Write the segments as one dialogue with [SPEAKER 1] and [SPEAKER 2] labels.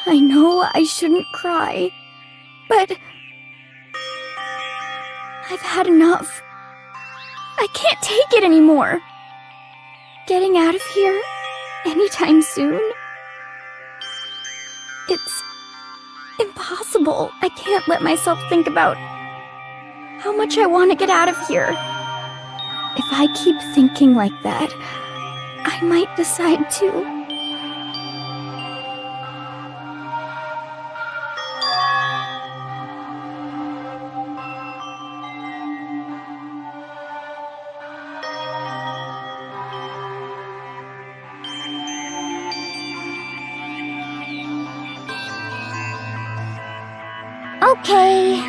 [SPEAKER 1] I know I shouldn't cry, but I've had enough. I can't take it anymore. Getting out of here anytime soon? It's impossible. I can't let myself think about how much I want to get out of here. If I keep thinking like that, I might decide to. Okay.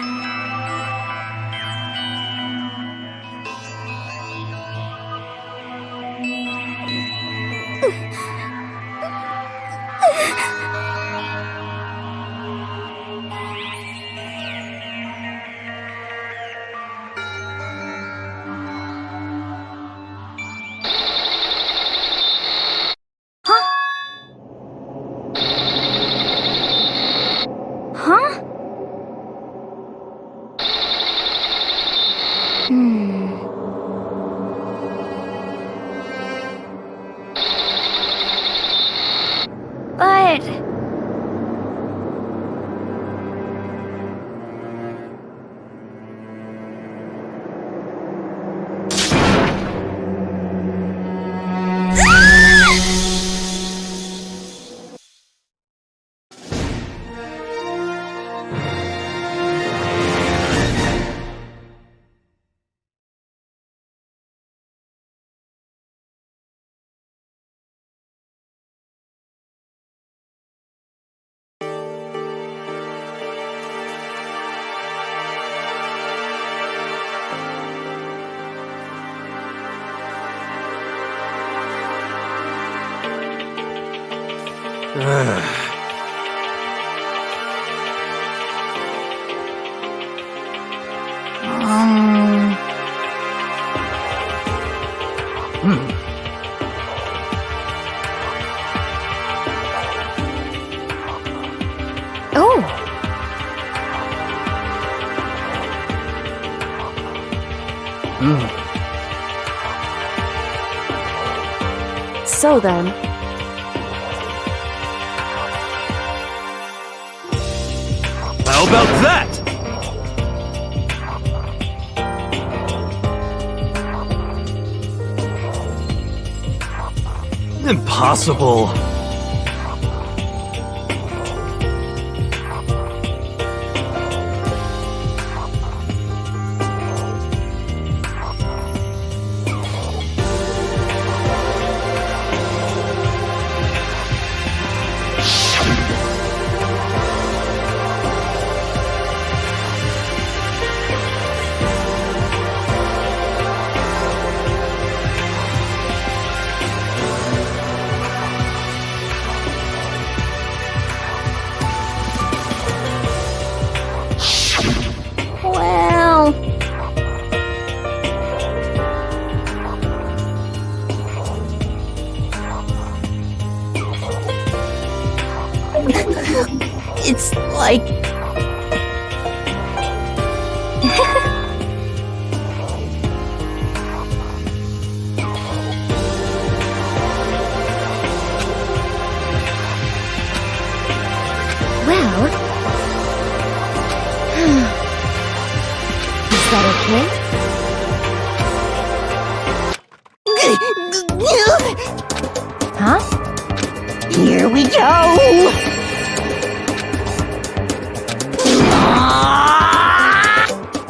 [SPEAKER 1] Huh? But... Oh. So then.
[SPEAKER 2] How about that? Impossible.
[SPEAKER 1] Well... It's like... Well... Is that okay? Huh? Here we go!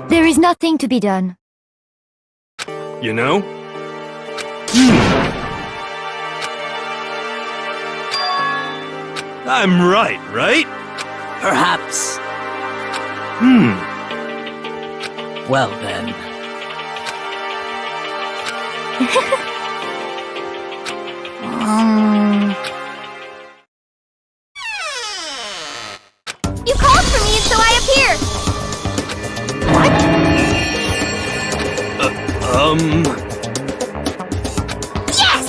[SPEAKER 1] There is nothing to be done.
[SPEAKER 2] You know? I'm right?
[SPEAKER 3] Perhaps. Well then.
[SPEAKER 1] You called for me, so I appeared! What? Yes!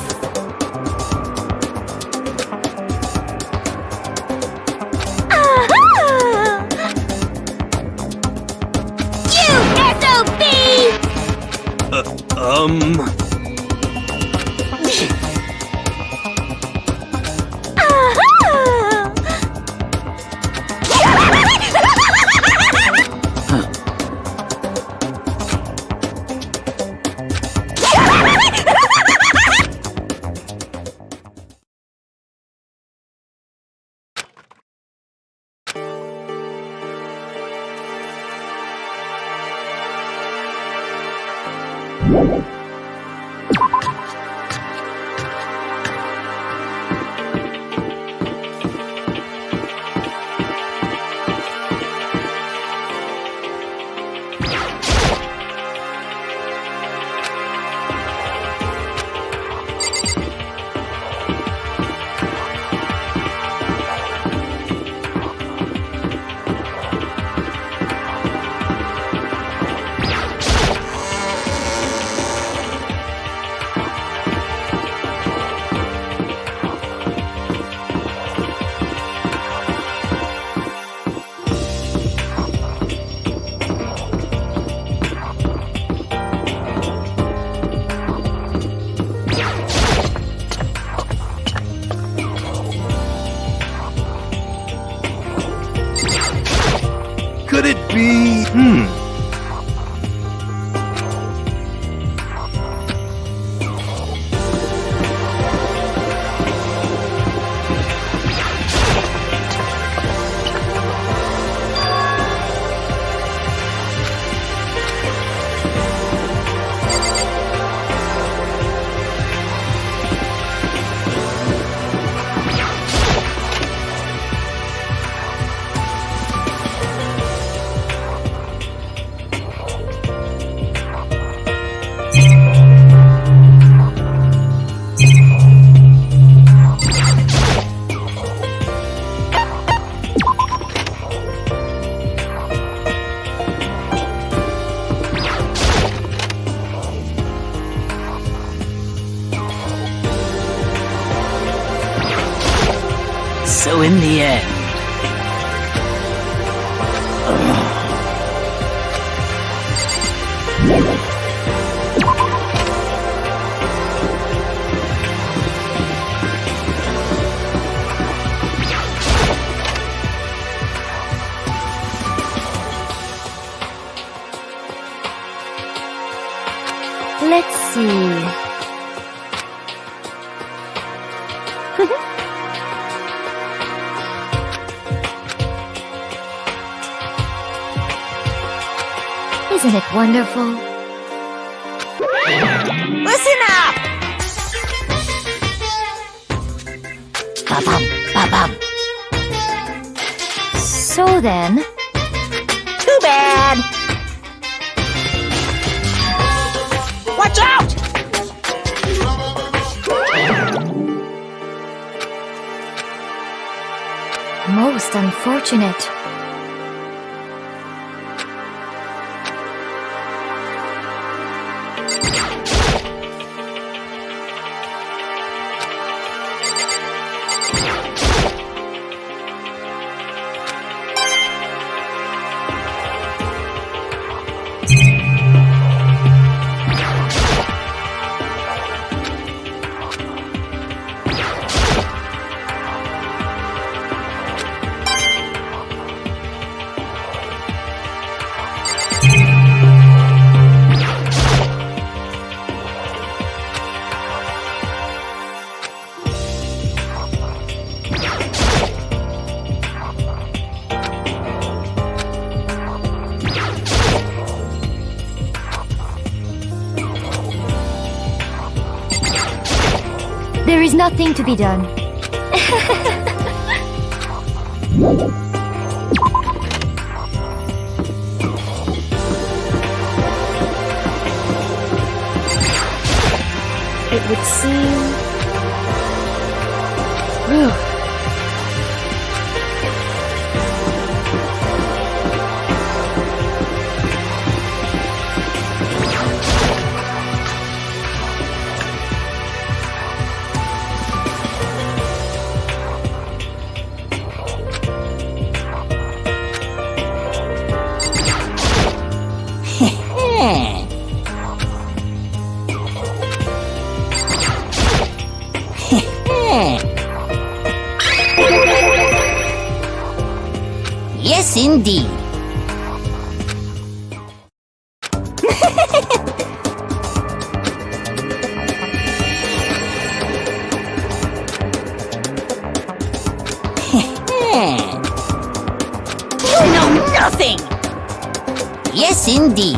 [SPEAKER 2] Could it be...
[SPEAKER 3] So in the end...
[SPEAKER 1] Let's see. Isn't it wonderful?
[SPEAKER 4] Listen up!
[SPEAKER 3] Ba-bum, ba-bum.
[SPEAKER 1] So then,
[SPEAKER 4] Too bad! Watch out!
[SPEAKER 1] most unfortunate. There is nothing to be done. It would seem...
[SPEAKER 4] Yes, indeed.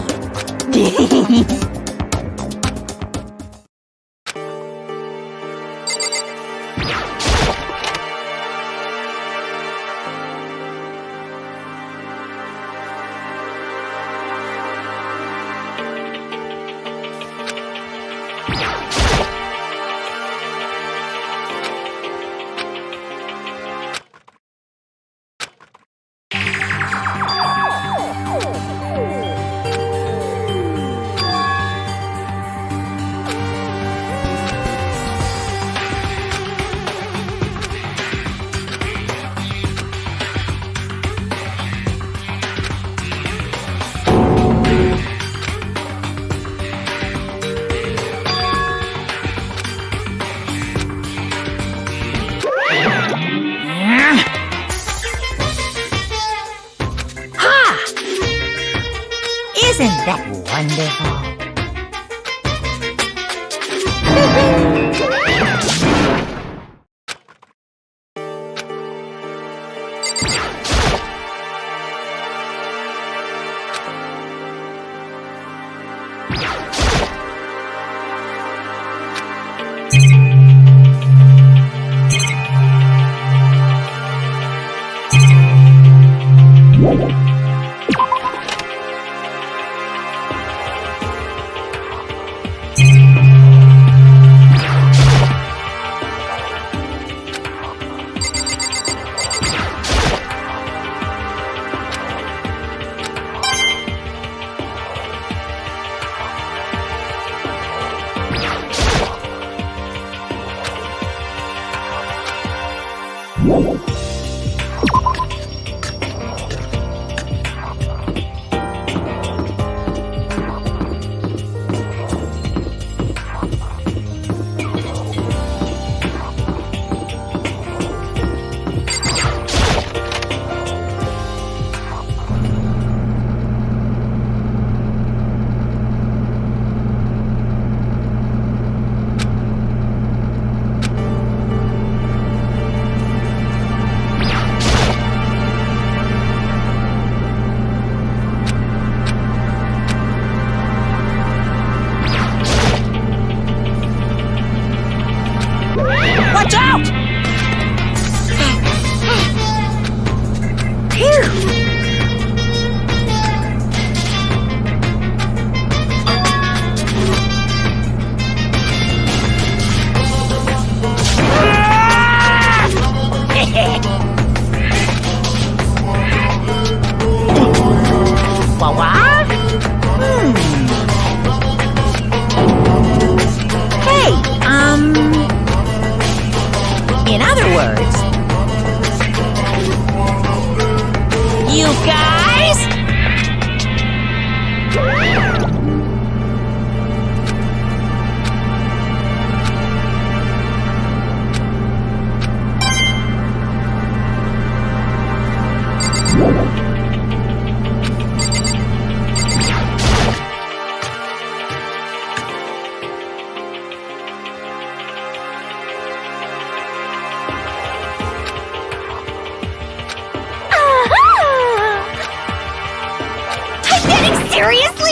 [SPEAKER 4] Isn't that wonderful? Watch out! What? Hey, in other words, you guys?
[SPEAKER 1] Seriously?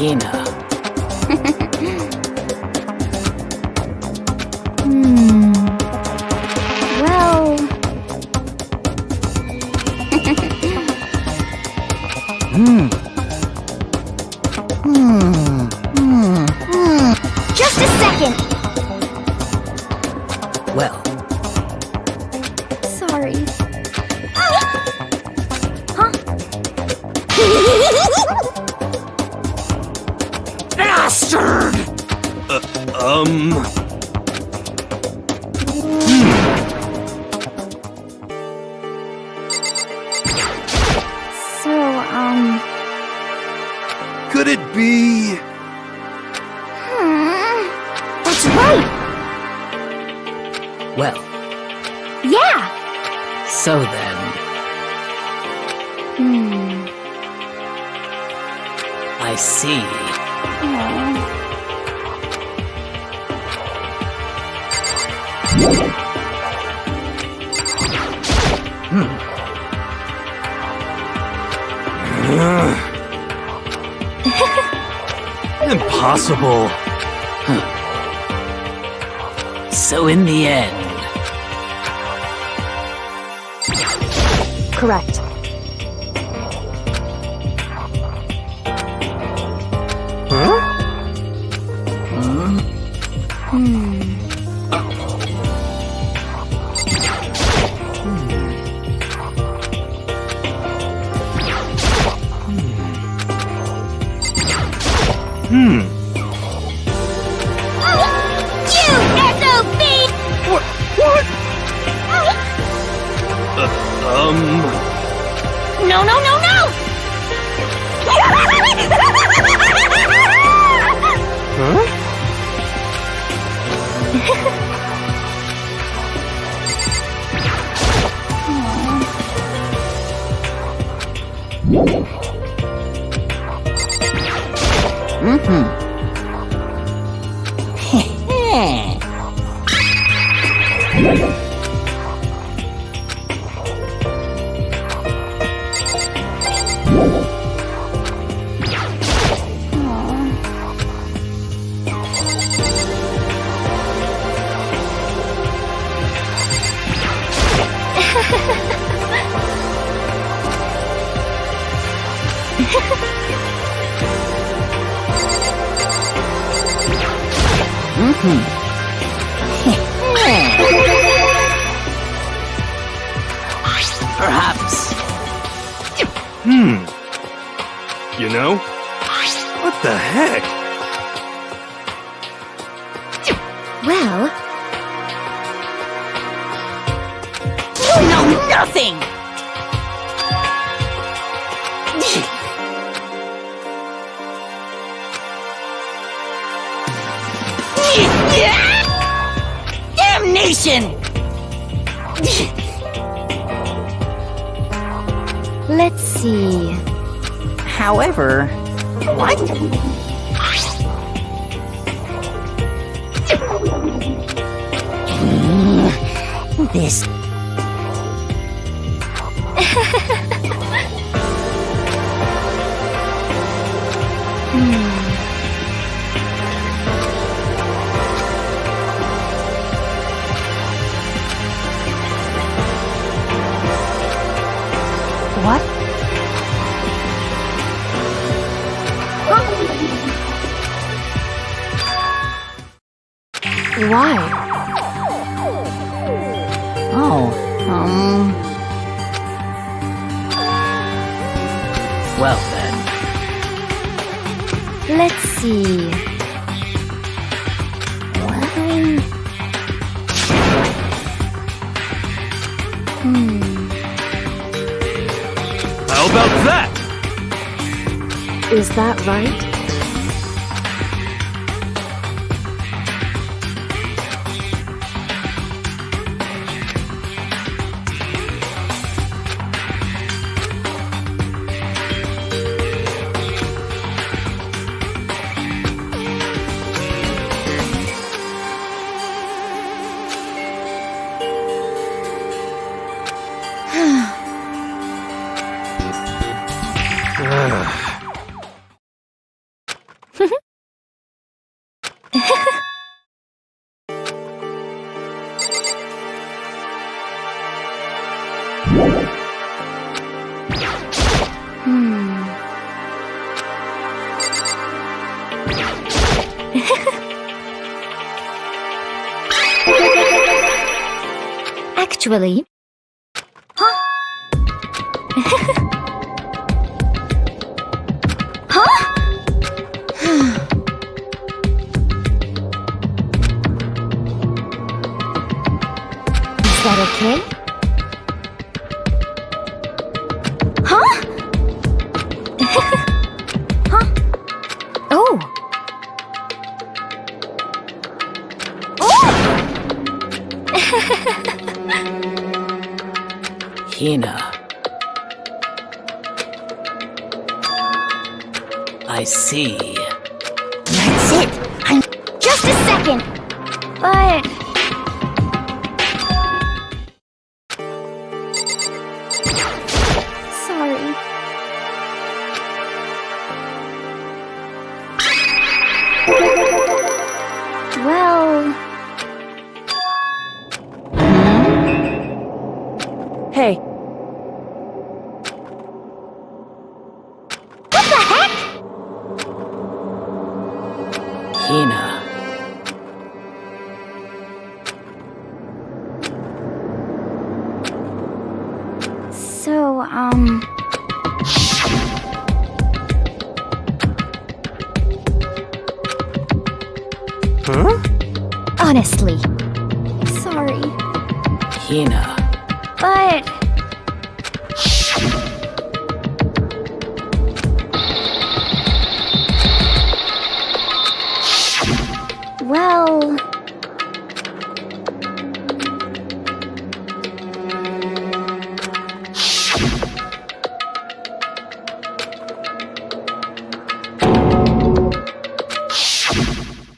[SPEAKER 3] Mahina.
[SPEAKER 1] Well... Just a second!
[SPEAKER 3] Well,
[SPEAKER 1] Sorry. Huh?
[SPEAKER 3] bastard!
[SPEAKER 1] So,
[SPEAKER 2] Could it be?
[SPEAKER 1] That's right!
[SPEAKER 3] Well,
[SPEAKER 1] Yeah!
[SPEAKER 3] so then, I see.
[SPEAKER 2] Impossible.
[SPEAKER 3] So in the end,
[SPEAKER 1] Correct. You SOB!
[SPEAKER 2] What?
[SPEAKER 1] No, no, no, no!
[SPEAKER 2] Huh?
[SPEAKER 3] perhaps.
[SPEAKER 2] You know? What the heck?
[SPEAKER 1] Well,
[SPEAKER 4] You know nothing! Damnation!
[SPEAKER 1] let's see.
[SPEAKER 4] However, what? This.
[SPEAKER 1] What? Why?
[SPEAKER 4] Oh,
[SPEAKER 3] Well then,
[SPEAKER 1] Let's see. Well...
[SPEAKER 2] How about that?
[SPEAKER 1] Is that right? Actually... Huh? Huh? Is that okay? Huh? Huh? Oh!
[SPEAKER 3] Hina. I see.
[SPEAKER 4] That's it. I'm
[SPEAKER 1] Just a second! But... Sorry. Well...
[SPEAKER 5] Hey,
[SPEAKER 1] What the heck?
[SPEAKER 3] Hina.
[SPEAKER 1] So,
[SPEAKER 2] Huh?
[SPEAKER 1] honestly. Sorry.
[SPEAKER 3] Hina.
[SPEAKER 1] But... Well...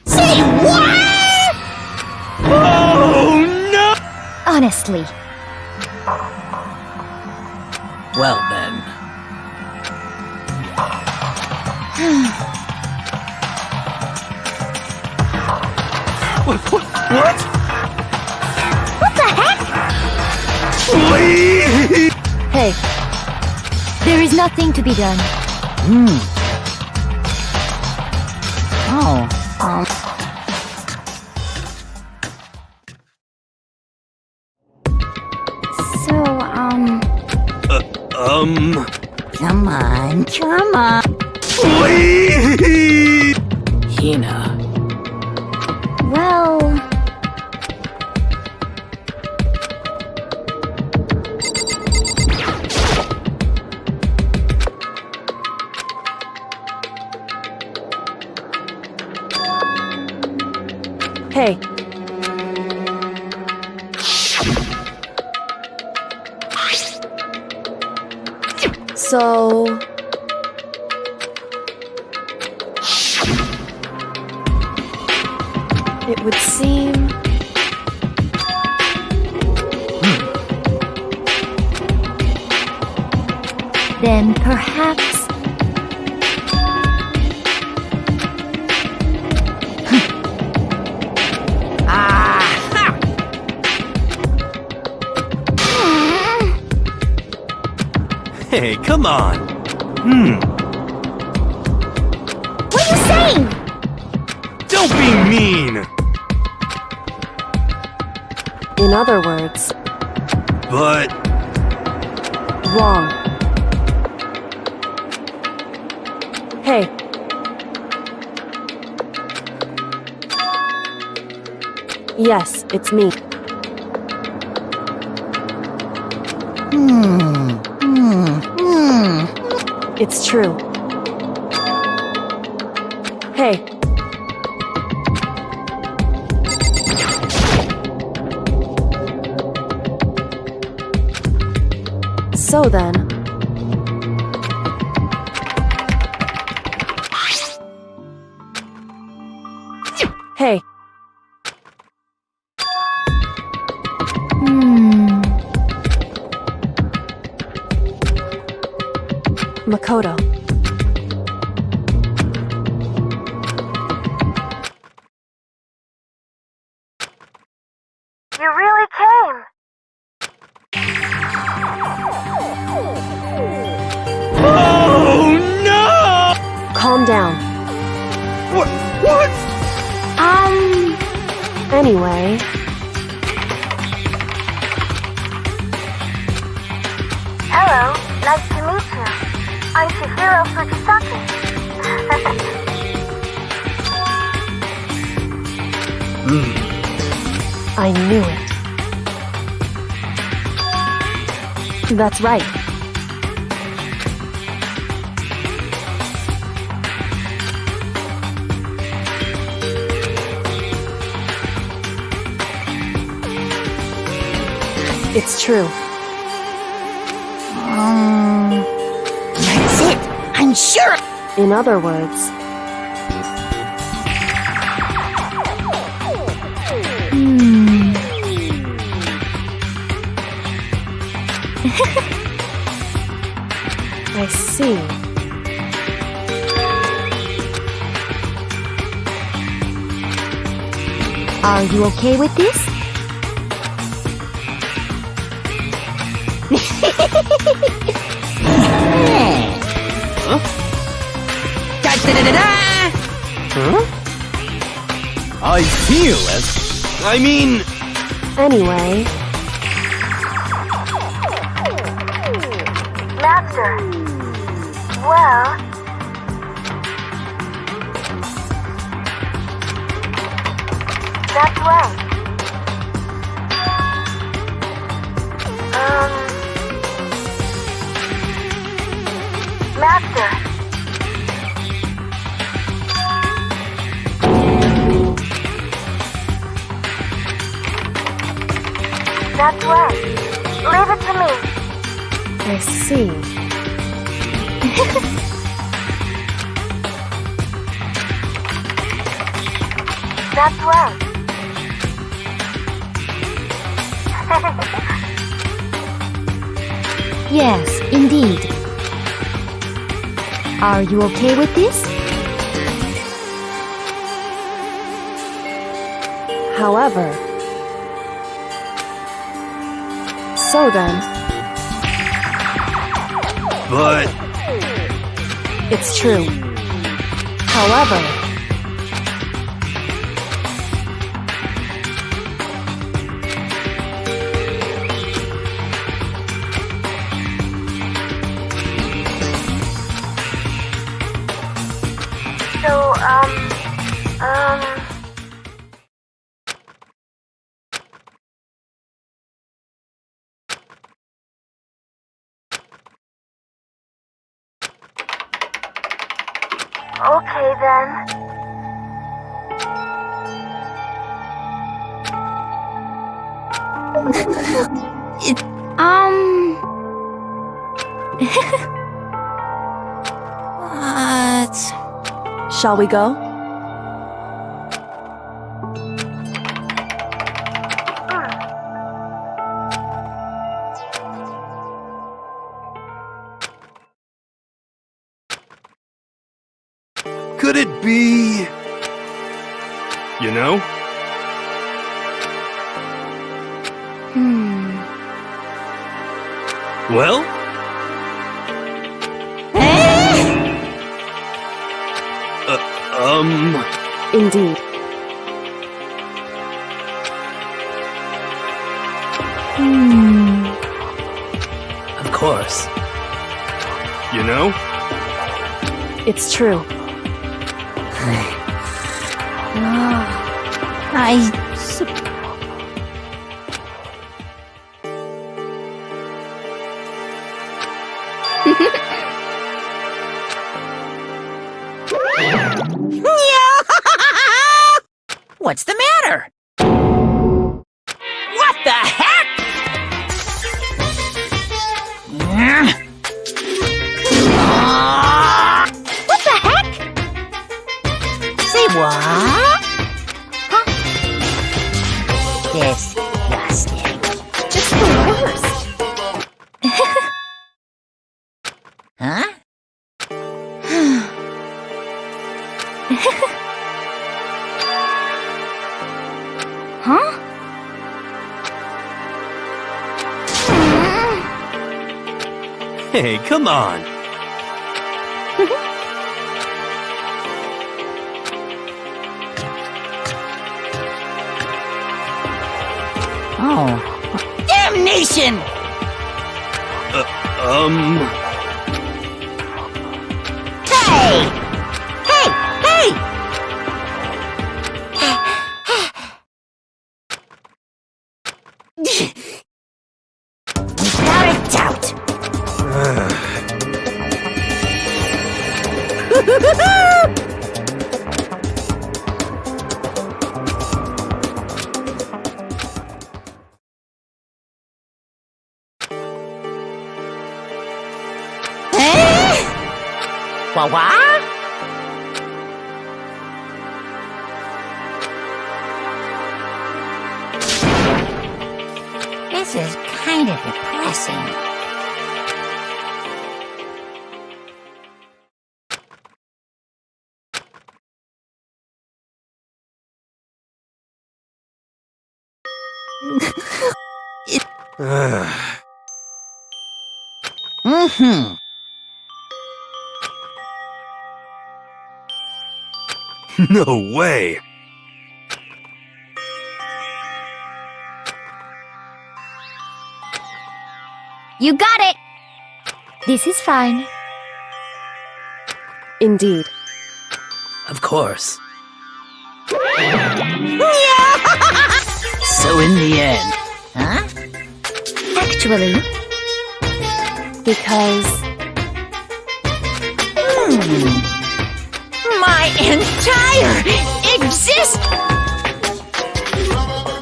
[SPEAKER 4] Say what?
[SPEAKER 2] Oh no!
[SPEAKER 1] Honestly.
[SPEAKER 3] Well then.
[SPEAKER 2] What?
[SPEAKER 1] What the heck?
[SPEAKER 2] Please!
[SPEAKER 5] hey,
[SPEAKER 1] There is nothing to be done.
[SPEAKER 4] Oh,
[SPEAKER 1] So,
[SPEAKER 4] come on, come on.
[SPEAKER 2] Please!
[SPEAKER 3] Hina.
[SPEAKER 1] well...
[SPEAKER 5] hey. So... It would seem...
[SPEAKER 1] Then perhaps...
[SPEAKER 2] Hey, come on.
[SPEAKER 1] What are you saying?
[SPEAKER 2] Don't be mean!
[SPEAKER 5] In other words,
[SPEAKER 2] But...
[SPEAKER 5] wrong. Hey. Yes, it's me. It's true. Hey. So then. Hey. Makoto.
[SPEAKER 6] came.
[SPEAKER 2] Oh no!
[SPEAKER 5] Calm down.
[SPEAKER 2] What? What?
[SPEAKER 5] Anyway,
[SPEAKER 6] Hello, nice to meet you. I'm Chihiro Fujisaki.
[SPEAKER 5] I knew it. That's right. It's true.
[SPEAKER 4] That's it. I'm sure.
[SPEAKER 5] In other words, I see.
[SPEAKER 1] Are you okay with this?
[SPEAKER 2] I feel as... I mean...
[SPEAKER 5] Anyway,
[SPEAKER 6] Master. Well... That's right. Master. That's right. Leave it to me.
[SPEAKER 5] I see.
[SPEAKER 6] That's right.
[SPEAKER 1] Yes, indeed. Are you okay with this?
[SPEAKER 5] However, so then,
[SPEAKER 2] But...
[SPEAKER 5] it's true. However,
[SPEAKER 6] So, okay then.
[SPEAKER 4] What?
[SPEAKER 5] shall we go?
[SPEAKER 2] Could it be... You know? Well?
[SPEAKER 5] Indeed.
[SPEAKER 3] Of course.
[SPEAKER 2] You know?
[SPEAKER 5] It's true.
[SPEAKER 4] What's the matter? What the heck? What the heck? Say what? Huh? Disgusting.
[SPEAKER 1] Just the worst.
[SPEAKER 4] Huh?
[SPEAKER 1] Huh?
[SPEAKER 2] Hey, come on.
[SPEAKER 4] Oh. Damnation! Hey! Hey! Hey! Without a doubt. What? This is kind of depressing. Mm-hmm.
[SPEAKER 2] No way.
[SPEAKER 1] You got it! This is fine.
[SPEAKER 5] Indeed.
[SPEAKER 3] Of course. So in the end,
[SPEAKER 4] Huh?
[SPEAKER 1] Actually,
[SPEAKER 5] Because
[SPEAKER 4] My entire exist.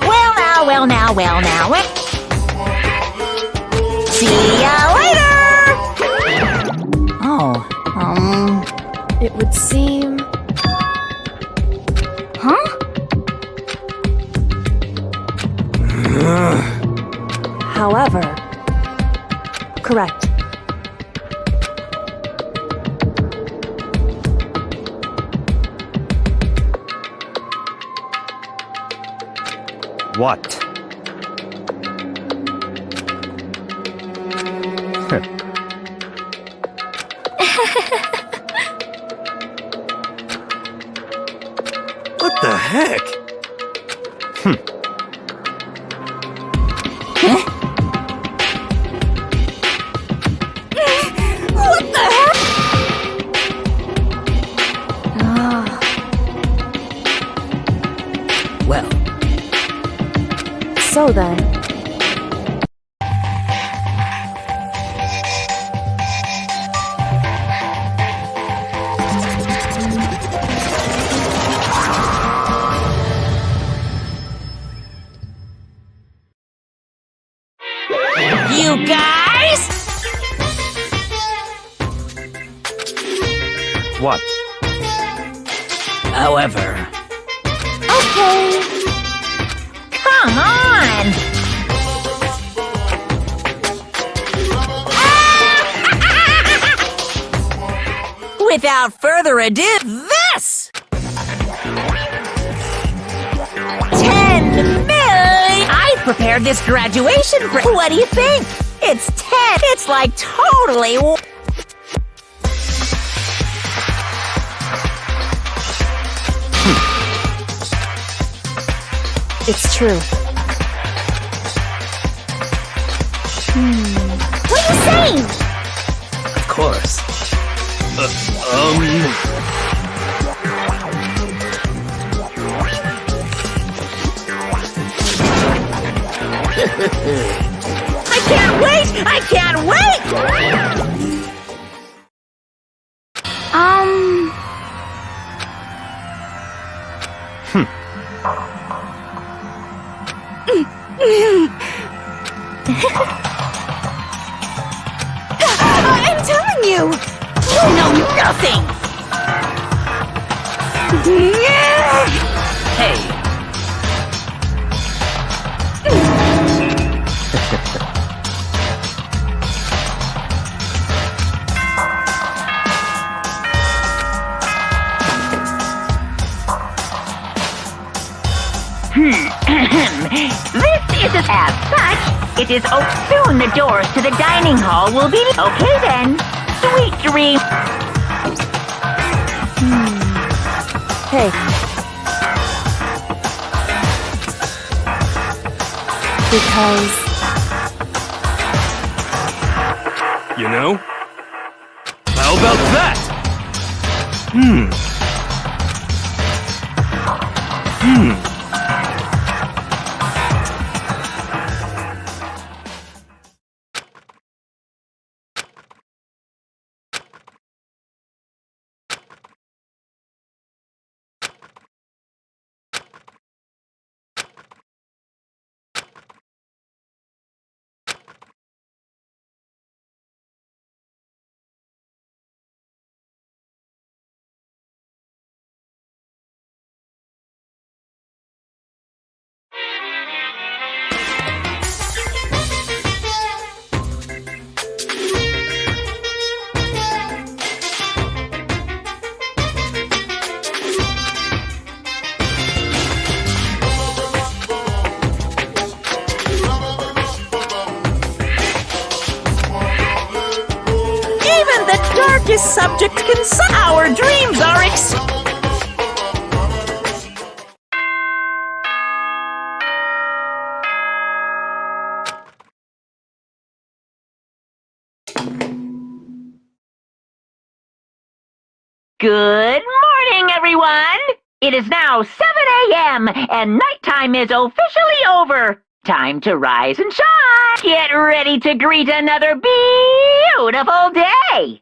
[SPEAKER 4] Well now. See ya later. Oh,
[SPEAKER 5] it would seem.
[SPEAKER 1] huh?
[SPEAKER 5] However, correct.
[SPEAKER 2] What? What the heck?
[SPEAKER 3] well,
[SPEAKER 5] So then,
[SPEAKER 4] you guys.
[SPEAKER 2] What?
[SPEAKER 3] however,
[SPEAKER 1] Okay.
[SPEAKER 4] Come on! Without further ado, this! 10 million! I prepared this graduation What do you think? It's 10. It's like totally...
[SPEAKER 5] it's true.
[SPEAKER 1] What are you saying?
[SPEAKER 3] of course.
[SPEAKER 4] I can't wait! I'm telling you! You know nothing!
[SPEAKER 3] Hey,
[SPEAKER 4] This mysterious as such. It is soon the doors to the dining hall will be... Okay then. Sweet dreams.
[SPEAKER 5] Hey. Because...
[SPEAKER 2] You know? How about that?
[SPEAKER 4] Even the darkest subject can... Our dreams are Good morning, everyone! It is now 7 a.m., and nighttime is officially over. Time to rise and shine! Get ready to greet another beautiful day!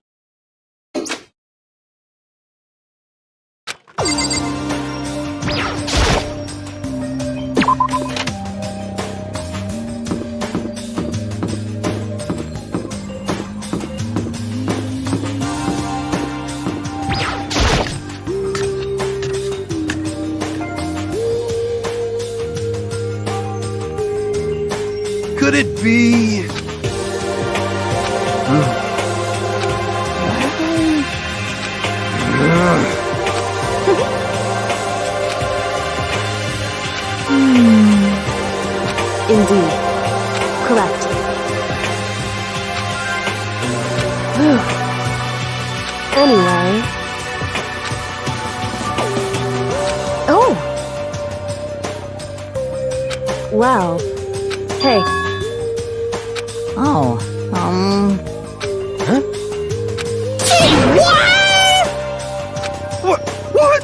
[SPEAKER 2] Could it be...
[SPEAKER 5] Indeed. Correct. Anyway... Oh! Well... Hey.
[SPEAKER 4] Oh,
[SPEAKER 2] Huh? What? What?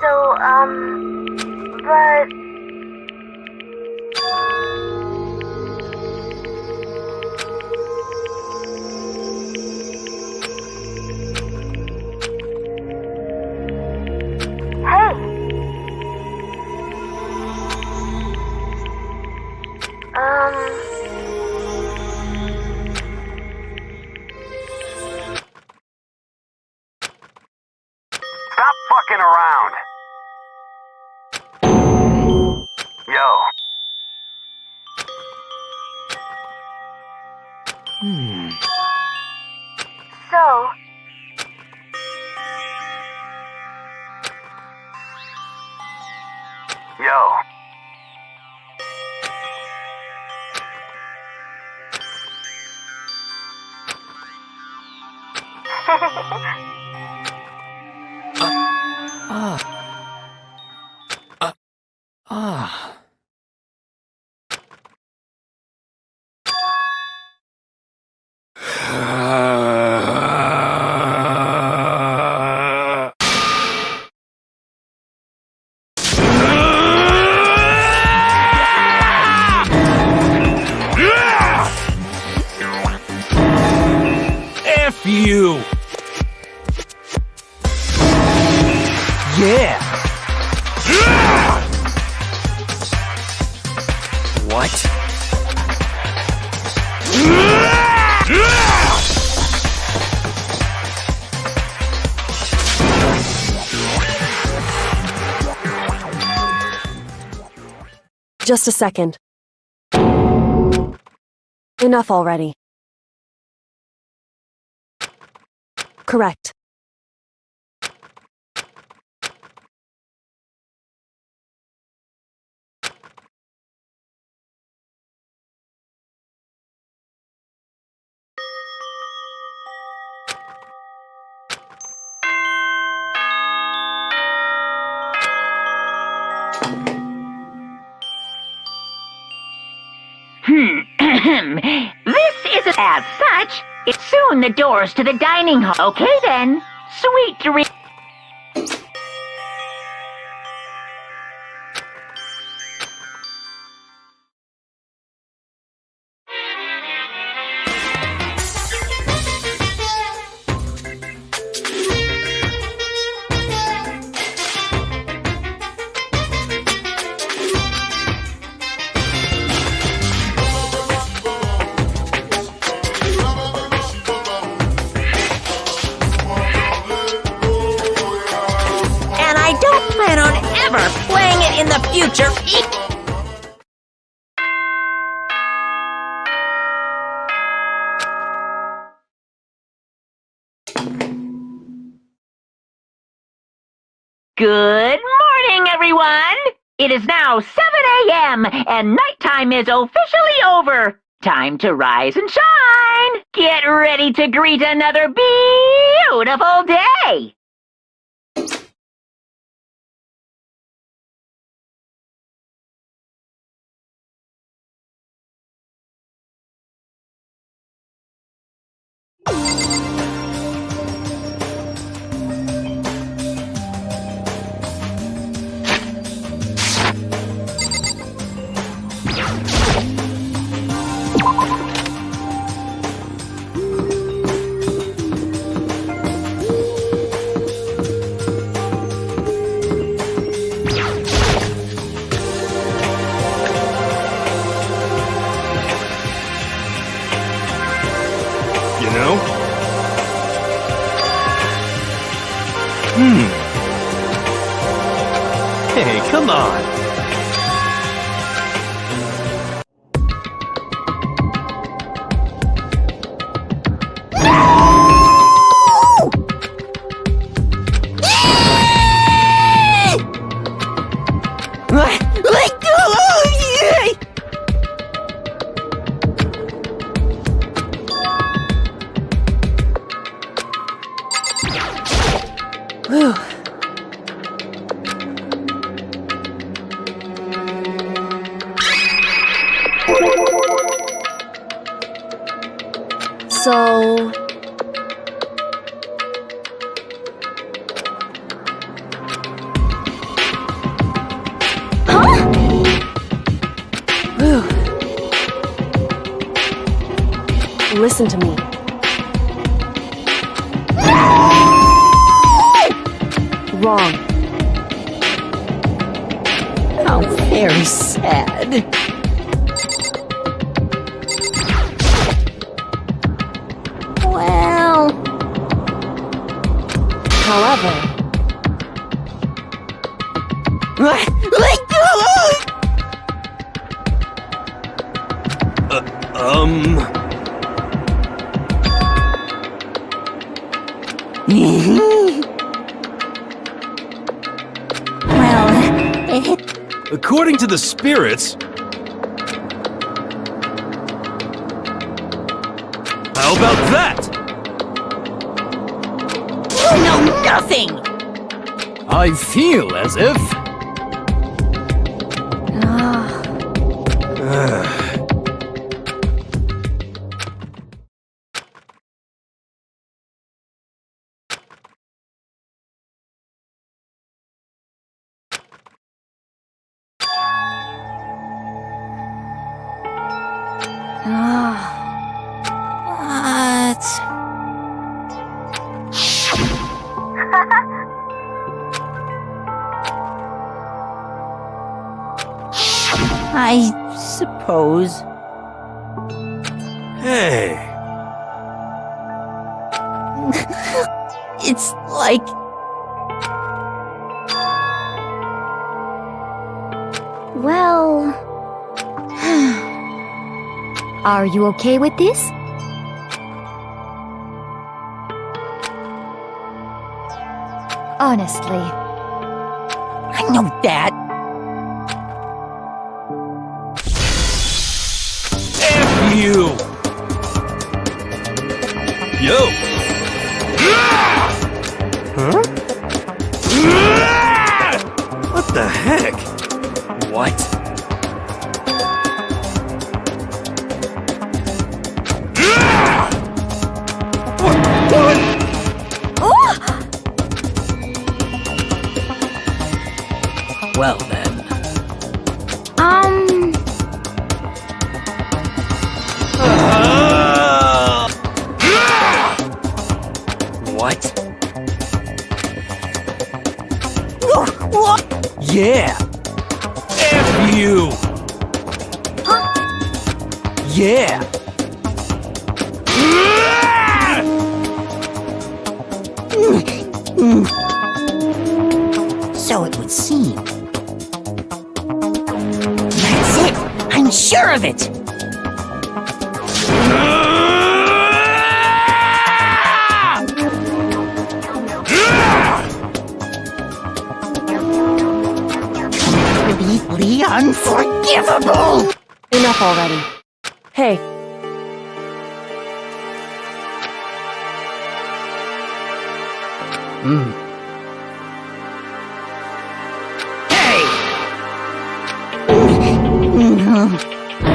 [SPEAKER 6] So, but... Hey!
[SPEAKER 7] Stop fucking around.
[SPEAKER 6] Yo. So, yo.
[SPEAKER 2] F you! Yeah! What?
[SPEAKER 5] Just a second. Enough already. Correct.
[SPEAKER 4] This isn't as such. It's soon the doors to the dining hall. Okay then. Sweet dreams.
[SPEAKER 7] And I don't plan on ever playing it in the future.
[SPEAKER 4] Good morning, everyone! It is now 7 a.m. and nighttime is officially over. Time to rise and shine! Get ready to greet another beautiful day!
[SPEAKER 2] You know? Hey, come on!
[SPEAKER 7] Let go!
[SPEAKER 5] Whew. So... Whew. Listen to me. Wrong.
[SPEAKER 7] How very sad. Well,
[SPEAKER 5] However,
[SPEAKER 7] let go! Well,
[SPEAKER 2] According to the spirits... How about that?
[SPEAKER 7] you know nothing!
[SPEAKER 2] I feel as if...
[SPEAKER 7] What? I suppose.
[SPEAKER 2] Hey,
[SPEAKER 7] It's like
[SPEAKER 1] Well... Are you okay with this? Honestly.
[SPEAKER 7] I know that.
[SPEAKER 2] F you! Yo! Huh? What the heck? What?
[SPEAKER 3] Well then.
[SPEAKER 2] What?
[SPEAKER 7] What?
[SPEAKER 2] Yeah! F you! Yeah!
[SPEAKER 7] So it would seem. That's it! I'm sure of it! Completely unforgivable!
[SPEAKER 5] Enough already. Hey,
[SPEAKER 3] Hey!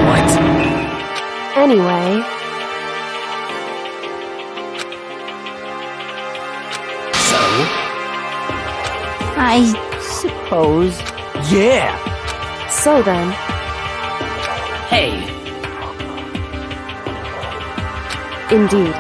[SPEAKER 3] What?
[SPEAKER 5] anyway,
[SPEAKER 3] So?
[SPEAKER 7] I suppose.
[SPEAKER 2] Yeah!
[SPEAKER 5] so then,
[SPEAKER 3] Hey!
[SPEAKER 5] indeed.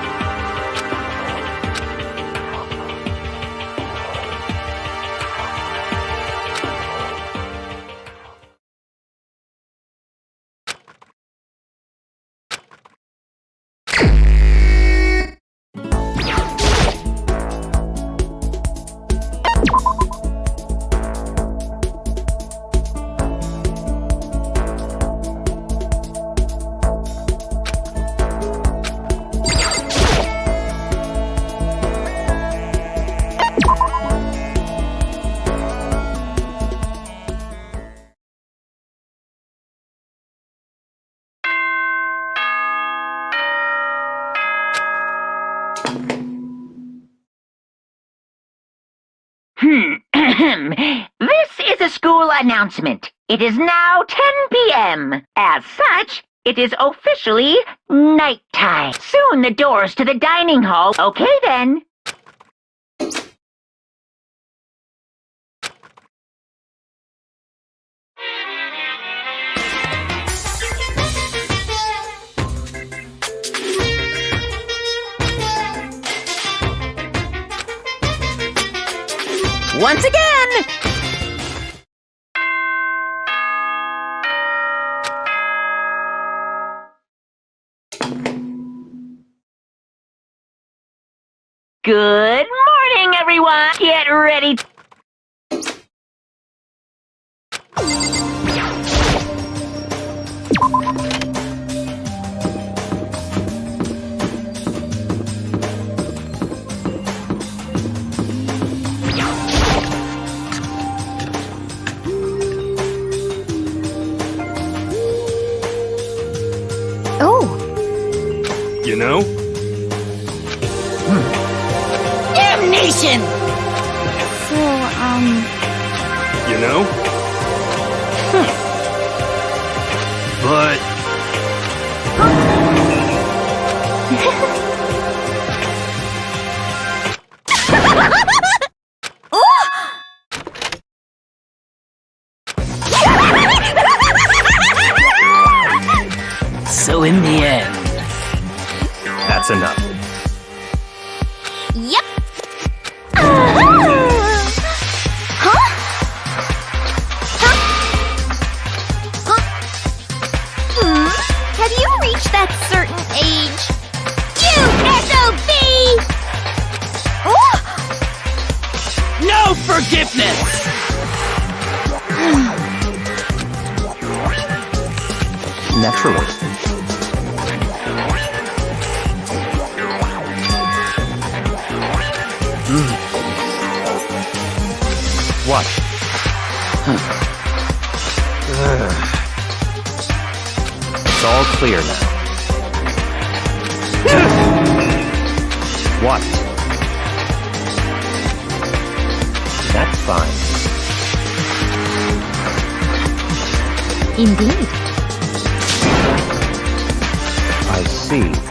[SPEAKER 4] This is a school announcement. It is now 10 p.m. As such, it is officially nighttime. Soon the doors to the dining hall. Okay then.
[SPEAKER 7] Once again!
[SPEAKER 4] Good morning, everyone. Get ready.
[SPEAKER 2] You know?
[SPEAKER 7] Damnation!
[SPEAKER 1] So,
[SPEAKER 2] You know? But
[SPEAKER 3] So in the end,
[SPEAKER 2] that's enough.
[SPEAKER 1] Yep. Have you reached that certain age? You SOB!
[SPEAKER 3] no forgiveness!
[SPEAKER 2] Naturally. What? It's all clear now. What? That's fine.
[SPEAKER 1] Indeed.
[SPEAKER 2] I see.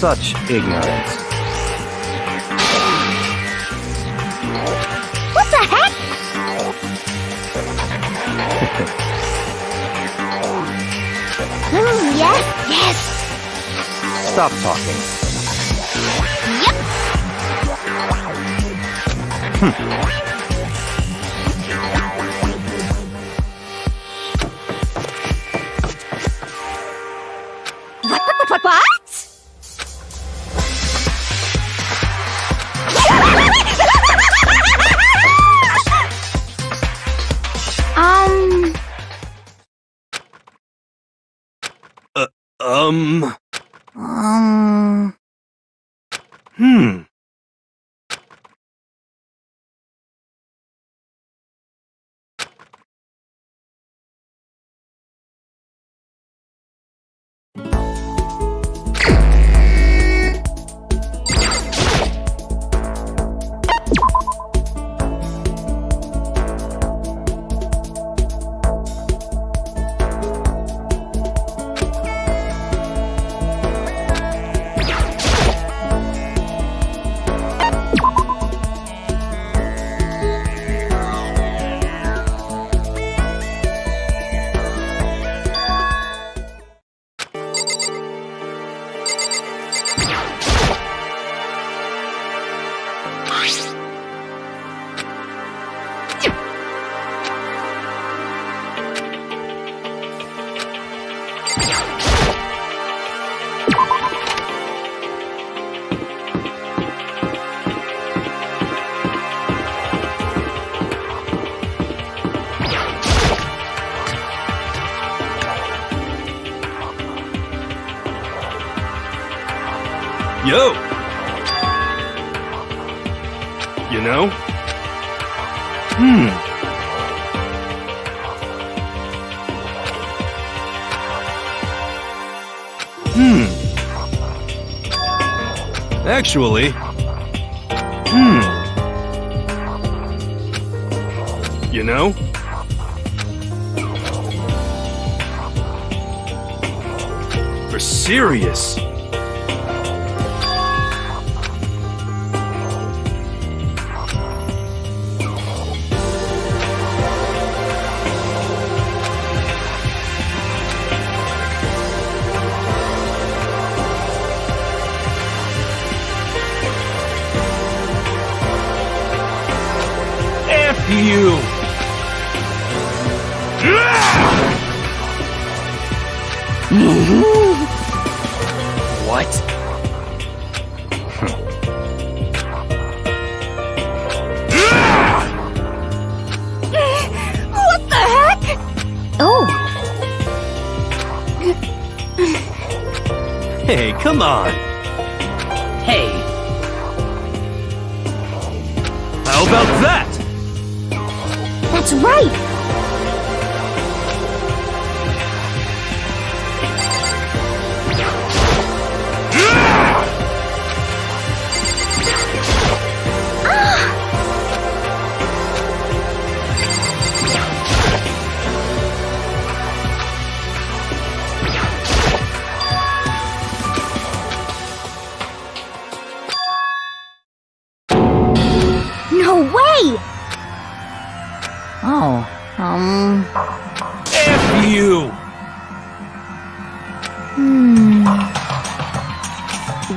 [SPEAKER 2] Such ignorance.
[SPEAKER 1] What the heck? Yes, yes.
[SPEAKER 2] Stop talking.
[SPEAKER 1] Yep. What?
[SPEAKER 2] Hmm. Yo! You know? Actually, you know? For serious. F you!
[SPEAKER 3] what?
[SPEAKER 1] What the heck? Oh.
[SPEAKER 2] Hey, come on!
[SPEAKER 3] Hey,
[SPEAKER 2] How about that?
[SPEAKER 1] That's right.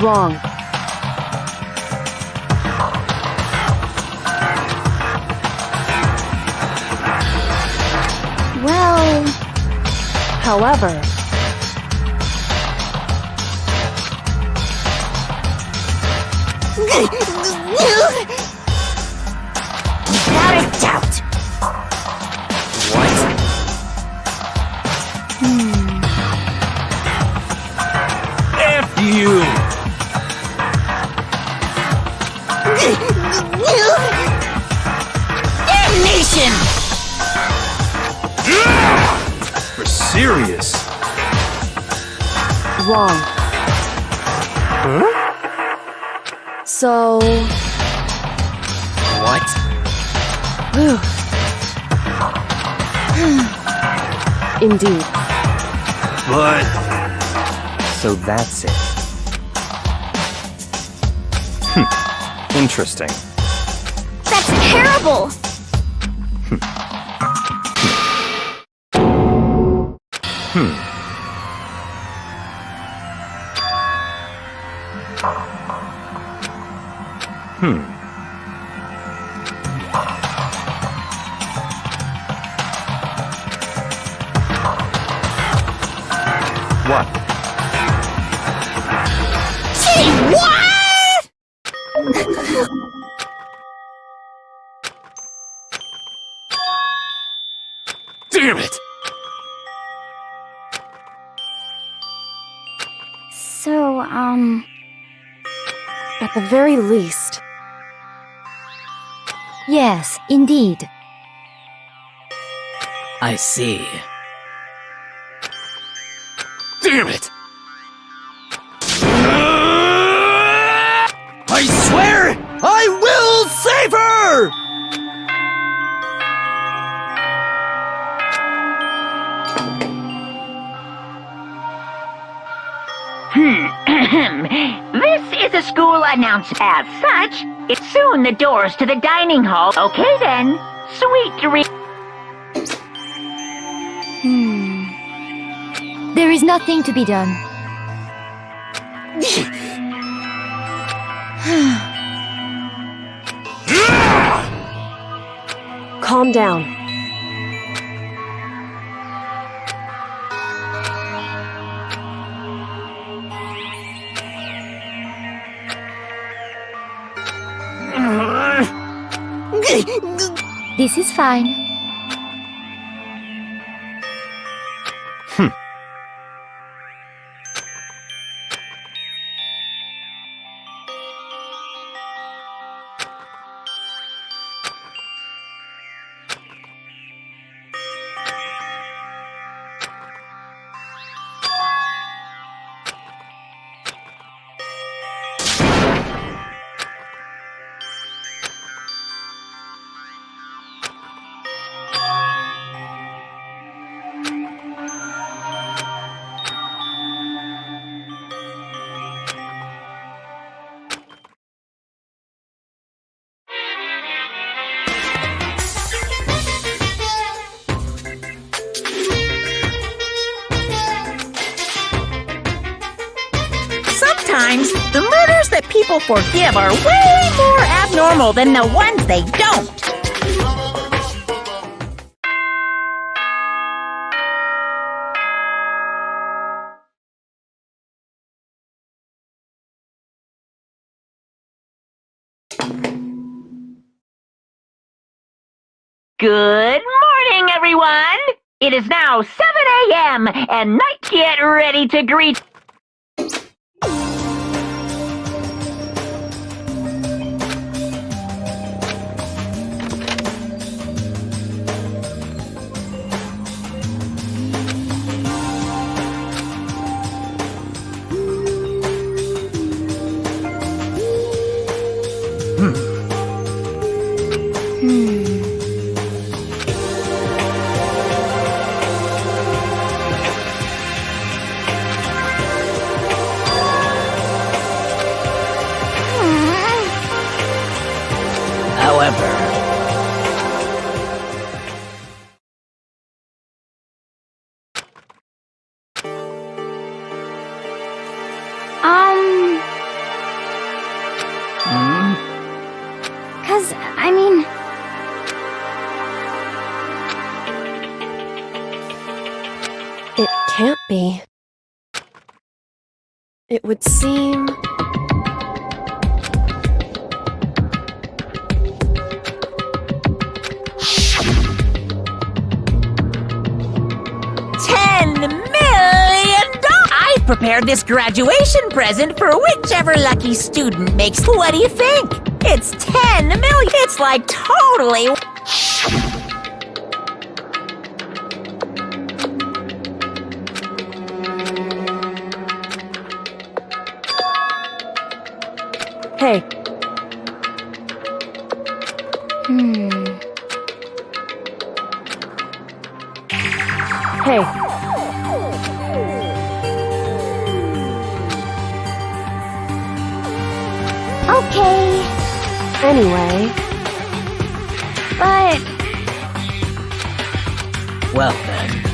[SPEAKER 5] Wrong.
[SPEAKER 1] Well,
[SPEAKER 5] However,
[SPEAKER 7] Without a doubt.
[SPEAKER 3] What?
[SPEAKER 2] F you!
[SPEAKER 7] Damnation!
[SPEAKER 2] For serious.
[SPEAKER 5] wrong. So,
[SPEAKER 3] What?
[SPEAKER 5] indeed.
[SPEAKER 2] But
[SPEAKER 3] So that's it.
[SPEAKER 2] interesting.
[SPEAKER 1] that's terrible!
[SPEAKER 2] What? Damn it!
[SPEAKER 1] So,
[SPEAKER 5] At the very least,
[SPEAKER 1] yes, indeed.
[SPEAKER 3] I see.
[SPEAKER 2] Damn it! I swear I will save her!
[SPEAKER 4] This is a school announcement. As such, it's soon the doors to the dining hall. Okay then. Sweet dreams.
[SPEAKER 1] There is nothing to be done.
[SPEAKER 5] calm down.
[SPEAKER 1] This is fine.
[SPEAKER 7] Sometimes the murders that people forgive are way more abnormal than the ones they don't.
[SPEAKER 4] Good morning, everyone! It is now 7 a.m. and night. Get ready to greet.
[SPEAKER 3] However,
[SPEAKER 5] be? It would seem...
[SPEAKER 7] I prepared this graduation present for whichever lucky student makes. What do you think? It's 10 million. It's like totally.
[SPEAKER 5] Hey. Hey.
[SPEAKER 1] Okay,
[SPEAKER 5] Anyway,
[SPEAKER 1] but
[SPEAKER 3] Well then.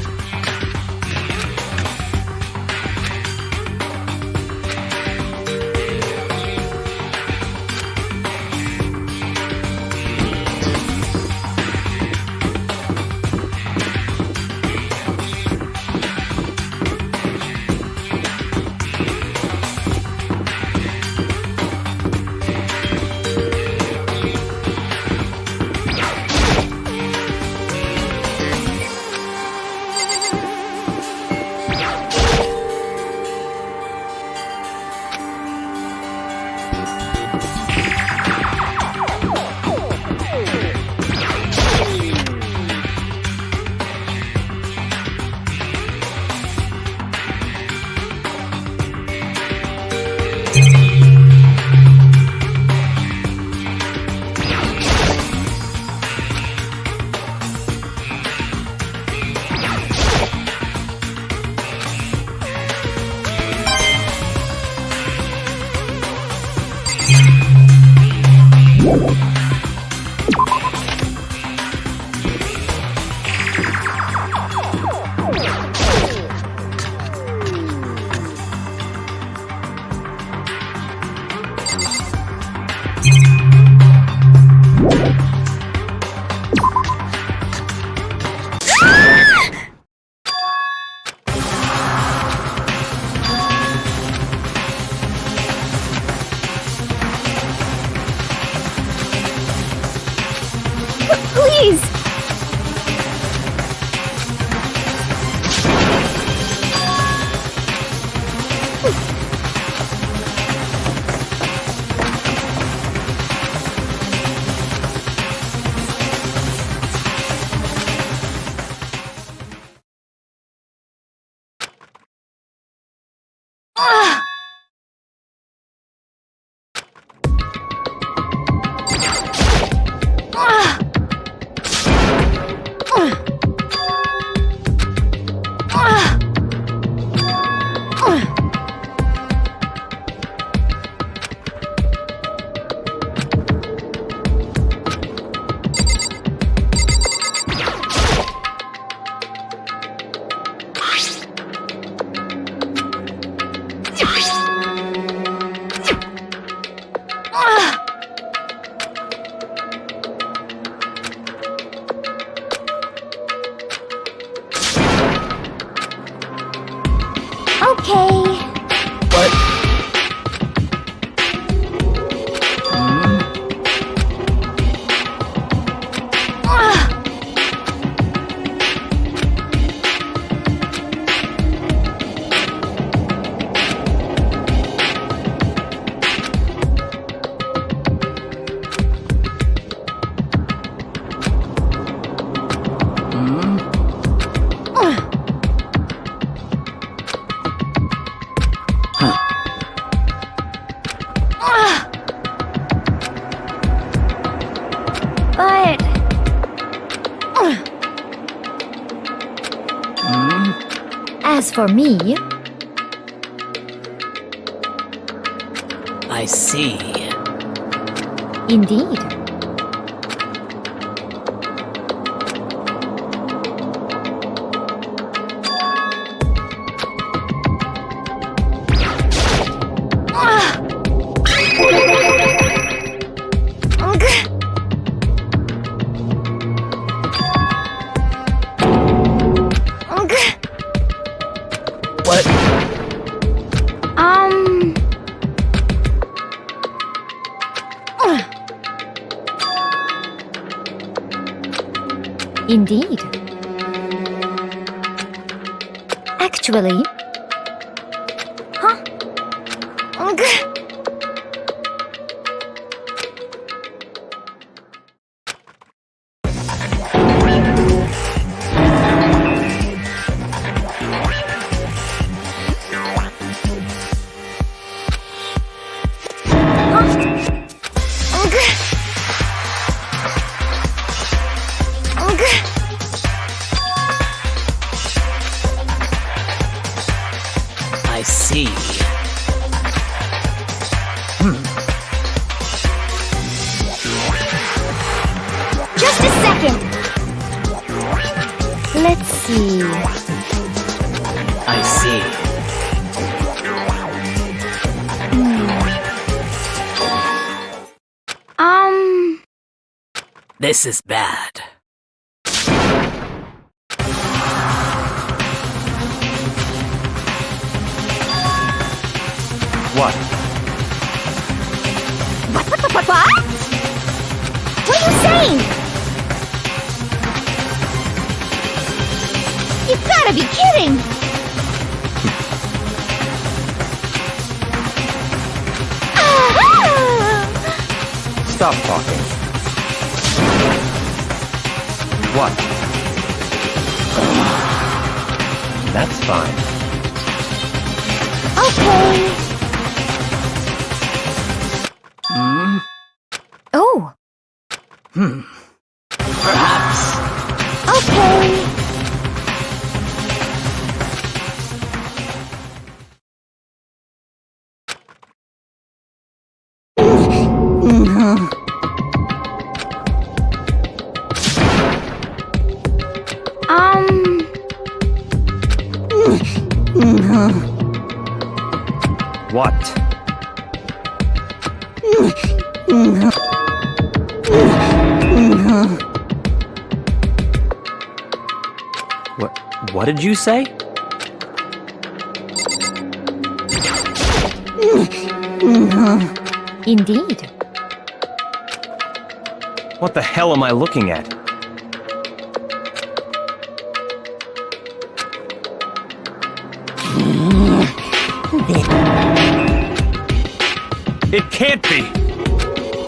[SPEAKER 1] please! Okay.
[SPEAKER 3] But...
[SPEAKER 1] But as for me,
[SPEAKER 3] I see.
[SPEAKER 1] indeed. Indeed. Actually... Huh?
[SPEAKER 3] I see.
[SPEAKER 1] Just a second! Let's see...
[SPEAKER 3] I see. This is bad.
[SPEAKER 2] What?
[SPEAKER 1] What? What are you saying? You've gotta be kidding!
[SPEAKER 2] Stop talking. What? That's fine.
[SPEAKER 1] Okay. Oh,
[SPEAKER 3] Perhaps.
[SPEAKER 1] okay.
[SPEAKER 2] What? What did you say?
[SPEAKER 1] Indeed.
[SPEAKER 2] What the hell am I looking at? It can't be!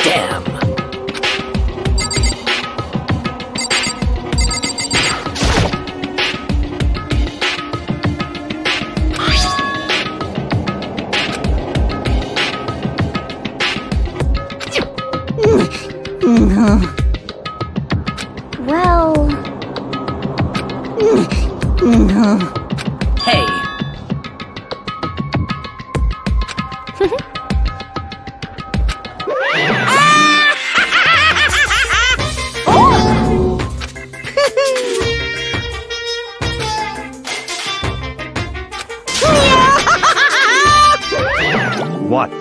[SPEAKER 3] Damn.
[SPEAKER 1] Well...
[SPEAKER 3] Hey.
[SPEAKER 2] What?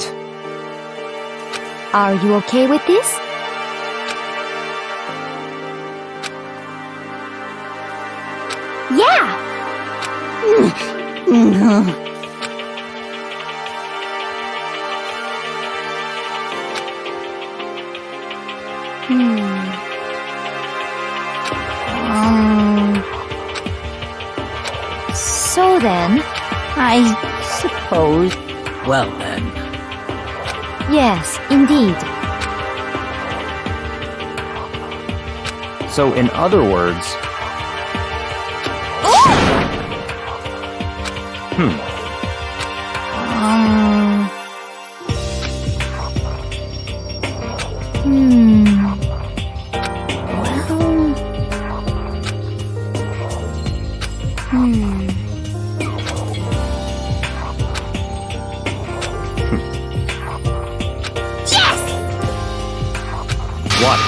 [SPEAKER 1] Are you okay with this? Yeah! So then, I suppose...
[SPEAKER 3] Well then.
[SPEAKER 1] Yes, indeed.
[SPEAKER 2] So in other words... What?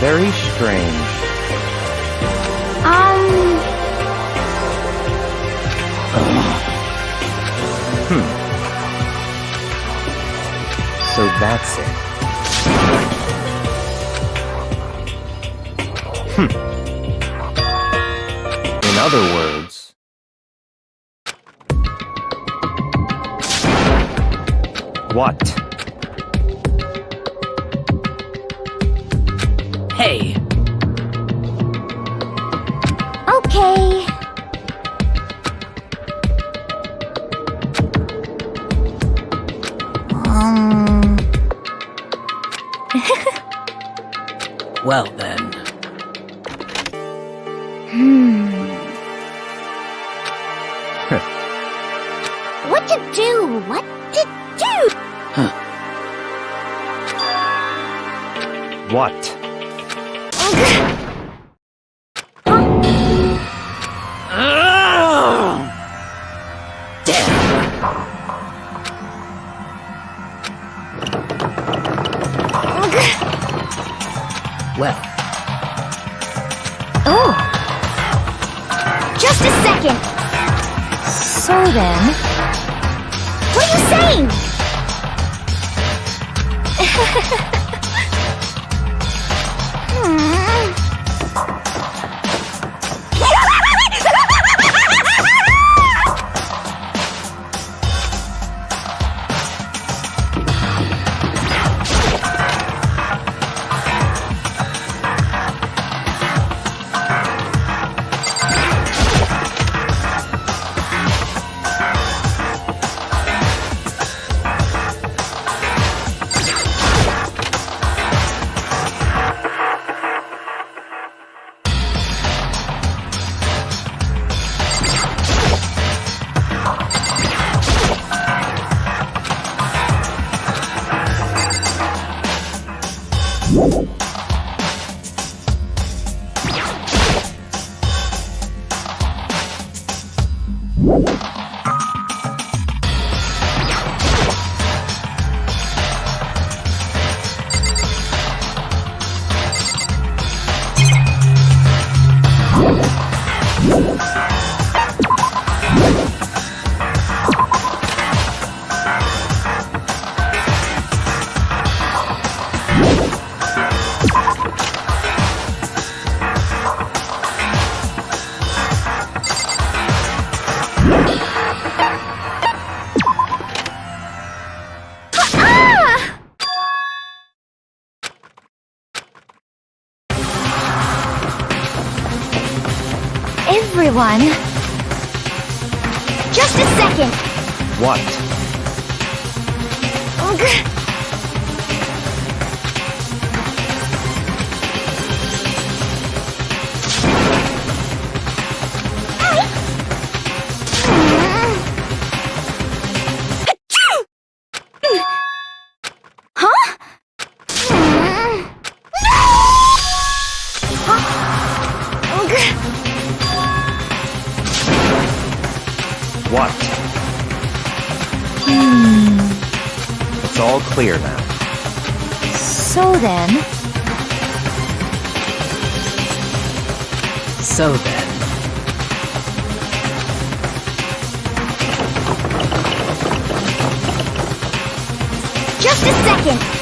[SPEAKER 2] Very strange. So that's it. In other words... What?
[SPEAKER 3] Hey,
[SPEAKER 1] Okay.
[SPEAKER 3] well then.
[SPEAKER 1] What to do? What to do?
[SPEAKER 2] What?
[SPEAKER 3] Well,
[SPEAKER 1] Oh! Just a second! So then... What are you saying? Everyone... Just a second!
[SPEAKER 2] What? What? It's all clear now.
[SPEAKER 1] So then...
[SPEAKER 3] so then.
[SPEAKER 1] Just a second!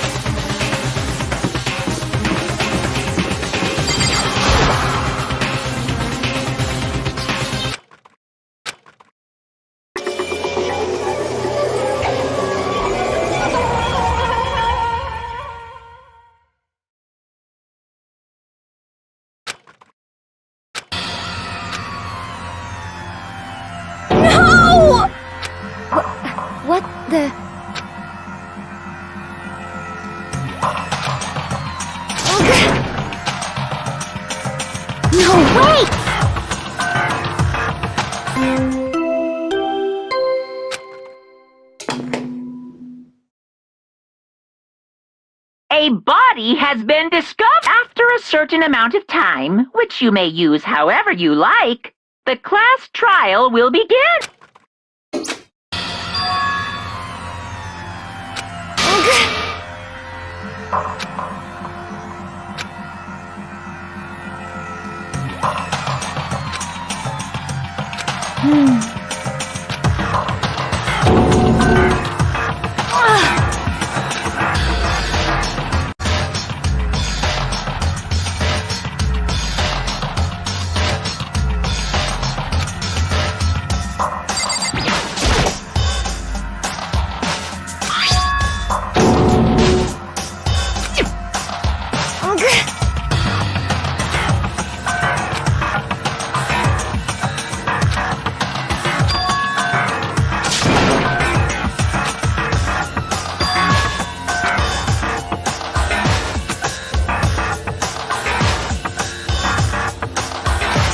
[SPEAKER 1] No! What the... No, wait!
[SPEAKER 4] A body has been discovered after a certain amount of time, which you may use however you like. The class trial will begin.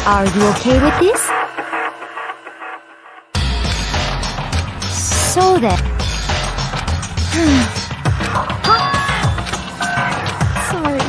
[SPEAKER 1] Are you okay with this? So then. Sorry.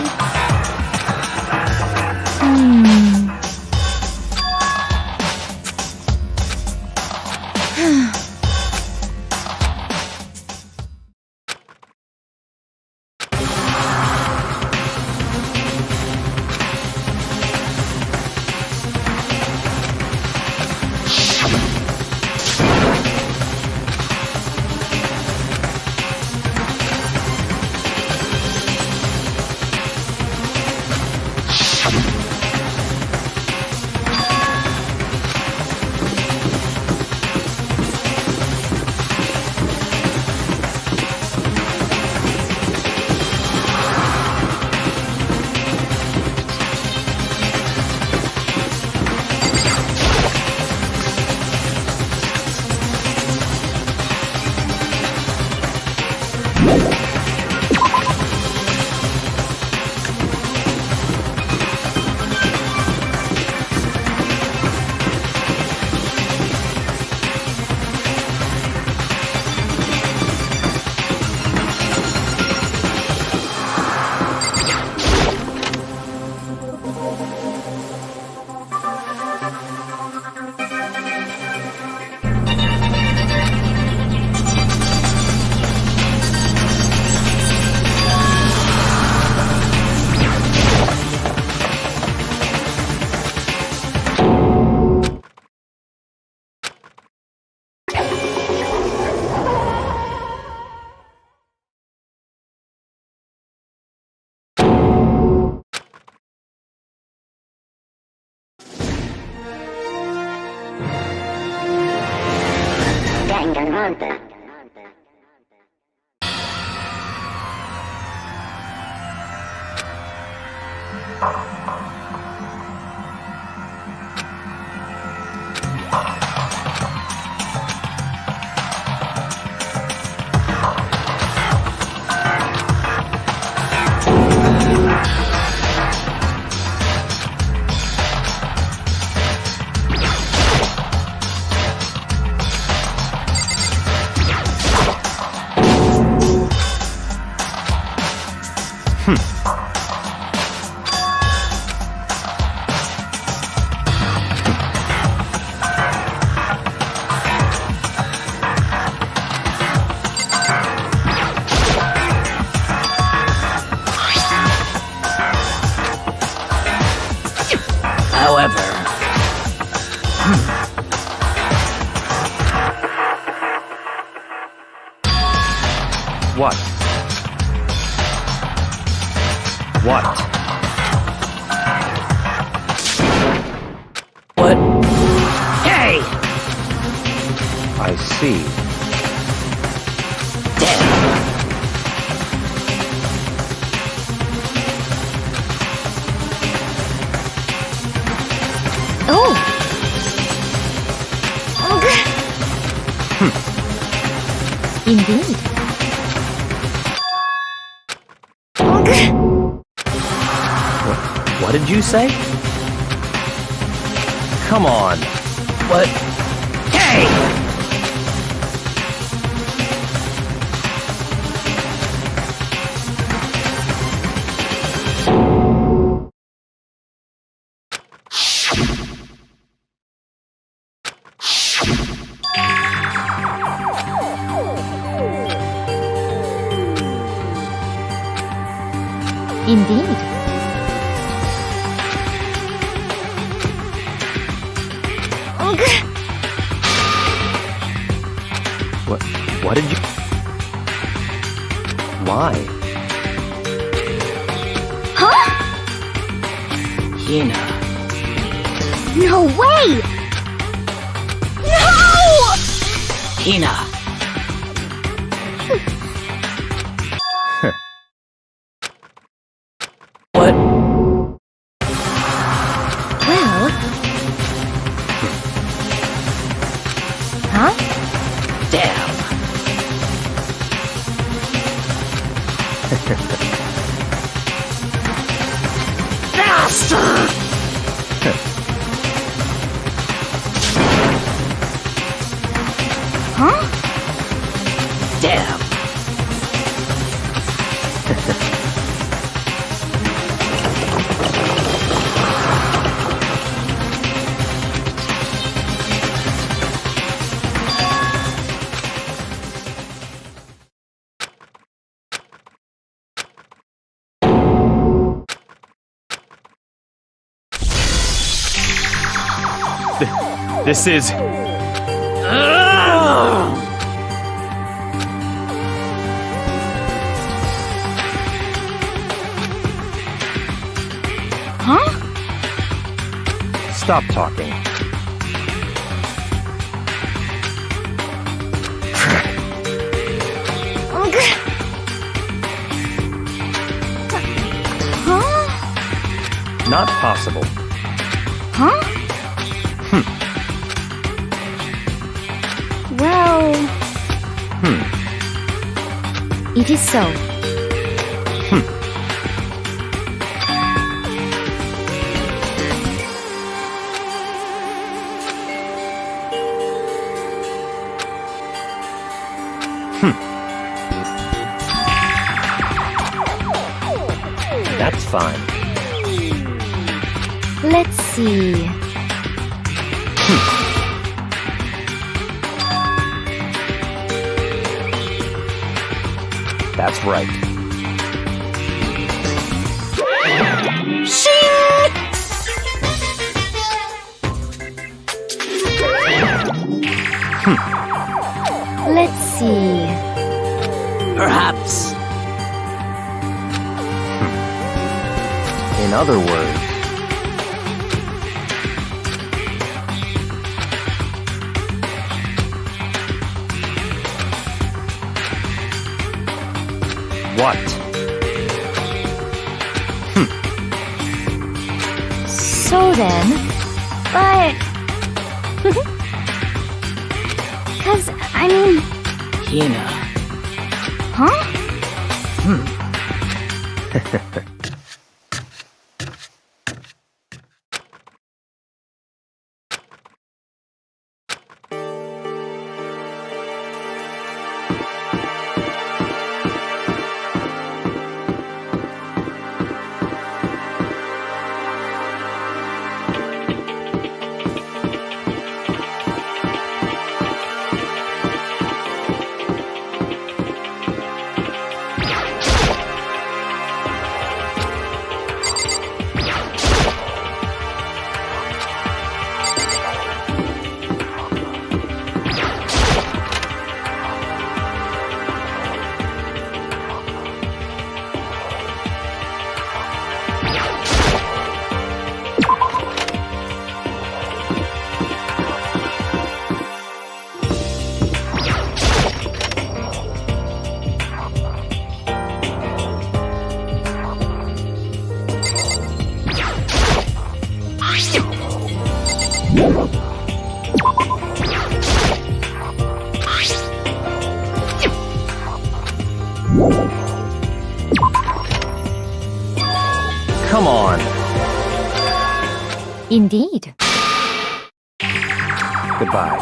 [SPEAKER 6] Danganronpa.
[SPEAKER 3] However,
[SPEAKER 2] What? What?
[SPEAKER 3] what? Hey!
[SPEAKER 2] I see.
[SPEAKER 3] Damn.
[SPEAKER 1] Oh. Indeed.
[SPEAKER 2] What did you say? Come on.
[SPEAKER 3] What? Hey!
[SPEAKER 1] Indeed.
[SPEAKER 2] What did you... Why?
[SPEAKER 1] Huh?
[SPEAKER 3] Hina.
[SPEAKER 1] No way! No!
[SPEAKER 3] Hina. What?
[SPEAKER 1] Well... Huh?
[SPEAKER 3] Damn.
[SPEAKER 2] This is...
[SPEAKER 1] Huh?
[SPEAKER 2] Stop talking.
[SPEAKER 1] Huh?
[SPEAKER 2] Not possible.
[SPEAKER 1] Huh? Well... It is so.
[SPEAKER 2] That's fine.
[SPEAKER 1] Let's see.
[SPEAKER 2] That's right.
[SPEAKER 1] Let's see.
[SPEAKER 3] Perhaps.
[SPEAKER 2] In other words... What?
[SPEAKER 1] So then... But... 'Cause, I mean...
[SPEAKER 3] Hina.
[SPEAKER 1] Huh?
[SPEAKER 2] Come on.
[SPEAKER 1] Indeed.
[SPEAKER 2] Goodbye.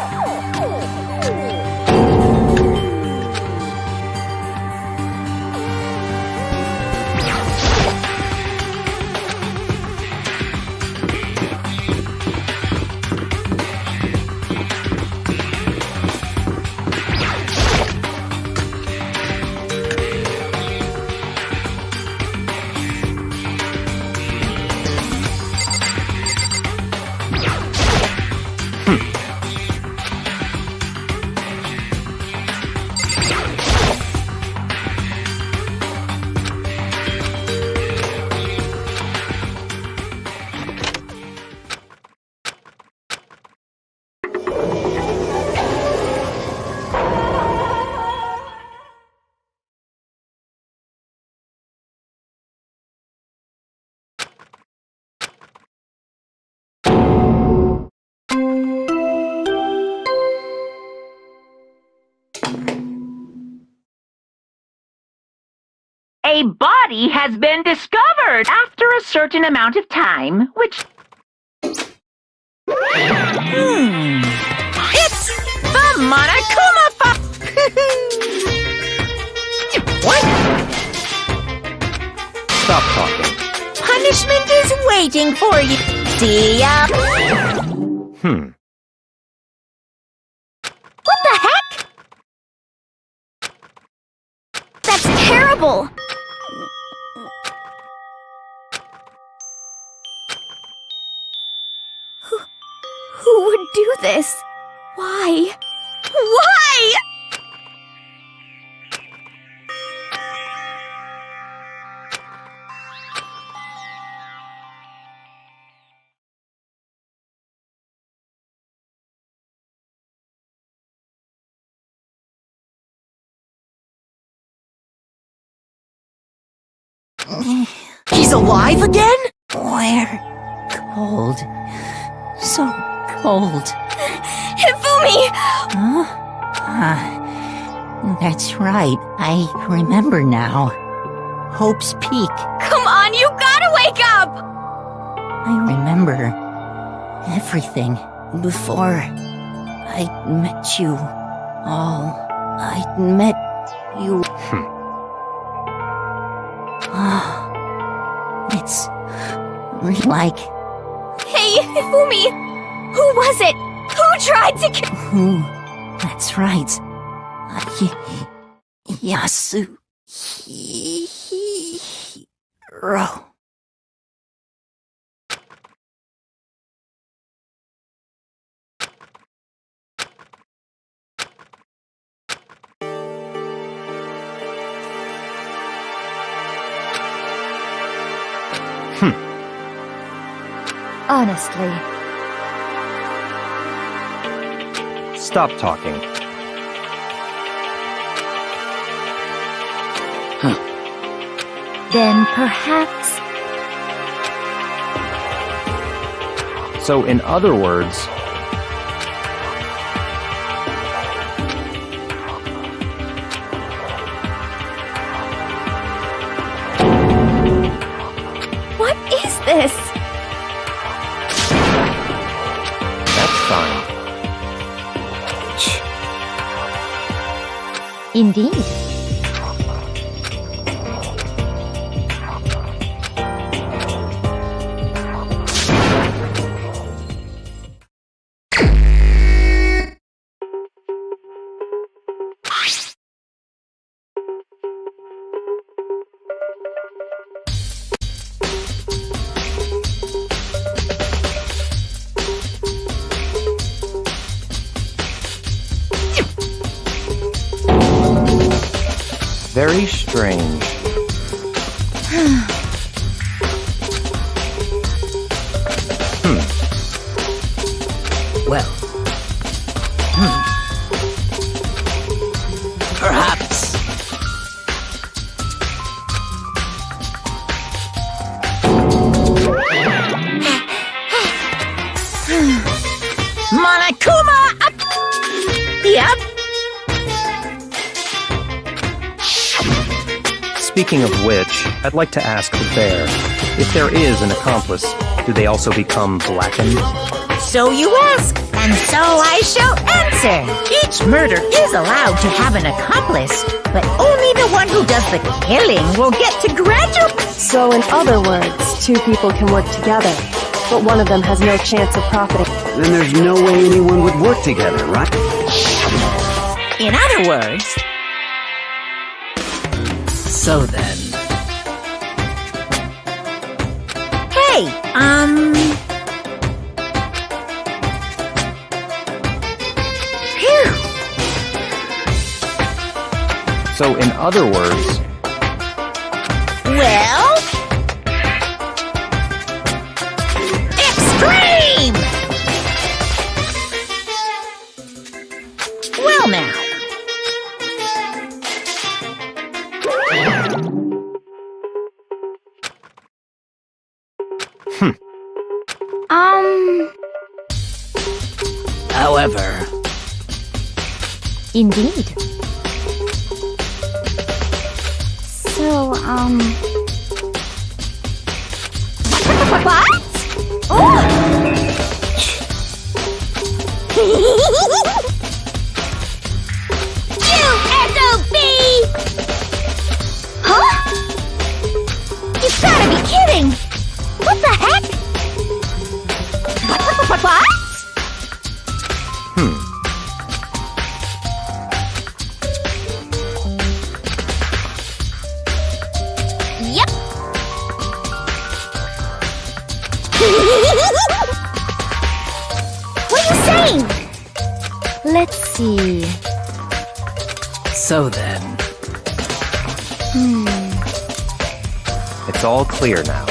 [SPEAKER 4] A body has been discovered after a certain amount of time, which...
[SPEAKER 7] It's the Monokuma What?
[SPEAKER 2] Stop talking.
[SPEAKER 7] Punishment is waiting for you. See ya.
[SPEAKER 1] What the heck? That's terrible! Who would do this? Why? Why?
[SPEAKER 7] He's alive again? Where? Cold. So cold.
[SPEAKER 1] Hifumi!
[SPEAKER 7] Huh? That's right. I remember now. Hope's Peak.
[SPEAKER 1] Come on, you gotta wake up!
[SPEAKER 7] I remember everything before I met you all. I met you. It's really like
[SPEAKER 1] Hey, Hifumi! Who was it? Who tried to kill—
[SPEAKER 7] who? That's right. Yasuhiro.
[SPEAKER 1] Honestly.
[SPEAKER 2] Stop talking.
[SPEAKER 1] Then perhaps—
[SPEAKER 2] So, in other words,
[SPEAKER 1] what is this?
[SPEAKER 2] that's fine.
[SPEAKER 1] Indeed.
[SPEAKER 2] Very strange.
[SPEAKER 3] Well. Perhaps.
[SPEAKER 7] Monokuma! Yep.
[SPEAKER 2] Speaking of which, I'd like to ask the bear, if there is an accomplice, do they also become blackened?
[SPEAKER 7] So you ask, and so I shall answer. Each murder is allowed to have an accomplice, but only the one who does the killing will get to graduate.
[SPEAKER 5] So in other words, two people can work together, but one of them has no chance of profiting.
[SPEAKER 8] Then there's no way anyone would work together, right?
[SPEAKER 7] In other words,
[SPEAKER 3] So then.
[SPEAKER 7] hey, phew.
[SPEAKER 2] So, in other words,
[SPEAKER 7] Well, extreme! Well now.
[SPEAKER 3] However,
[SPEAKER 1] Indeed. So, what? Oh! You SOB! Huh? You've gotta be kidding! What the heck? What? Yep. What do you say?
[SPEAKER 7] mean?
[SPEAKER 1] Let's see.
[SPEAKER 3] So then,
[SPEAKER 2] It's all clear now.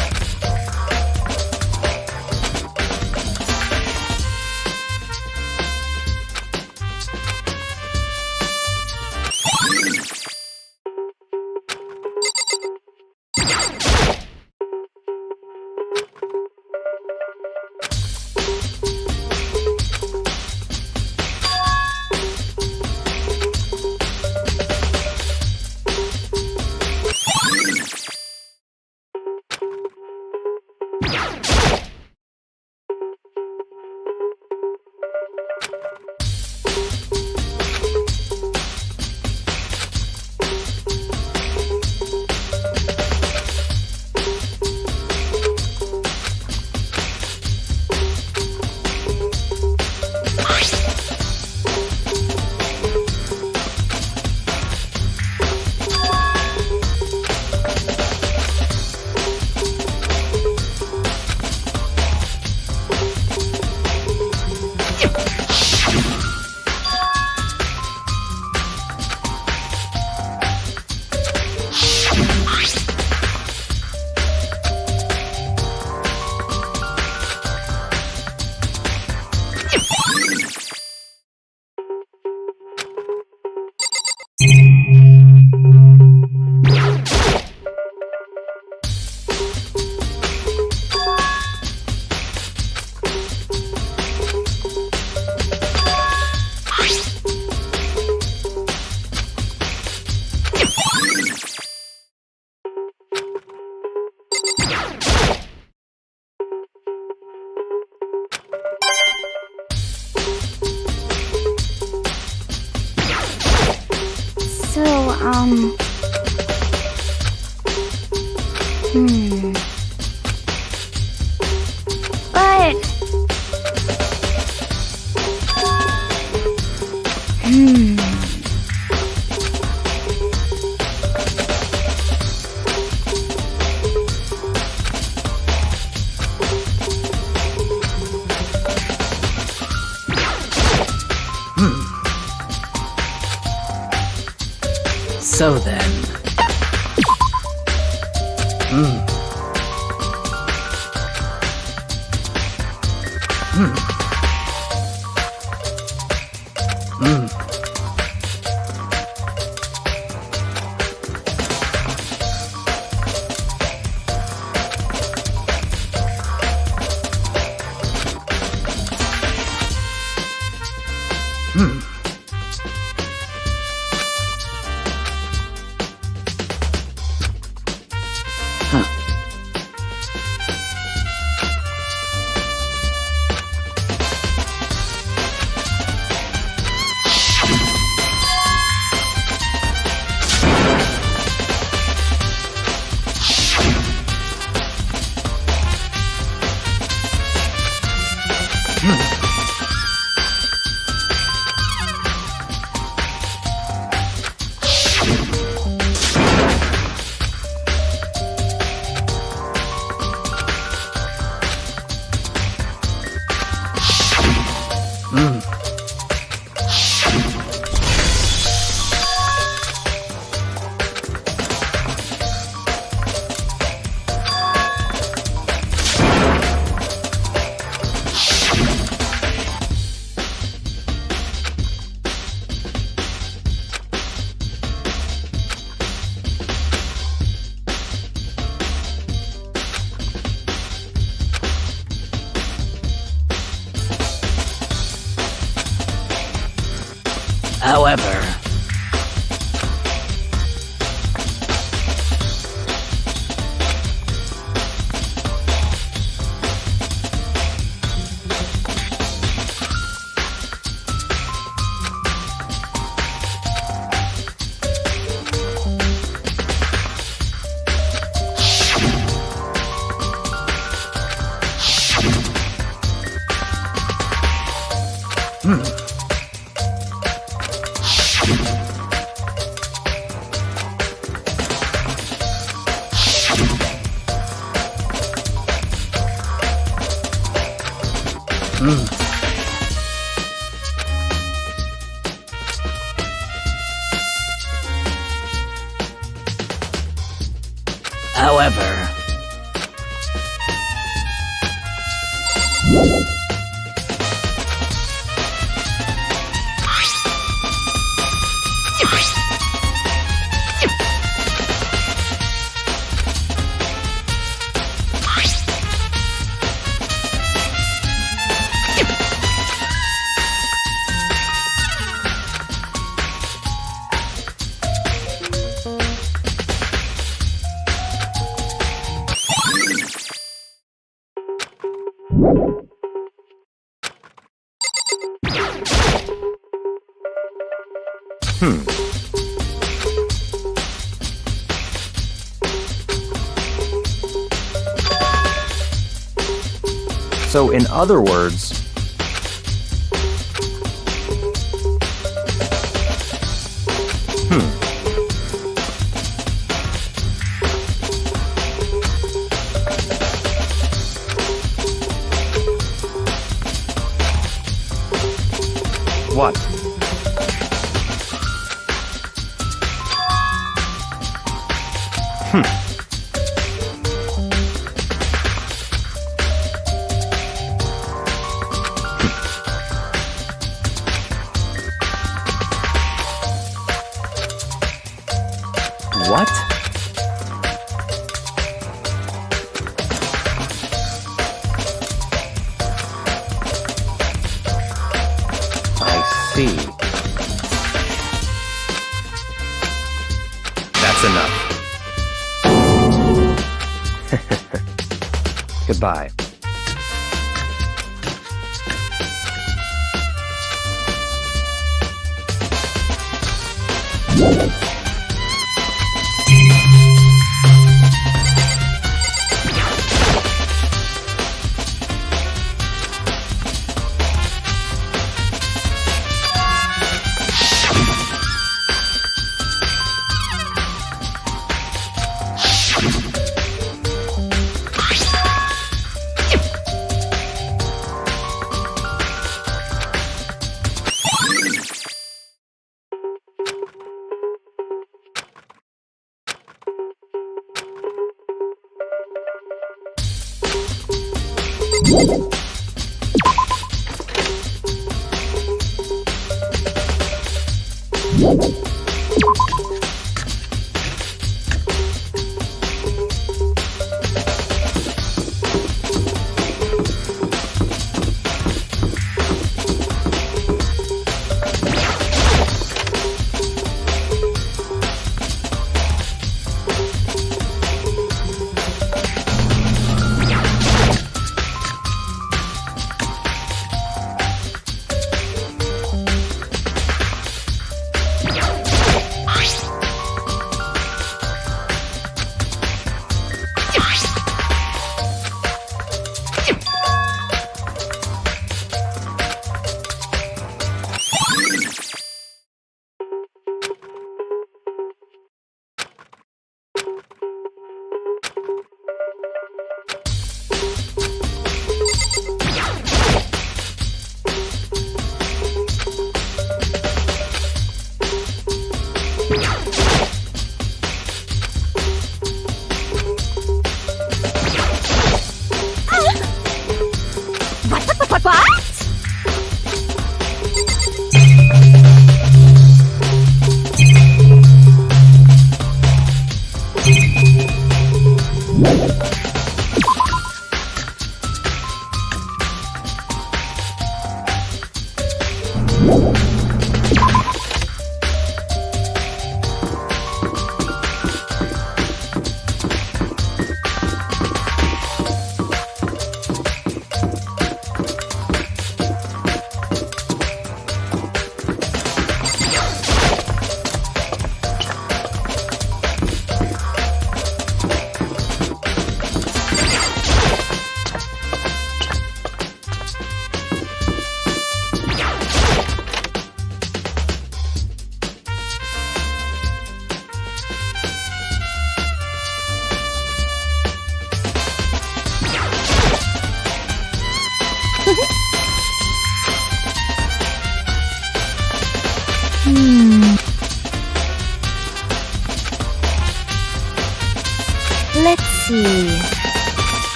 [SPEAKER 1] But...
[SPEAKER 3] so then. However,
[SPEAKER 2] So, in other words, what? What? I see. That's enough. Goodbye.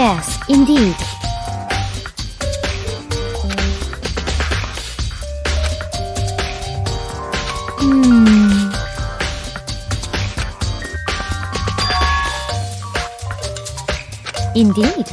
[SPEAKER 9] Yes, indeed. Indeed.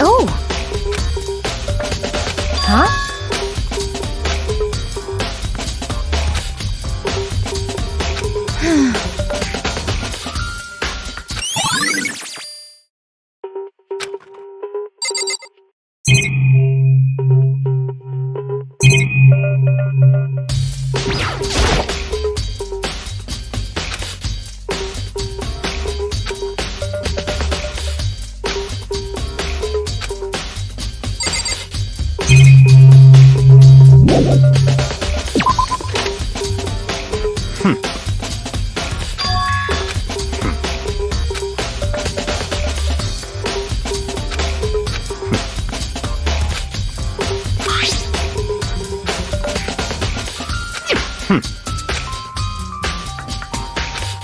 [SPEAKER 9] Oh. Huh?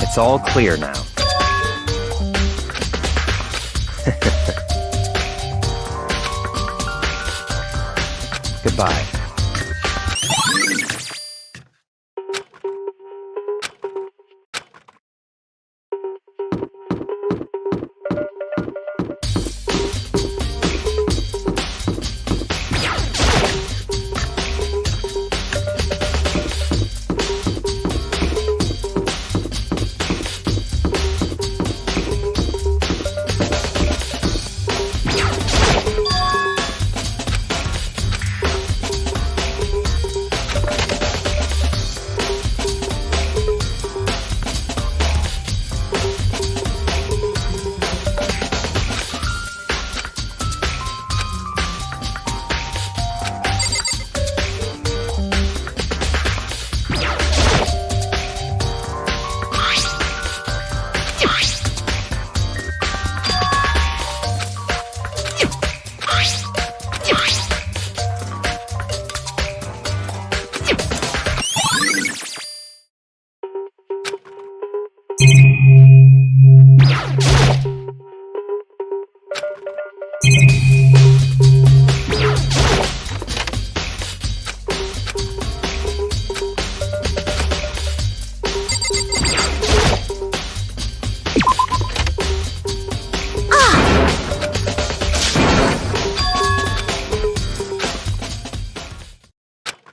[SPEAKER 2] It's all clear now. Goodbye.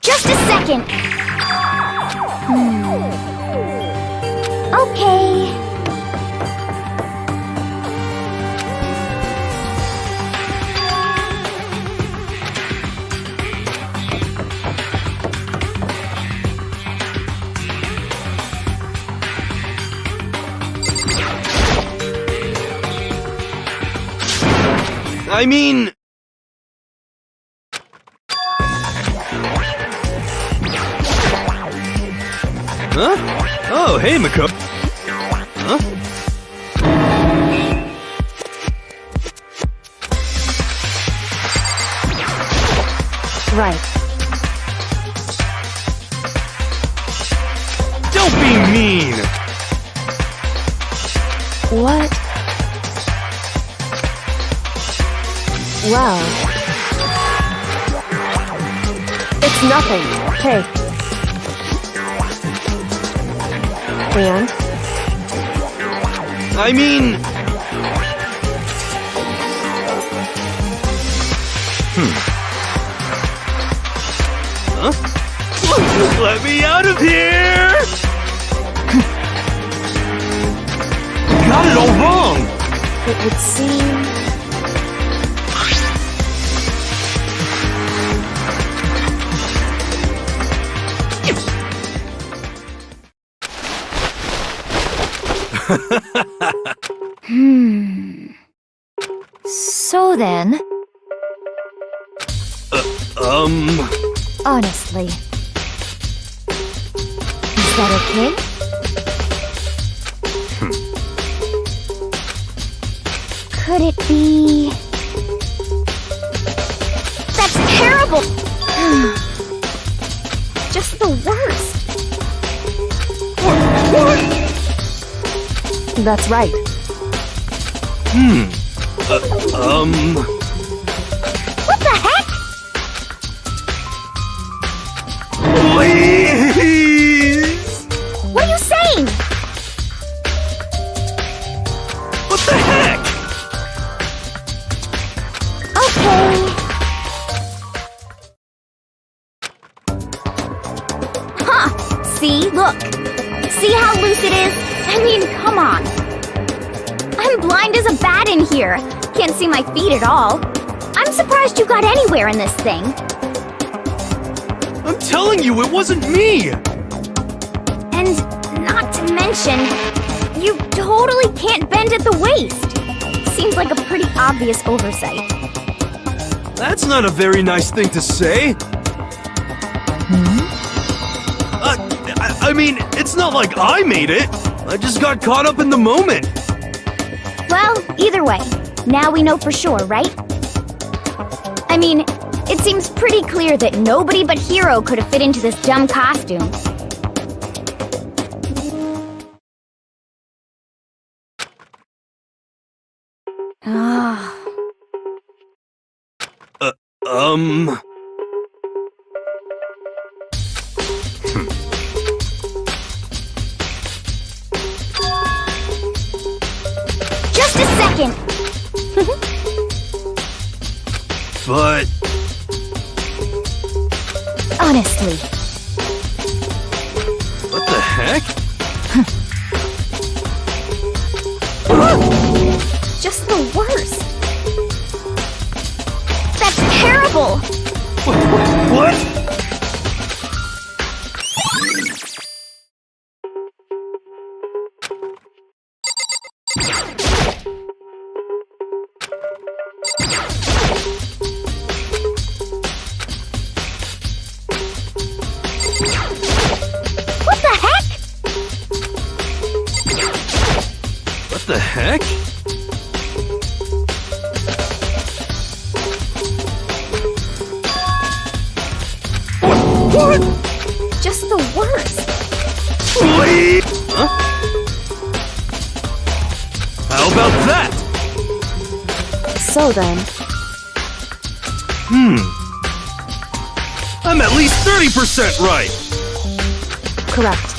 [SPEAKER 1] Just a second. Okay.
[SPEAKER 2] I mean... Huh? Oh, hey, Mako. Huh?
[SPEAKER 5] Right.
[SPEAKER 2] Don't be mean!
[SPEAKER 5] What? Well... It's nothing. Hey. And?
[SPEAKER 2] I mean... Huh? Let me out of here! You got it all wrong!
[SPEAKER 5] It would seem...
[SPEAKER 1] Hmm. So then, honestly, is that okay? Could it be... That's terrible! Just the worst.
[SPEAKER 5] That's right.
[SPEAKER 1] What the heck?
[SPEAKER 2] Please!
[SPEAKER 1] What are you saying?
[SPEAKER 2] What the heck?
[SPEAKER 1] Okay. Huh! See? Look. See how loose it is? I mean, come on. I'm blind as a bat in here. Can't see my feet at all. I'm surprised you got anywhere in this thing.
[SPEAKER 2] I'm telling you, it wasn't me!
[SPEAKER 1] And not to mention, you totally can't bend at the waist. Seems like a pretty obvious oversight.
[SPEAKER 2] That's not a very nice thing to say. I mean, it's not like I made it. I just got caught up in the moment.
[SPEAKER 1] Well, either way, now we know for sure, right? I mean, it seems pretty clear that nobody but Hero could have fit into this dumb costume. Ah. Just a second!
[SPEAKER 2] But...
[SPEAKER 1] Honestly.
[SPEAKER 2] what the heck?
[SPEAKER 1] Just the worst. That's terrible!
[SPEAKER 2] What?
[SPEAKER 1] What the heck?
[SPEAKER 2] What the heck? What?
[SPEAKER 1] Just the worst.
[SPEAKER 2] Please? Huh? How about that?
[SPEAKER 5] So then,
[SPEAKER 2] I'm at least 30% right.
[SPEAKER 5] correct.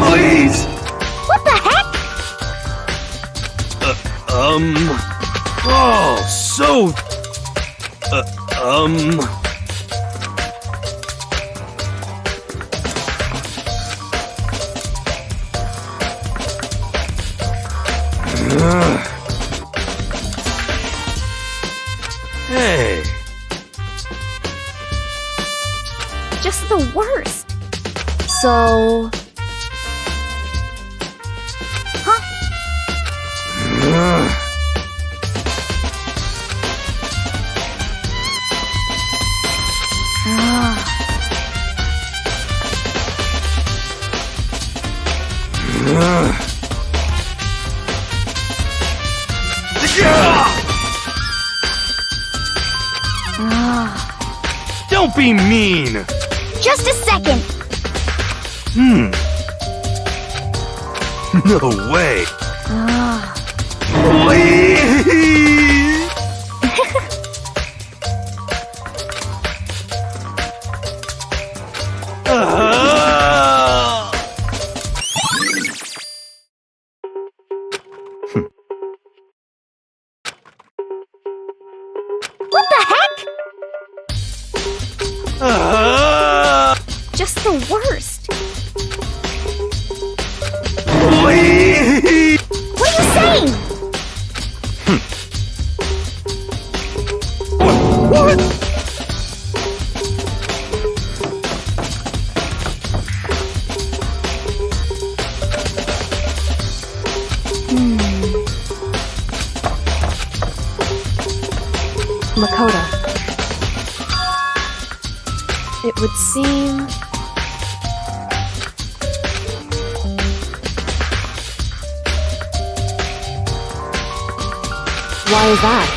[SPEAKER 2] Please?
[SPEAKER 1] What the heck?
[SPEAKER 2] Oh, so... Hey.
[SPEAKER 1] Just the worst.
[SPEAKER 5] So,
[SPEAKER 1] Huh?
[SPEAKER 2] Don't be mean.
[SPEAKER 1] Just a second.
[SPEAKER 2] No way. Please.
[SPEAKER 1] What the heck? Just the worst.
[SPEAKER 2] Please.
[SPEAKER 1] What are you saying?
[SPEAKER 2] What?
[SPEAKER 5] Makoto. It would seem... Why is that?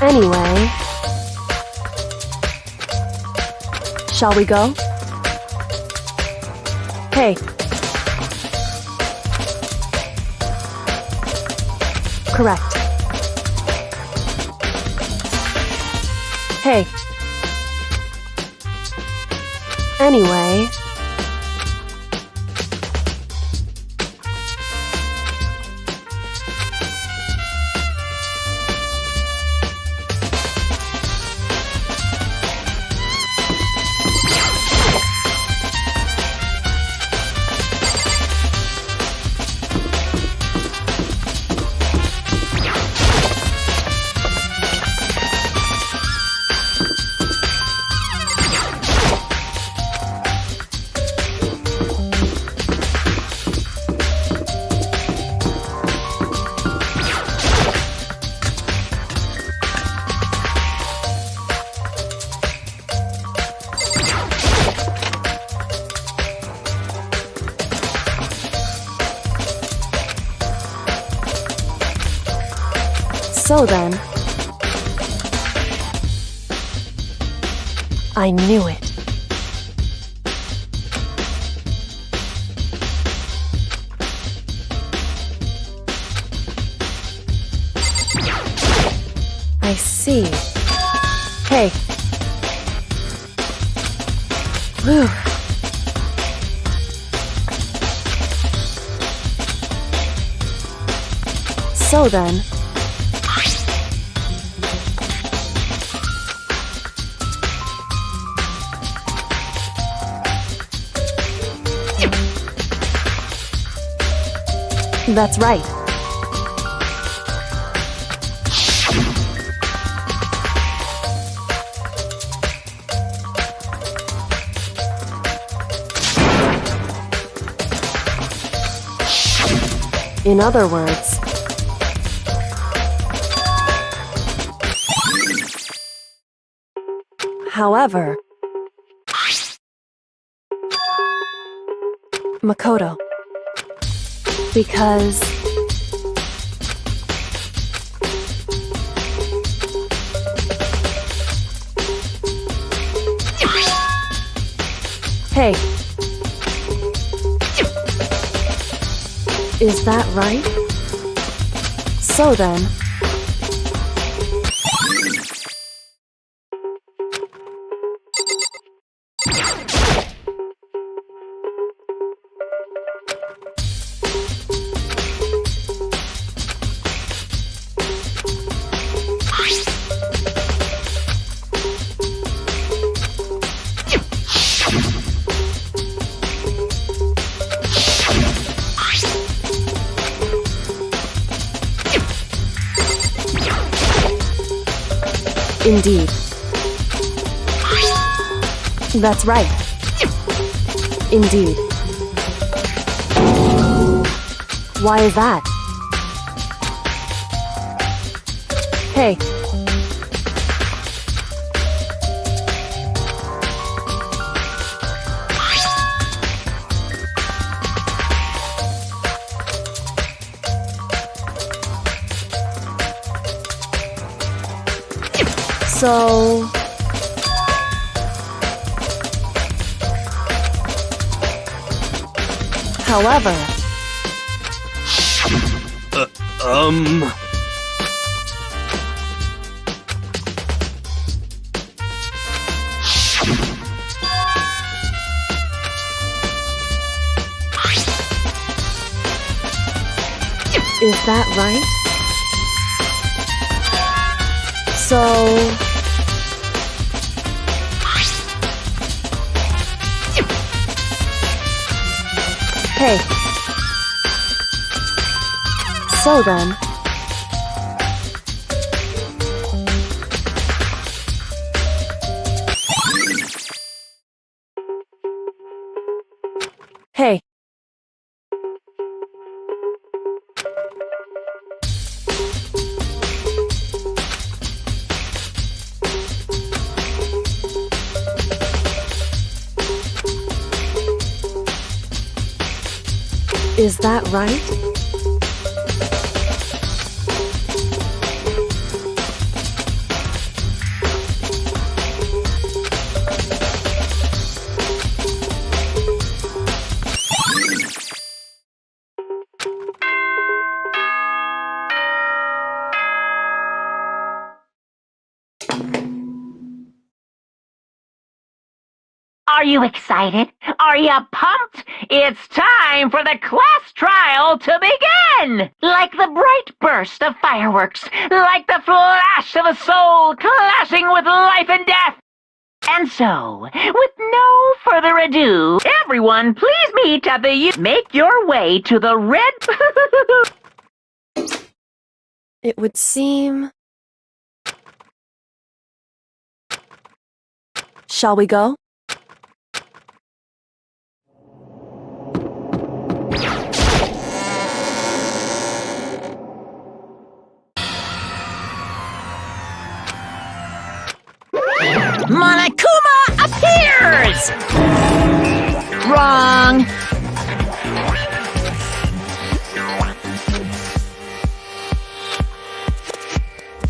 [SPEAKER 5] Anyway... Shall we go? Hey. Correct. Hey. Anyway... So then... I knew it. I see. Hey. Whew. So then... That's right. In other words... However... Makoto... Because... Hey. Is that right? So then... Indeed. That's right. Indeed. Why is that? Hey. So... However... Is that right? So... Hey. So then... Hey. Is that right?
[SPEAKER 4] Are you excited? Are you pumped? It's time for the class trial to begin! Like the bright burst of fireworks, like the flash of a soul clashing with life and death. And so, with no further ado, everyone please meet at the make your way to the red...
[SPEAKER 5] It would seem... Shall we go?
[SPEAKER 7] Monokuma appears! Wrong.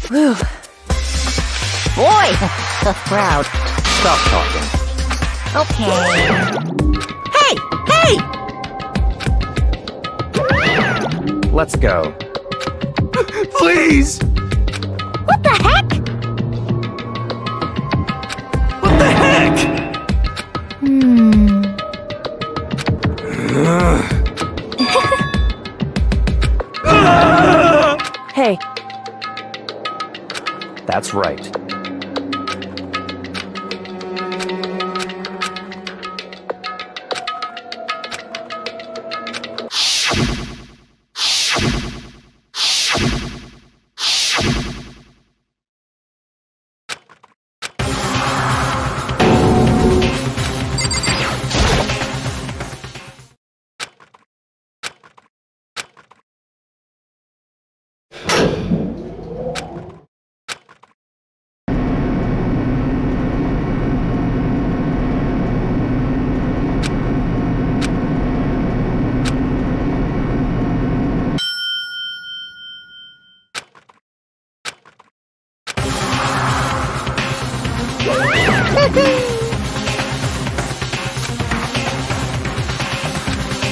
[SPEAKER 5] Whew.
[SPEAKER 7] Boy, the crowd.
[SPEAKER 2] Stop talking.
[SPEAKER 7] Okay. Hey!
[SPEAKER 2] Let's go.
[SPEAKER 8] Please!
[SPEAKER 1] What the heck?
[SPEAKER 8] What the heck?
[SPEAKER 5] Hey,
[SPEAKER 2] That's right.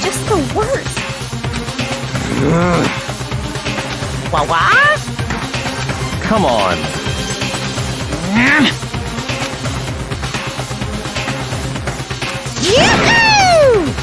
[SPEAKER 1] Just the worst.
[SPEAKER 7] What?
[SPEAKER 2] Come on.
[SPEAKER 7] Yoo-hoo!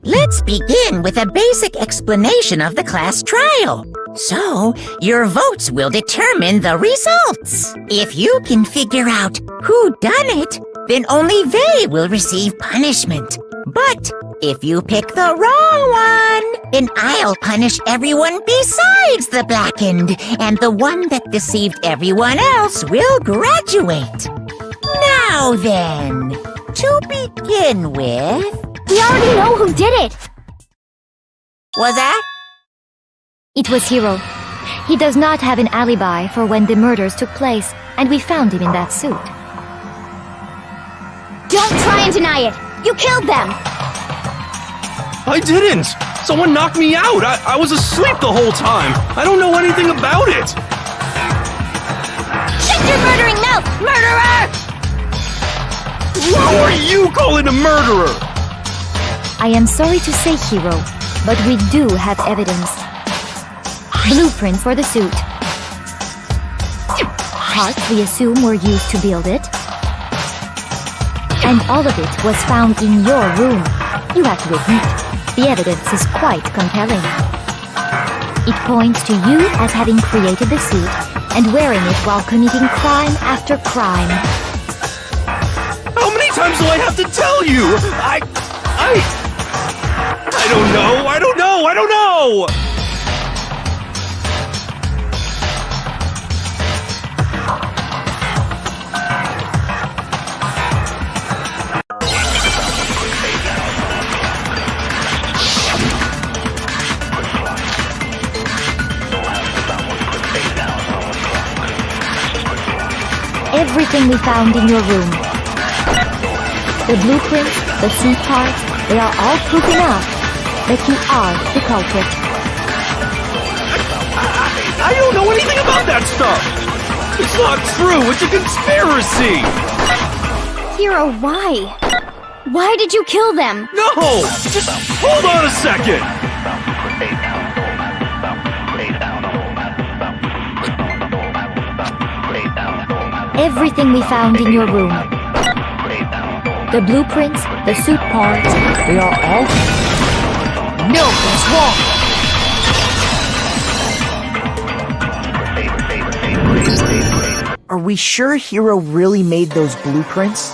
[SPEAKER 7] Let's begin with a basic explanation of the class trial. So, your votes will determine the results. If you can figure out who done it, then only they will receive punishment. But if you pick the wrong one, then I'll punish everyone besides the blackened, and the one that deceived everyone else will graduate. Now then, to begin with...
[SPEAKER 1] We already know who did it.
[SPEAKER 7] Was that?
[SPEAKER 1] It was Hiro. He does not have an alibi for when the murders took place, and we found him in that suit. Don't try and deny it! You killed them!
[SPEAKER 9] I didn't! Someone knocked me out! I was asleep the whole time! I don't know anything about it!
[SPEAKER 1] Shut your murdering mouth, murderer!
[SPEAKER 9] Who are you calling a murderer?
[SPEAKER 1] I am sorry to say, Hiro, but we do have evidence. Blueprints for the suit. Parts we assume were used to build it. And all of it was found in your room. You have to admit, the evidence is quite compelling. It points to you as having created the suit and wearing it while committing crime after crime.
[SPEAKER 9] How many times do I have to tell you? I don't know!
[SPEAKER 1] everything we found in your room. The blueprints, the suit parts, they are all proof enough that you are the culprit.
[SPEAKER 9] I don't know anything about that stuff! It's not true! It's a conspiracy!
[SPEAKER 1] Hero, why? Why did you kill them?
[SPEAKER 9] No! Just hold on a second!
[SPEAKER 1] Everything we found in your room. The blueprints, the suit parts, they are all...
[SPEAKER 7] No, that's wrong.
[SPEAKER 10] Are we sure Hero really made those blueprints?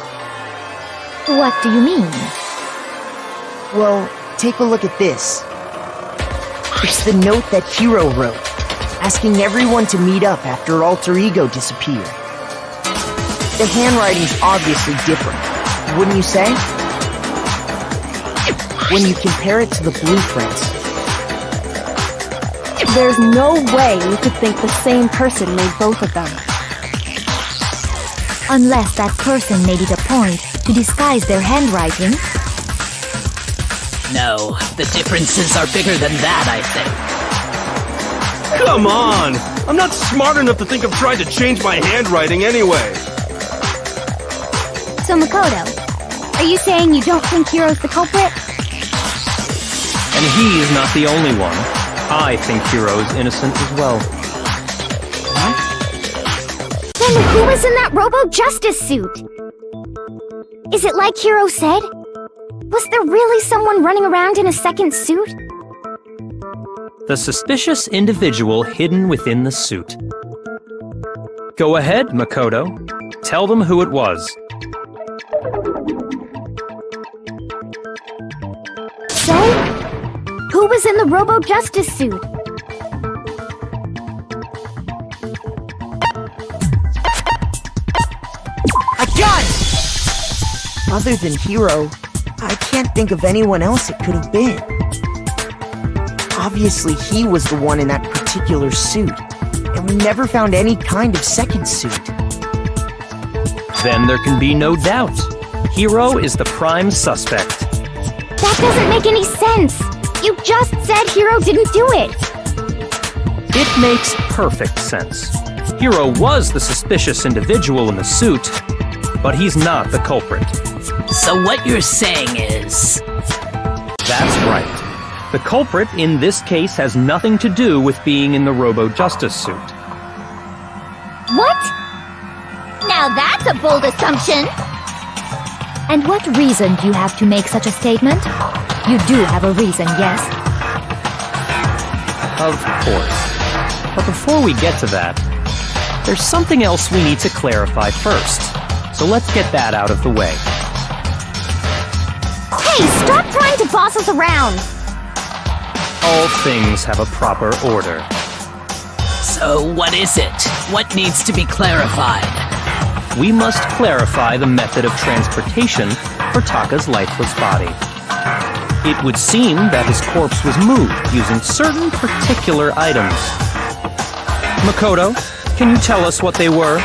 [SPEAKER 1] What do you mean?
[SPEAKER 10] Well, take a look at this. It's the note that Hero wrote, asking everyone to meet up after Alter Ego disappeared. The handwriting's obviously different, wouldn't you say? When you compare it to the blueprints.
[SPEAKER 5] There's no way you could think the same person made both of them.
[SPEAKER 1] Unless that person made it a point to disguise their handwriting.
[SPEAKER 3] No, the differences are bigger than that, I think.
[SPEAKER 9] Come on! I'm not smart enough to think of trying to change my handwriting anyway.
[SPEAKER 1] So Makoto, are you saying you don't think Hiro's the culprit?
[SPEAKER 2] And he's not the only one. I think Hiro's innocent as well.
[SPEAKER 1] Then who was in that Robo-Justice suit? Is it like Hiro said? Was there really someone running around in a second suit?
[SPEAKER 2] The suspicious individual hidden within the suit. Go ahead, Makoto. Tell them who it was.
[SPEAKER 1] So? Who was in the Robo-Justice suit?
[SPEAKER 10] A gun! Other than Hero, I can't think of anyone else it could have been. Obviously, he was the one in that particular suit, and we never found any kind of second suit.
[SPEAKER 2] Then there can be no doubt. Hiro is the prime suspect.
[SPEAKER 1] That doesn't make any sense! You just said Hiro didn't do it!
[SPEAKER 2] It makes perfect sense. Hiro was the suspicious individual in the suit, but he's not the culprit.
[SPEAKER 3] So what you're saying is...
[SPEAKER 2] That's right. The culprit in this case has nothing to do with being in the Robo-Justice suit.
[SPEAKER 1] What? Now that's a bold assumption! And what reason do you have to make such a statement? You do have a reason, yes?
[SPEAKER 2] Of course. But before we get to that, there's something else we need to clarify first. So let's get that out of the way.
[SPEAKER 1] Hey, stop trying to boss us around!
[SPEAKER 2] All things have a proper order.
[SPEAKER 3] So what is it? What needs to be clarified?
[SPEAKER 2] We must clarify the method of transportation for Taka's lifeless body. It would seem that his corpse was moved using certain particular items. Makoto, can you tell us what they were?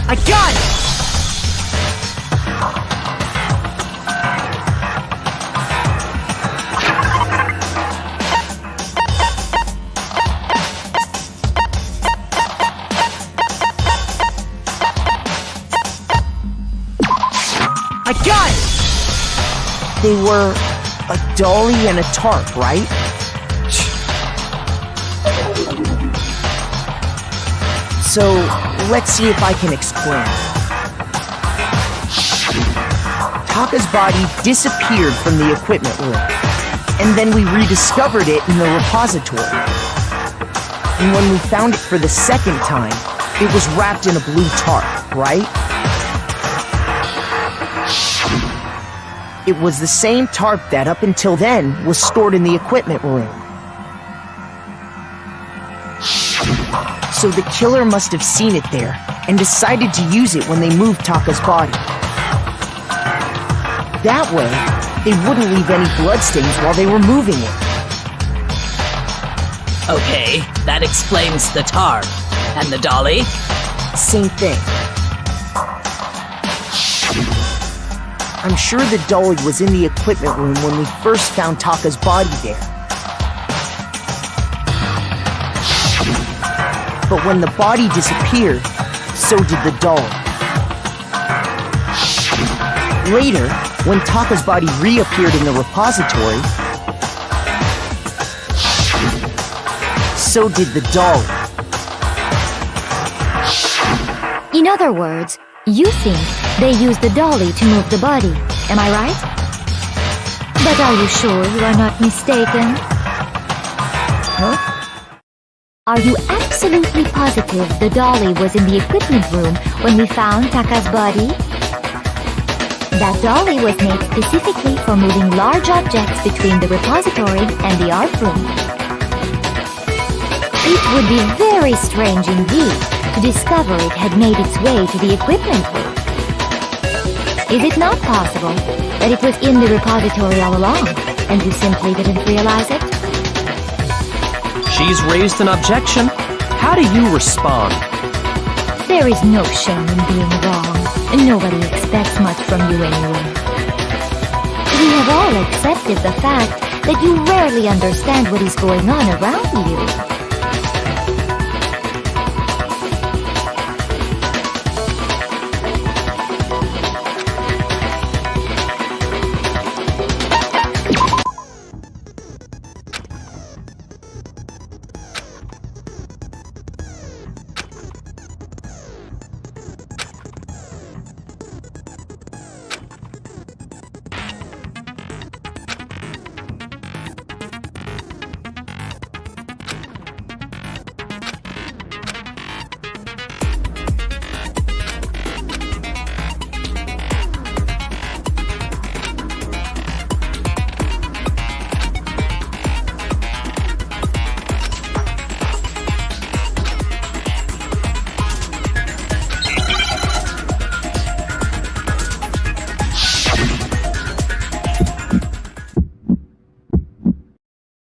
[SPEAKER 10] A gun! A gun! They were a dolly and a tarp, right? So, let's see if I can explain. Taka's body disappeared from the equipment room, and then we rediscovered it in the repository. And when we found it for the second time, it was wrapped in a blue tarp, right? It was the same tarp that, up until then, was stored in the equipment room. So the killer must have seen it there, and decided to use it when they moved Taka's body. That way, They wouldn't leave any bloodstains while they were moving it.
[SPEAKER 3] Okay, that explains the tar. And the dolly?
[SPEAKER 10] Same thing. I'm sure the dolly was in the equipment room when we first found Taka's body there. But when the body disappeared, so did the dolly. Later, when Taka's body reappeared in the repository, so did the dolly.
[SPEAKER 1] In other words, you think they used the dolly to move the body, am I right? But are you sure you are not mistaken?
[SPEAKER 10] Huh?
[SPEAKER 1] Are you absolutely positive the dolly was in the equipment room when we found Taka's body? That dolly was made specifically for moving large objects between the repository and the art room. It would be very strange indeed to discover it had made its way to the equipment room. Is it not possible that it was in the repository all along, and you simply didn't realize it?
[SPEAKER 2] She's raised an objection. How do you respond?
[SPEAKER 1] There is no shame in being wrong, and nobody expects much from you anyway. We have all accepted the fact that you rarely understand what is going on around you.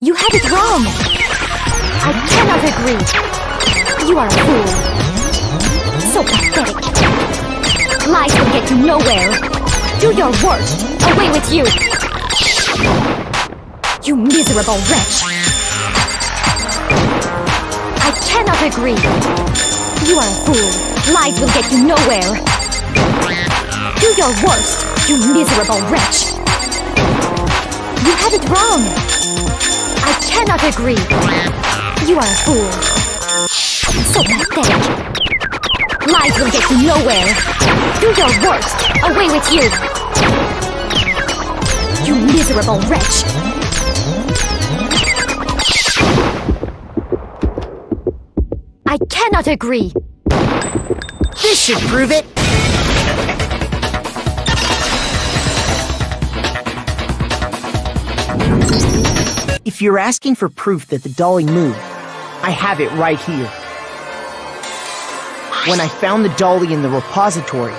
[SPEAKER 1] You had it wrong! I cannot agree! You are a fool! So pathetic! Lies will get you nowhere! Do your worst! Away with you! You miserable wretch! I cannot agree! You are a fool! Lies will get you nowhere! Do your worst! You miserable wretch! You had it wrong! I cannot agree. You are a fool. So pathetic. Lies will get you nowhere. Do your worst. Away with you. You miserable wretch. I cannot agree.
[SPEAKER 10] This should prove it. If you're asking for proof that the dolly moved, I have it right here. When I found the dolly in the repository,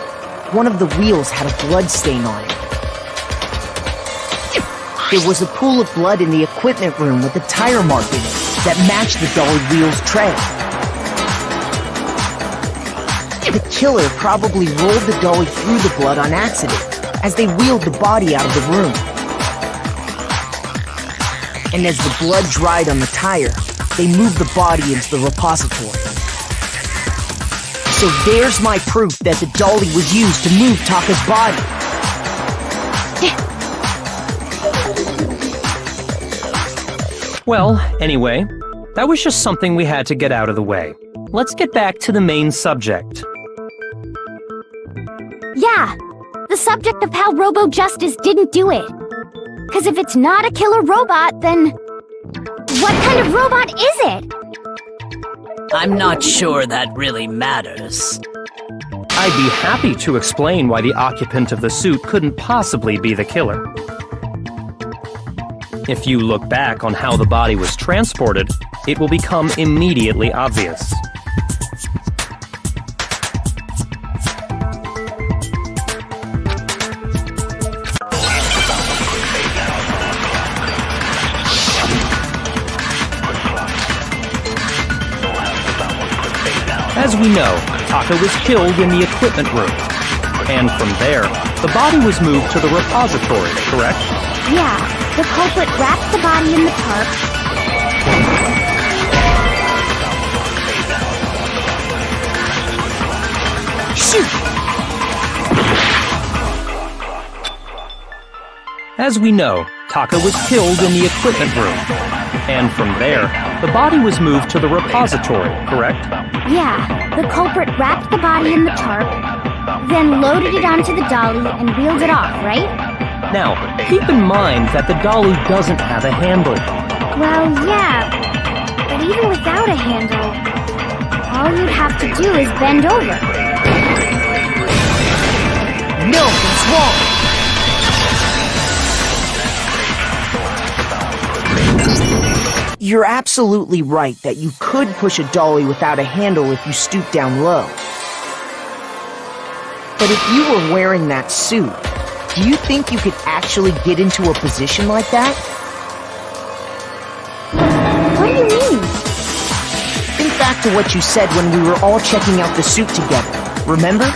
[SPEAKER 10] one of the wheels had a blood stain on it. There was a pool of blood in the equipment room with a tire mark in it that matched the dolly wheel's tread. The killer probably rolled the dolly through the blood on accident as they wheeled the body out of the room. And as the blood dried on the tire, they moved the body into the repository. So there's my proof that the dolly was used to move Taka's body.
[SPEAKER 2] Well, anyway, that was just something we had to get out of the way. Let's get back to the main subject.
[SPEAKER 1] Yeah, the subject of how Robo-Justice didn't do it. Because if it's not a killer robot, then what kind of robot is it?
[SPEAKER 3] I'm not sure that really matters.
[SPEAKER 2] I'd be happy to explain why the occupant of the suit couldn't possibly be the killer. If you look back on how the body was transported, it will become immediately obvious. As we know, Taka was killed in the equipment room. And from there, the body was moved to the repository, correct?
[SPEAKER 1] Yeah, the culprit wrapped the body in the tarp.
[SPEAKER 10] Shoot!
[SPEAKER 2] As we know, Taka was killed in the equipment room. And from there, the body was moved to the repository, correct?
[SPEAKER 1] Yeah, the culprit wrapped the body in the tarp, then loaded it onto the dolly and wheeled it off, right?
[SPEAKER 2] Now, keep in mind that the dolly doesn't have a handle.
[SPEAKER 1] Well, yeah, but even without a handle, all you'd have to do is bend over.
[SPEAKER 10] No, it's wrong! You're absolutely right that you could push a dolly without a handle if you stoop down low. But if you were wearing that suit, do you think you could actually get into a position like that?
[SPEAKER 1] What do you mean?
[SPEAKER 10] Think back to what you said when we were all checking out the suit together, remember?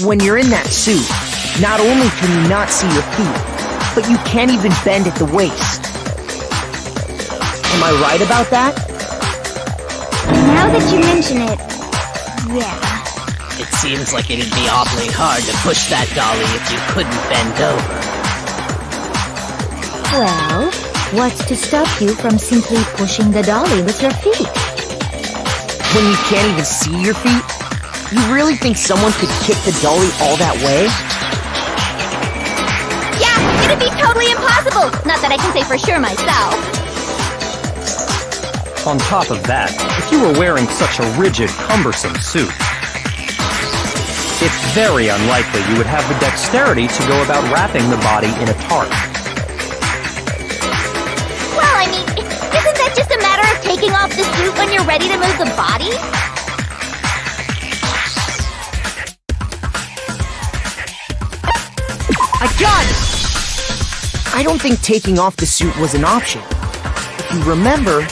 [SPEAKER 10] When you're in that suit, not only can you not see your feet, but you can't even bend at the waist. Am I right about that?
[SPEAKER 1] Now that you mention it, yeah.
[SPEAKER 3] It seems like it'd be awfully hard to push that dolly if you couldn't bend over.
[SPEAKER 1] Well, what's to stop you from simply pushing the dolly with your feet?
[SPEAKER 10] When you can't even see your feet? You really think someone could kick the dolly all that way?
[SPEAKER 1] Yeah, it'd be totally impossible! Not that I can say for sure myself.
[SPEAKER 2] On top of that, if you were wearing such a rigid, cumbersome suit, it's very unlikely you would have the dexterity to go about wrapping the body in a tarp.
[SPEAKER 1] Well, I mean, isn't that just a matter of taking off the suit when you're ready to move the body?
[SPEAKER 10] I got it! I don't think taking off the suit was an option. If you remember...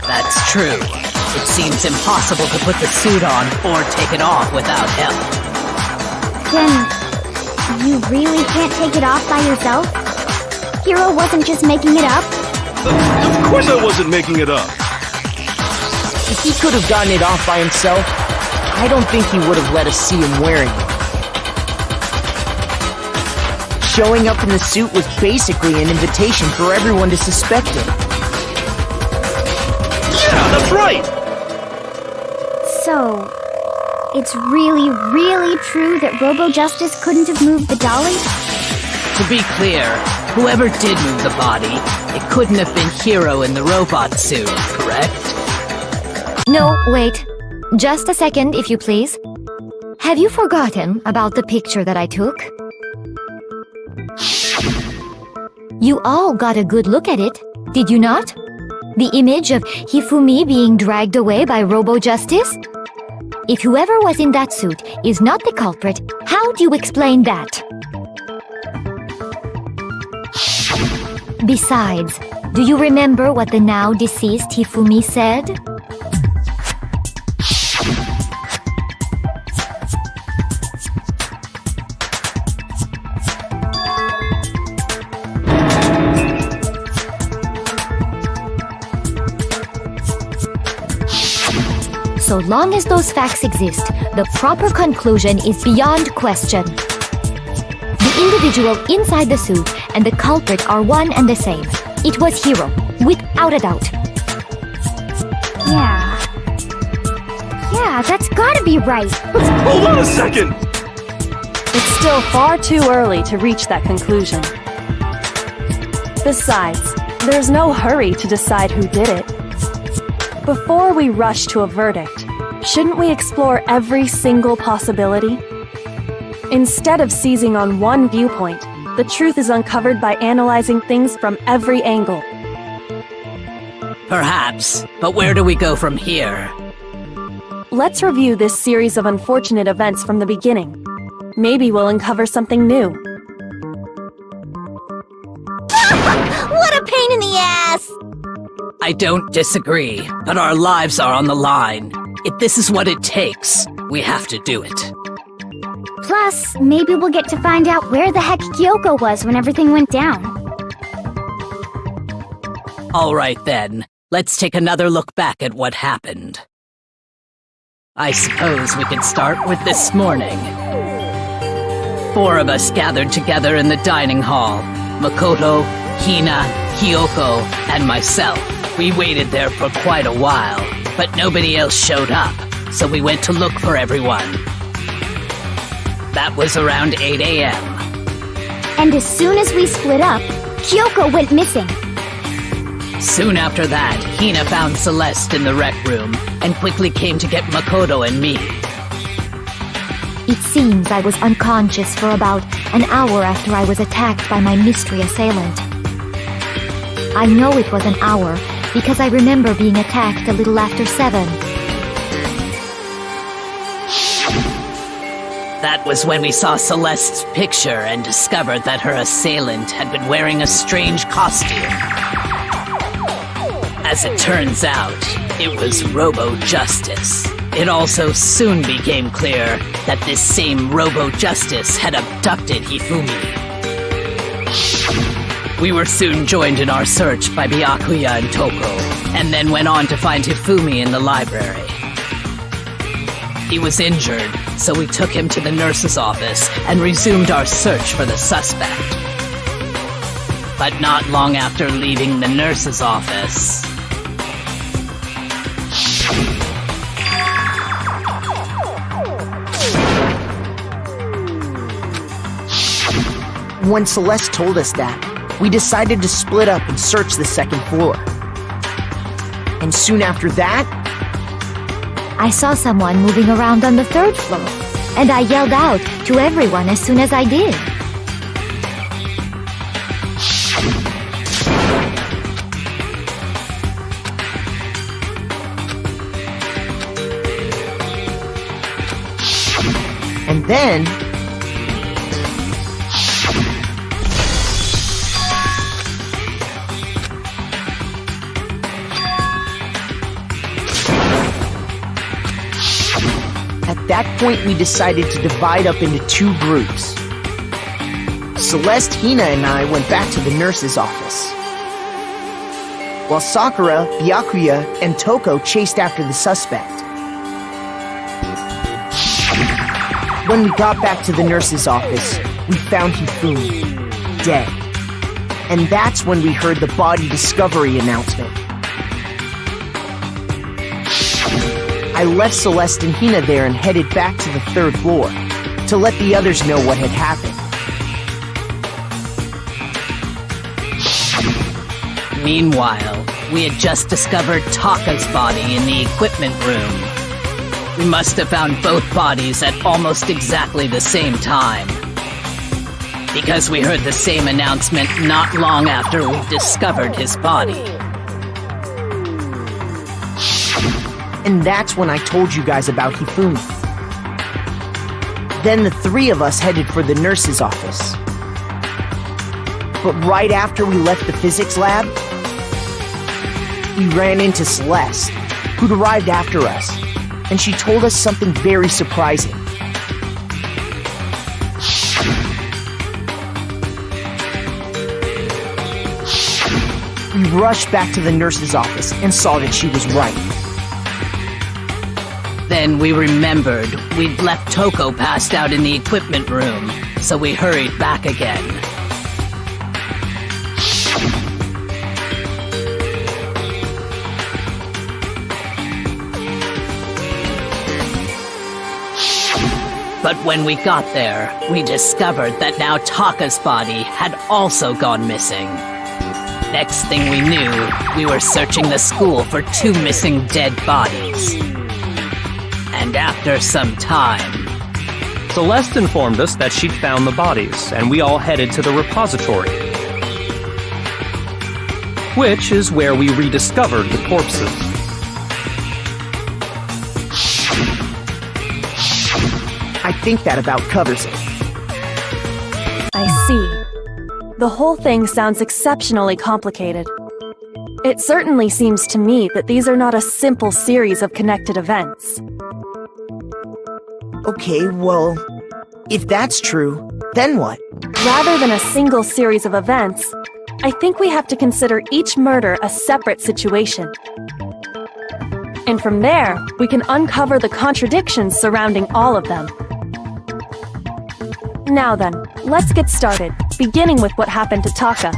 [SPEAKER 3] That's true. It seems impossible to put the suit on or take it off without help.
[SPEAKER 1] Then, you really can't take it off by yourself? Hiro wasn't just making it up?
[SPEAKER 9] Of course I wasn't making it up.
[SPEAKER 10] If he could have gotten it off by himself, I don't think he would have let us see him wearing it. Showing up in the suit was basically an invitation for everyone to suspect him.
[SPEAKER 9] Yeah, that's right!
[SPEAKER 1] So, it's really, really true that Robo-Justice couldn't have moved the dolly?
[SPEAKER 3] To be clear, whoever did move the body, it couldn't have been Hiro in the robot suit, correct?
[SPEAKER 11] No, wait. Just a second, if you please. Have you forgotten about the picture that I took? You all got a good look at it, did you not? The image of Hifumi being dragged away by Robo-Justice? If whoever was in that suit is not the culprit, how do you explain that? Besides, do you remember what the now deceased Hifumi said? So long as those facts exist, the proper conclusion is beyond question. The individual inside the suit and the culprit are one and the same. It was Hiro, without a doubt.
[SPEAKER 1] Yeah, that's gotta be right.
[SPEAKER 9] Hold on a second!
[SPEAKER 5] It's still far too early to reach that conclusion. Besides, there's no hurry to decide who did it. Before we rush to a verdict, shouldn't we explore every single possibility? Instead of seizing on one viewpoint, the truth is uncovered by analyzing things from every angle.
[SPEAKER 3] Perhaps, but where do we go from here?
[SPEAKER 5] Let's review this series of unfortunate events from the beginning. Maybe we'll uncover something new.
[SPEAKER 11] What a pain in the ass!
[SPEAKER 3] I don't disagree, but our lives are on the line. If this is what it takes, we have to do it.
[SPEAKER 1] Plus, maybe we'll get to find out where the heck Kyoko was when everything went down.
[SPEAKER 3] All right then, let's take another look back at what happened. I suppose we could start with this morning. 4 of us gathered together in the dining hall. Makoto, Hina, Kyoko, and myself. We waited there for quite a while, but nobody else showed up, so we went to look for everyone. That was around 8 a.m.
[SPEAKER 1] And as soon as we split up, Kyoko went missing.
[SPEAKER 3] Soon after that, Hina found Celeste in the rec room and quickly came to get Makoto and me.
[SPEAKER 11] It seems I was unconscious for about an hour after I was attacked by my mystery assailant. I know it was an hour because I remember being attacked a little after 7.
[SPEAKER 3] That was when we saw Celeste's picture and discovered that her assailant had been wearing a strange costume. As it turns out, it was Robo-Justice. It also soon became clear that this same Robo-Justice had abducted Hifumi. We were soon joined in our search by Byakuya and Toko, and then went on to find Hifumi in the library. He was injured, so we took him to the nurse's office and resumed our search for the suspect. But not long after leaving the nurse's office...
[SPEAKER 10] When Celeste told us that, we decided to split up and search the second floor. And soon after that,
[SPEAKER 11] I saw someone moving around on the 3rd floor, and I yelled out to everyone as soon as I did.
[SPEAKER 10] and then... At that point, we decided to divide up into 2 groups. Celeste, Hina, and I went back to the nurse's office, while Sakura, Byakuya, and Toko chased after the suspect. When we got back to the nurse's office, we found Hifumi, dead. And that's when we heard the body discovery announcement. I left Celeste and Hina there and headed back to the 3rd floor to let the others know what had happened.
[SPEAKER 3] Meanwhile, we had just discovered Taka's body in the equipment room. We must have found both bodies at almost exactly the same time, because we heard the same announcement not long after we discovered his body.
[SPEAKER 10] And that's when I told you guys about Hifumi. Then the 3 of us headed for the nurse's office. But right after we left the physics lab, we ran into Celeste, who'd arrived after us, and she told us something very surprising. We rushed back to the nurse's office and saw that she was right.
[SPEAKER 3] Then we remembered we'd left Toko passed out in the equipment room, so we hurried back again. But when we got there, we discovered that now Taka's body had also gone missing. Next thing we knew, we were searching the school for 2 missing dead bodies. And after some time,
[SPEAKER 2] Celeste informed us that she'd found the bodies, and we all headed to the repository, which is where we rediscovered the corpses.
[SPEAKER 10] I think that about covers it.
[SPEAKER 5] I see. The whole thing sounds exceptionally complicated. It certainly seems to me that these are not a simple series of connected events.
[SPEAKER 10] Okay, well, if that's true, then what?
[SPEAKER 5] Rather than a single series of events, I think we have to consider each murder a separate situation. And from there, we can uncover the contradictions surrounding all of them. Now then, let's get started, beginning with what happened to Taka.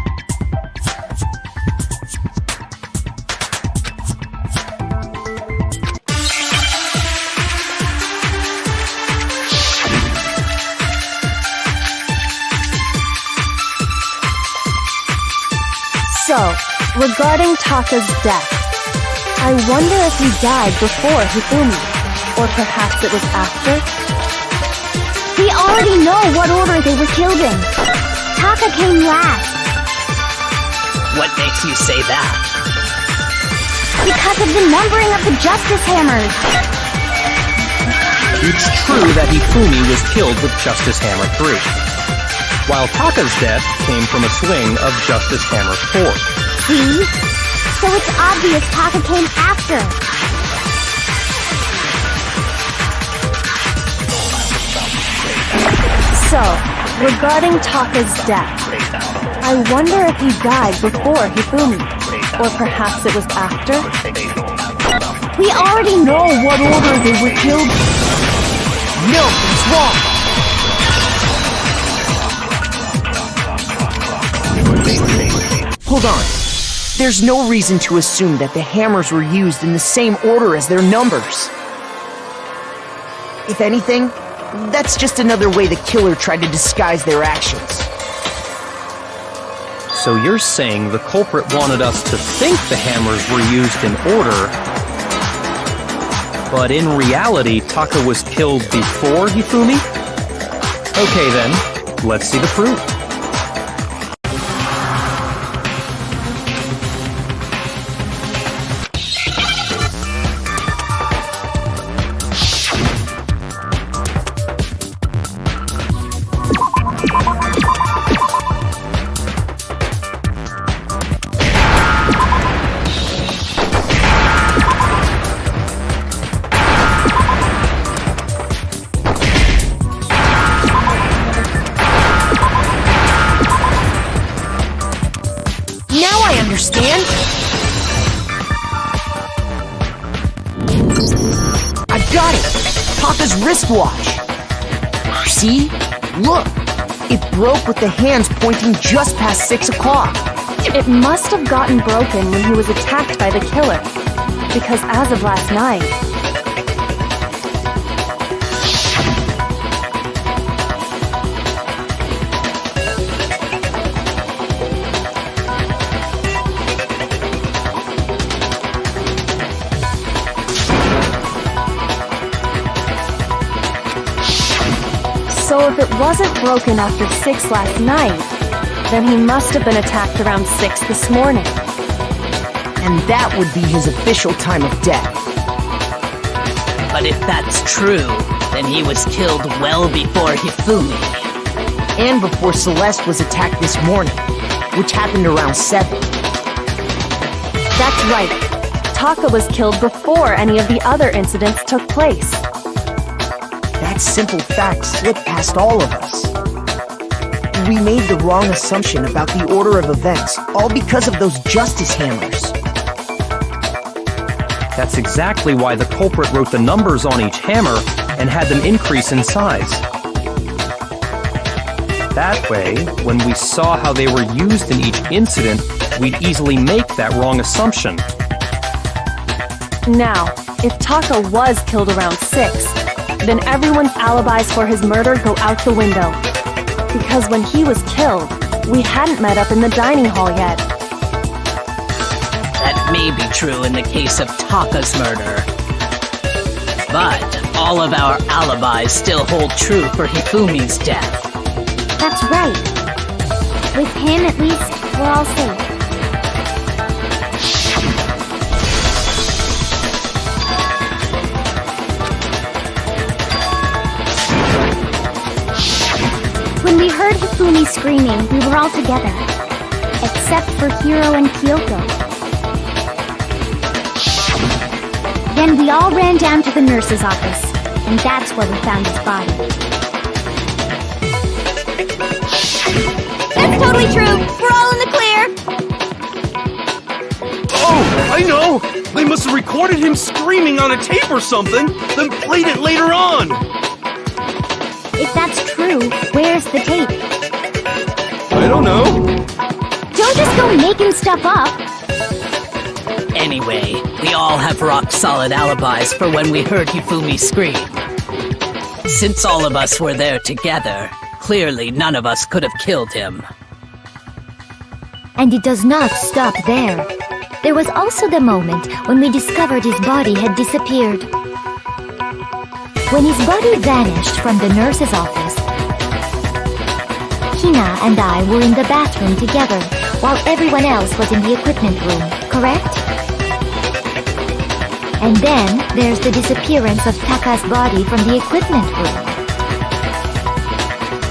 [SPEAKER 5] So, regarding Taka's death, I wonder if he died before Hifumi, or perhaps it was after?
[SPEAKER 1] We already know what order they were killed in. Taka came last.
[SPEAKER 3] what makes you say that?
[SPEAKER 1] Because of the numbering of the Justice Hammers.
[SPEAKER 2] It's true that Hifumi was killed with Justice Hammer 3, while Taka's death came from a swing of Justice Hammer 4.
[SPEAKER 1] See? So it's obvious Taka came after.
[SPEAKER 5] So, regarding Taka's death, I wonder if he died before Hifumi, or perhaps it was after?
[SPEAKER 1] We already know what order they were killed.
[SPEAKER 10] No, it's wrong! Hold on. There's no reason to assume that the hammers were used in the same order as their numbers. If anything, that's just another way the killer tried to disguise their actions.
[SPEAKER 2] So you're saying the culprit wanted us to think the hammers were used in order, but in reality, Taka was killed before Hifumi? Okay then, let's see the proof.
[SPEAKER 10] Now I understand! I've got it! Taka's wristwatch! See? Look! It broke with the hands pointing just past 6 o'clock.
[SPEAKER 5] It must have gotten broken when he was attacked by the killer, because as of last night, so if it wasn't broken after 6 last night, then he must have been attacked around 6 this morning.
[SPEAKER 10] And that would be his official time of death.
[SPEAKER 3] But if that's true, then he was killed well before Hifumi.
[SPEAKER 10] And before Celeste was attacked this morning, which happened around 7.
[SPEAKER 5] That's right. Taka was killed before any of the other incidents took place.
[SPEAKER 10] That simple fact slipped past all of us. We made the wrong assumption about the order of events, all because of those justice hammers.
[SPEAKER 2] That's exactly why the culprit wrote the numbers on each hammer and had them increase in size. That way, when we saw how they were used in each incident, we'd easily make that wrong assumption.
[SPEAKER 5] Now, if Taka was killed around 6, then everyone's alibis for his murder go out the window. Because when he was killed, we hadn't met up in the dining hall yet.
[SPEAKER 3] That may be true in the case of Taka's murder. But all of our alibis still hold true for Hifumi's death.
[SPEAKER 11] That's right. With him, at least, we're all safe. When we heard Hifumi screaming, we were all together. Except for Hiro and Kyoko. Then we all ran down to the nurse's office, and that's where we found his body. That's totally true! We're all in the clear!
[SPEAKER 9] Oh, I know! They must have recorded him screaming on a tape or something, then played it later on!
[SPEAKER 11] If that's true, where's the tape?
[SPEAKER 9] I don't know.
[SPEAKER 11] Don't just go making stuff up!
[SPEAKER 3] Anyway, we all have rock-solid alibis for when we heard Hifumi scream. Since all of us were there together, clearly none of us could have killed him.
[SPEAKER 11] And it does not stop there. There was also the moment when we discovered his body had disappeared. When his body vanished from the nurse's office, Hina and I were in the bathroom together, while everyone else was in the equipment room, correct? And then there's the disappearance of Taka's body from the equipment room.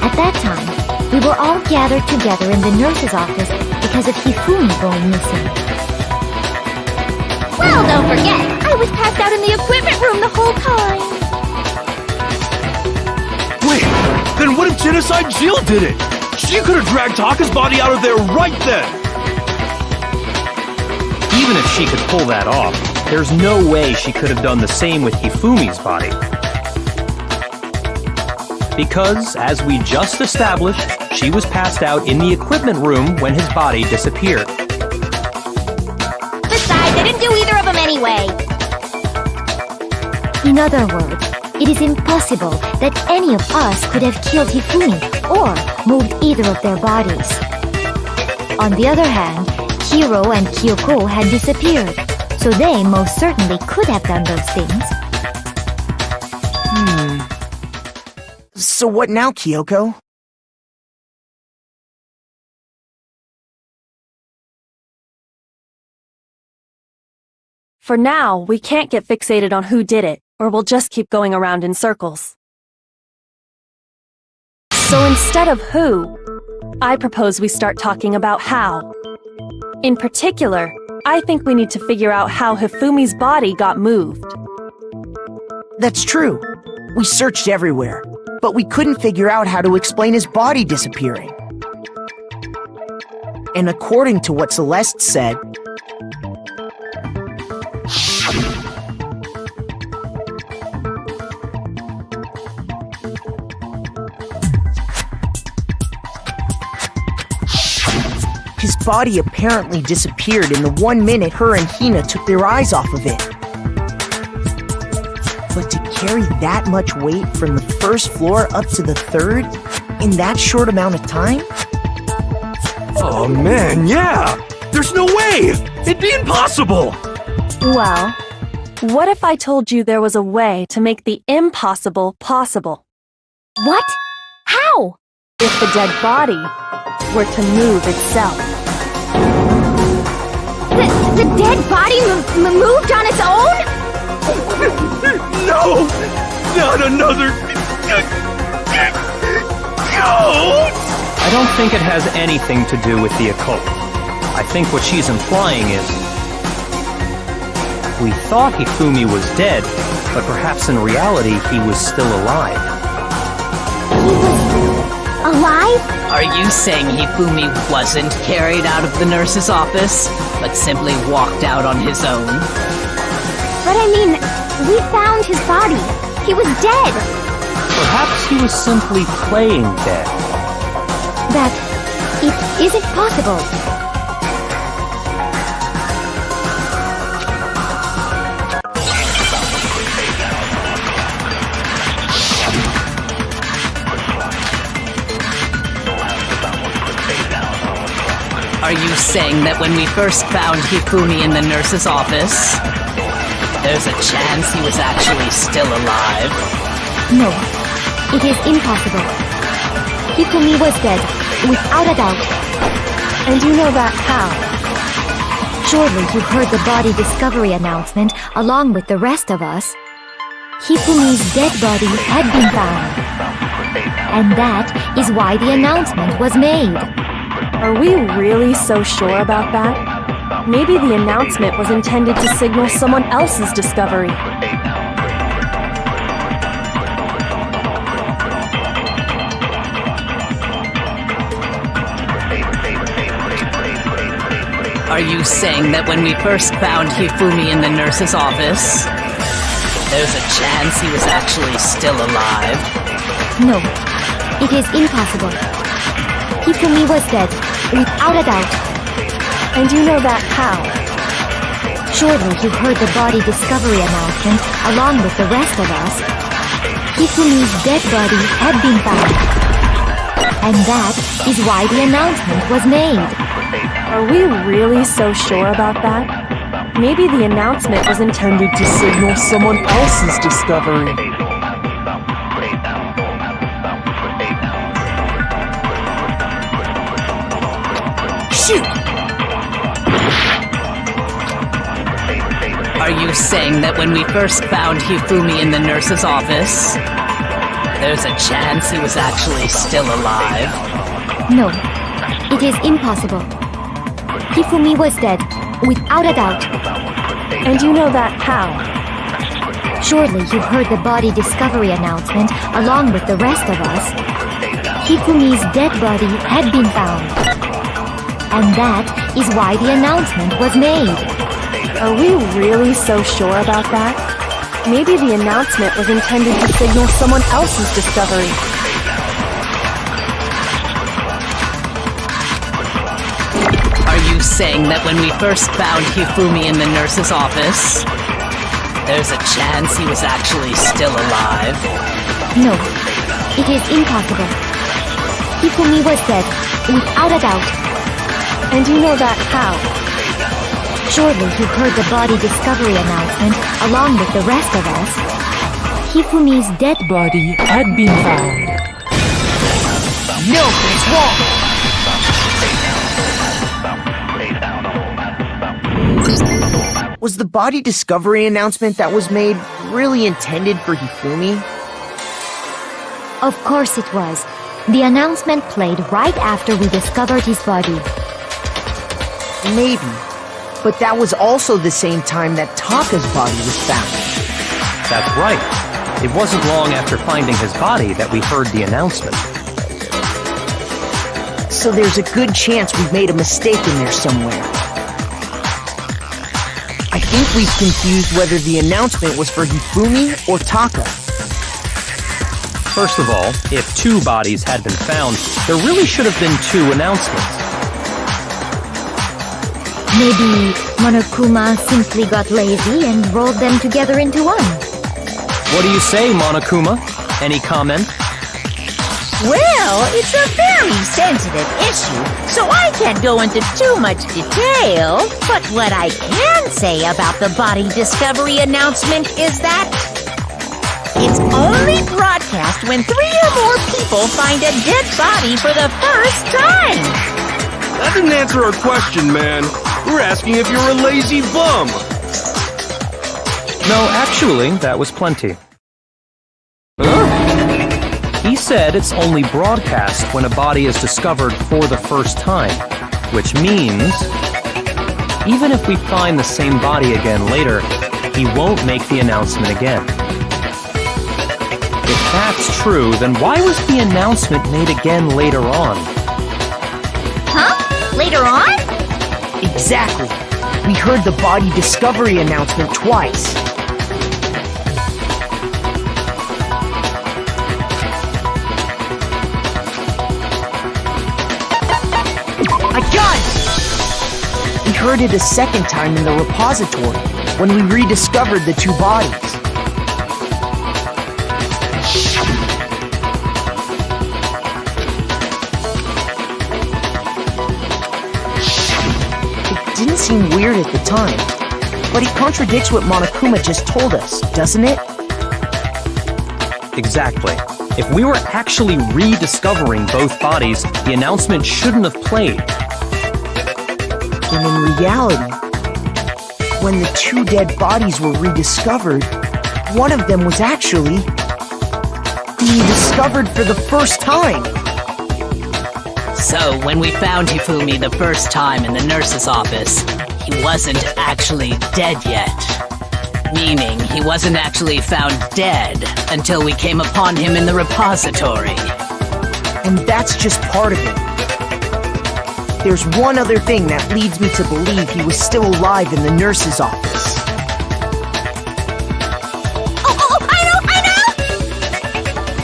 [SPEAKER 11] At that time, we were all gathered together in the nurse's office because of Hifumi going missing. Well, don't forget, I was passed out in the equipment room the whole time.
[SPEAKER 9] Wait, then what if Genocide Jill did it? She could have dragged Taka's body out of there right then!
[SPEAKER 2] Even if she could pull that off, there's no way she could have done the same with Hifumi's body. Because, as we just established, she was passed out in the equipment room when his body disappeared.
[SPEAKER 11] Besides, I didn't do either of them anyway. In other words, it is impossible that any of us could have killed Hifumi or moved either of their bodies. On the other hand, Hiro and Kyoko had disappeared, so they most certainly could have done those things.
[SPEAKER 10] So what now, Kyoko?
[SPEAKER 5] For now, we can't get fixated on who did it, or we'll just keep going around in circles. So instead of who, I propose we start talking about how. In particular, I think we need to figure out how Hifumi's body got moved.
[SPEAKER 10] That's true. We searched everywhere, but we couldn't figure out how to explain his body disappearing. And according to what Celeste said, his body apparently disappeared in the 1 minute her and Hina took their eyes off of it. But to carry that much weight from the first floor up to the third in that short amount of time?
[SPEAKER 9] Oh man, yeah! There's no way! It'd be impossible!
[SPEAKER 5] Well, what if I told you there was a way to make the impossible possible?
[SPEAKER 11] What? How?
[SPEAKER 5] If the dead body were to move itself.
[SPEAKER 11] The dead body moved on its own?
[SPEAKER 9] No! Not another... ghost!
[SPEAKER 2] I don't think it has anything to do with the occult. I think what she's implying is... we thought Hifumi was dead, but perhaps in reality he was still alive.
[SPEAKER 11] He was alive?
[SPEAKER 3] Are you saying Hifumi wasn't carried out of the nurse's office, but simply walked out on his own?
[SPEAKER 11] But I mean, we found his body. He was dead.
[SPEAKER 2] Perhaps he was simply playing dead.
[SPEAKER 11] That it isn't possible.
[SPEAKER 3] Are you saying that when we first found Hifumi in the nurse's office, there's a chance he was actually still alive?
[SPEAKER 11] No, it is impossible. Hifumi was dead, without a doubt.
[SPEAKER 5] And you know that how?
[SPEAKER 11] Surely you heard the body discovery announcement along with the rest of us. Hifumi's dead body had been found. And that is why the announcement was made.
[SPEAKER 5] Are we really so sure about that? Maybe the announcement was intended to signal someone else's discovery.
[SPEAKER 3] Are you saying that when we first found Hifumi in the nurse's office, there's a chance he was actually still alive?
[SPEAKER 11] No, it is impossible. Hifumi was dead, without a doubt.
[SPEAKER 5] And you know that how?
[SPEAKER 11] Surely you heard the body discovery announcement along with the rest of us. Hifumi's dead body had been found. And that is why the announcement was made.
[SPEAKER 5] Are we really so sure about that? Maybe the announcement was intended to signal someone else's discovery.
[SPEAKER 10] Shoot!
[SPEAKER 3] Are you saying that when we first found Hifumi in the nurse's office, there's a chance he was actually still alive?
[SPEAKER 11] No, it is impossible. Hifumi was dead, without a doubt.
[SPEAKER 5] And you know that how?
[SPEAKER 11] Surely you heard the body discovery announcement along with the rest of us. Hifumi's dead body had been found. And that is why the announcement was made.
[SPEAKER 5] Are we really so sure about that? Maybe the announcement was intended to signal someone else's discovery.
[SPEAKER 3] Are you saying that when we first found Hifumi in the nurse's office, there's a chance he was actually still alive?
[SPEAKER 11] No, it is impossible. Hifumi was dead, without a doubt.
[SPEAKER 5] And you know that how?
[SPEAKER 11] Surely you heard the body discovery announcement along with the rest of us. Hifumi's dead body had been found.
[SPEAKER 10] No, it's wrong! Was the body discovery announcement that was made really intended for Hifumi?
[SPEAKER 11] Of course it was. The announcement played right after we discovered his body.
[SPEAKER 10] Maybe. But that was also the same time that Taka's body was found.
[SPEAKER 2] That's right. It wasn't long after finding his body that we heard the announcement.
[SPEAKER 10] So there's a good chance we've made a mistake in there somewhere. I think we've confused whether the announcement was for Hifumi or Taka.
[SPEAKER 2] First of all, if two bodies had been found, there really should have been two announcements.
[SPEAKER 11] Maybe Monokuma simply got lazy and rolled them together into one.
[SPEAKER 2] What do you say, Monokuma? Any comment?
[SPEAKER 7] Well, it's a very sensitive issue, so I can't go into too much detail. But what I can say about the body discovery announcement is that it's only broadcast when 3 or more people find a dead body for the first time.
[SPEAKER 9] That didn't answer our question, man. We're asking if you're a lazy bum.
[SPEAKER 2] No, actually, that was plenty. He said it's only broadcast when a body is discovered for the first time, which means even if we find the same body again later, he won't make the announcement again. If that's true, then why was the announcement made again later on?
[SPEAKER 7] Huh? Later on?
[SPEAKER 10] Exactly. We heard the body discovery announcement twice. I got it! We heard it a second time in the repository, when we rediscovered the two bodies. seem weird at the time, but it contradicts what Monokuma just told us, doesn't it?
[SPEAKER 2] Exactly. If we were actually rediscovering both bodies, the announcement shouldn't have played.
[SPEAKER 10] And in reality, when the two dead bodies were rediscovered, one of them was actually being discovered for the first time.
[SPEAKER 3] So, when we found Hifumi the first time in the nurse's office, he wasn't actually dead yet. Meaning, he wasn't actually found dead until we came upon him in the repository.
[SPEAKER 10] And that's just part of it. There's one other thing that leads me to believe he was still alive in the nurse's office.
[SPEAKER 1] Oh, I know!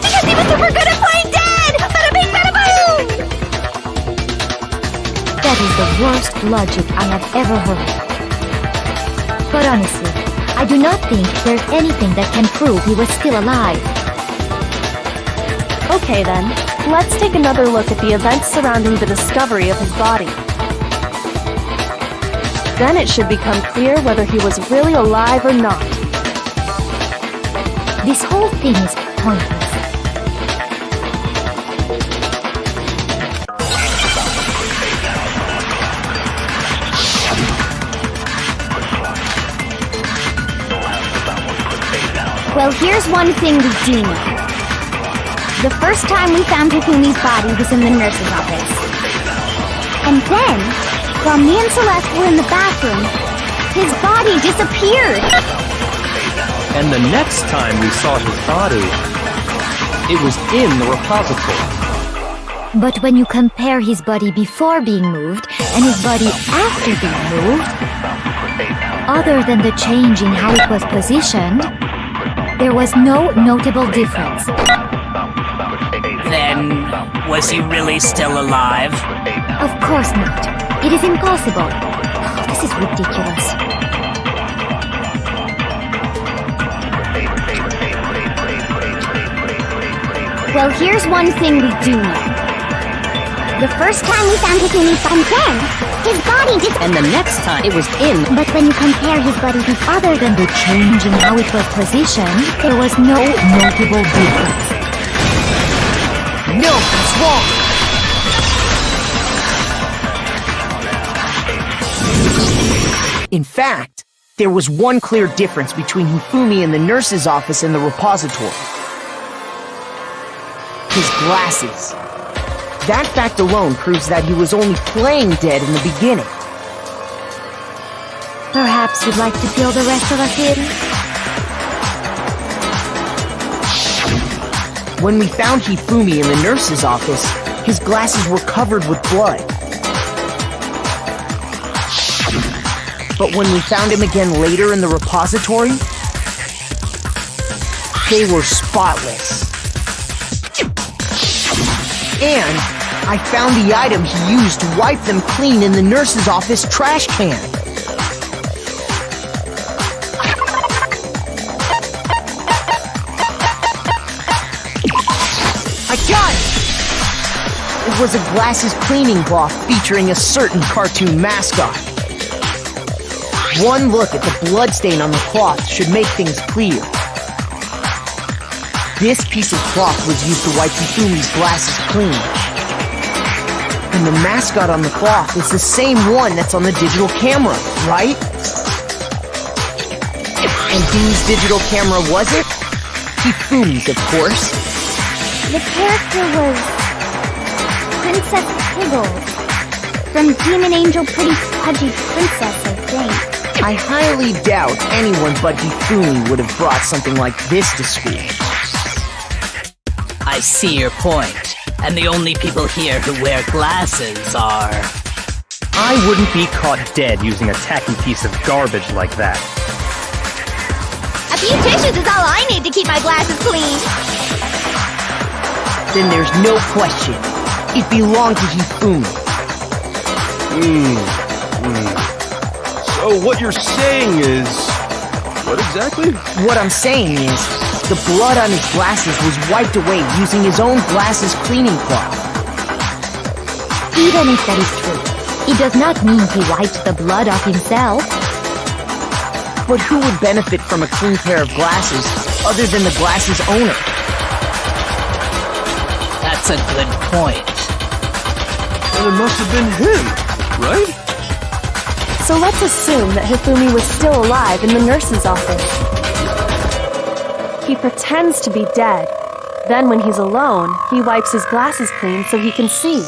[SPEAKER 1] Because he was super good at playing dead! Bada bing, bada boom!
[SPEAKER 11] That is the worst logic I have ever heard. But honestly, I do not think there's anything that can prove he was still alive.
[SPEAKER 5] Okay then, let's take another look at the events surrounding the discovery of his body. Then it should become clear whether he was really alive or not.
[SPEAKER 11] This whole thing is pointless.
[SPEAKER 1] Well, here's one thing we do know. The first time we found Hifumi's body was in the nurse's office. And then, while me and Celeste were in the bathroom, his body disappeared.
[SPEAKER 2] And the next time we saw his body, it was in the repository.
[SPEAKER 11] But when you compare his body before being moved and his body after being moved, other than the change in how it was positioned, there was no notable difference.
[SPEAKER 3] Then, was he really still alive?
[SPEAKER 11] Of course not. It is impossible. This is ridiculous.
[SPEAKER 1] Well, here's one thing we do know. The first time we found Hifumi's body, then his body
[SPEAKER 3] And the next time it was in.
[SPEAKER 1] But when you compare his body to
[SPEAKER 11] Other than the change in how it was positioned, there was no notable difference.
[SPEAKER 10] No, that's wrong! In fact, there was one clear difference between Hifumi in the nurse's office and the repository. His glasses. That fact alone proves that he was only playing dead in the beginning.
[SPEAKER 11] Perhaps you'd like to fill the rest of us in?
[SPEAKER 10] When we found Hifumi in the nurse's office, his glasses were covered with blood. But when we found him again later in the repository, they were spotless. And I found the item he used to wipe them clean in the nurse's office trash can. I got it! It was a glasses cleaning cloth featuring a certain cartoon mascot. One look at the bloodstain on the cloth should make things clear. This piece of cloth was used to wipe Hifumi's glasses clean. And the mascot on the cloth is the same one that's on the digital camera, right? And whose digital camera was it? Hifumi's, of course.
[SPEAKER 1] the character was Princess Piggles from Demon Angel Pretty Pudgy Princess, I think.
[SPEAKER 10] I highly doubt anyone but Hifumi would have brought something like this to school.
[SPEAKER 3] I see your point. And the only people here who wear glasses are...
[SPEAKER 2] I wouldn't be caught dead using a tacky piece of garbage like that.
[SPEAKER 1] A few tissues is all I need to keep my glasses clean.
[SPEAKER 10] Then there's no question. It belonged to Hifumi.
[SPEAKER 9] So what you're saying is... What exactly?
[SPEAKER 10] What I'm saying is, the blood on his glasses was wiped away using his own glasses cleaning cloth.
[SPEAKER 11] Even if that is true, It does not mean he wiped the blood off himself.
[SPEAKER 10] But who would benefit from a clean pair of glasses other than the glasses' owner?
[SPEAKER 3] That's a good point.
[SPEAKER 9] And it must have been him, right?
[SPEAKER 5] So let's assume that Hifumi was still alive in the nurse's office. He pretends to be dead. Then when he's alone, he wipes his glasses clean so he can see.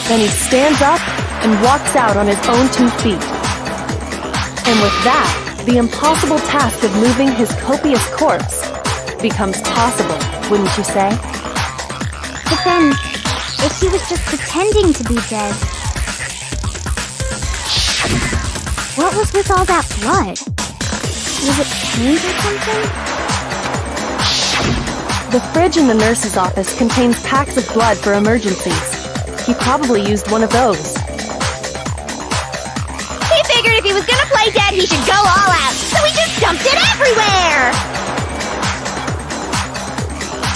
[SPEAKER 5] Then he stands up and walks out on his own 2 feet. And with that, the impossible task of moving his copious corpse becomes possible, wouldn't you say?
[SPEAKER 1] But then, if he was just pretending to be dead, what was with all that blood? Was it paint or something?
[SPEAKER 5] The fridge in the nurse's office contains packs of blood for emergencies. He probably used one of those.
[SPEAKER 1] He figured if he was gonna play dead, he should go all out, so he just dumped it everywhere!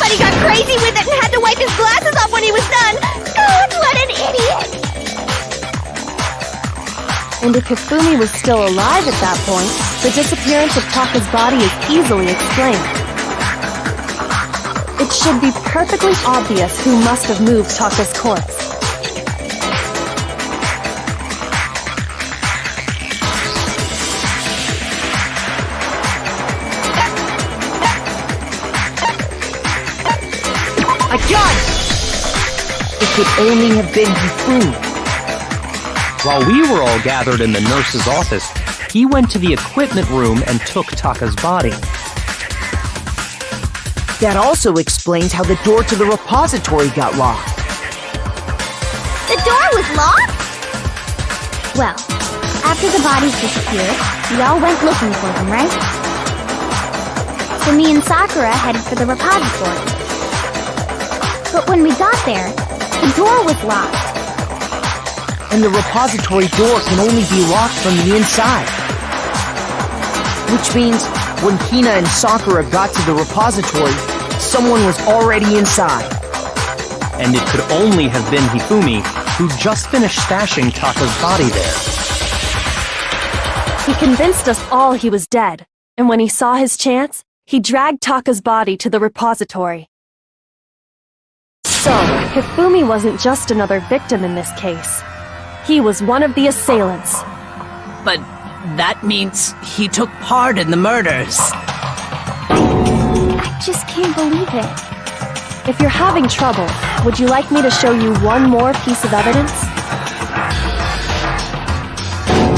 [SPEAKER 1] But he got crazy with it and had to wipe his glasses off when he was done! God, what an idiot!
[SPEAKER 5] And if Hifumi was still alive at that point, the disappearance of Taka's body is easily explained. It should be perfectly obvious who must have moved Taka's corpse.
[SPEAKER 10] I got it! It could only have been Hifumi.
[SPEAKER 2] While we were all gathered in the nurse's office, he went to the equipment room and took Taka's body.
[SPEAKER 10] That also explains how the door to the repository got locked.
[SPEAKER 1] The door was locked? Well, after the bodies disappeared, we all went looking for them, right? So me and Sakura headed for the repository. But when we got there, the door was locked.
[SPEAKER 10] And the repository door can only be locked from the inside. Which means, when Hina and Sakura got to the repository, someone was already inside.
[SPEAKER 2] And it could only have been Hifumi, who just finished stashing Taka's body there.
[SPEAKER 5] He convinced us all he was dead, and when he saw his chance, he dragged Taka's body to the repository. So, Hifumi wasn't just another victim in this case. He was one of the assailants.
[SPEAKER 3] But that means he took part in the murders.
[SPEAKER 1] I just can't believe it.
[SPEAKER 5] If you're having trouble, would you like me to show you one more piece of evidence?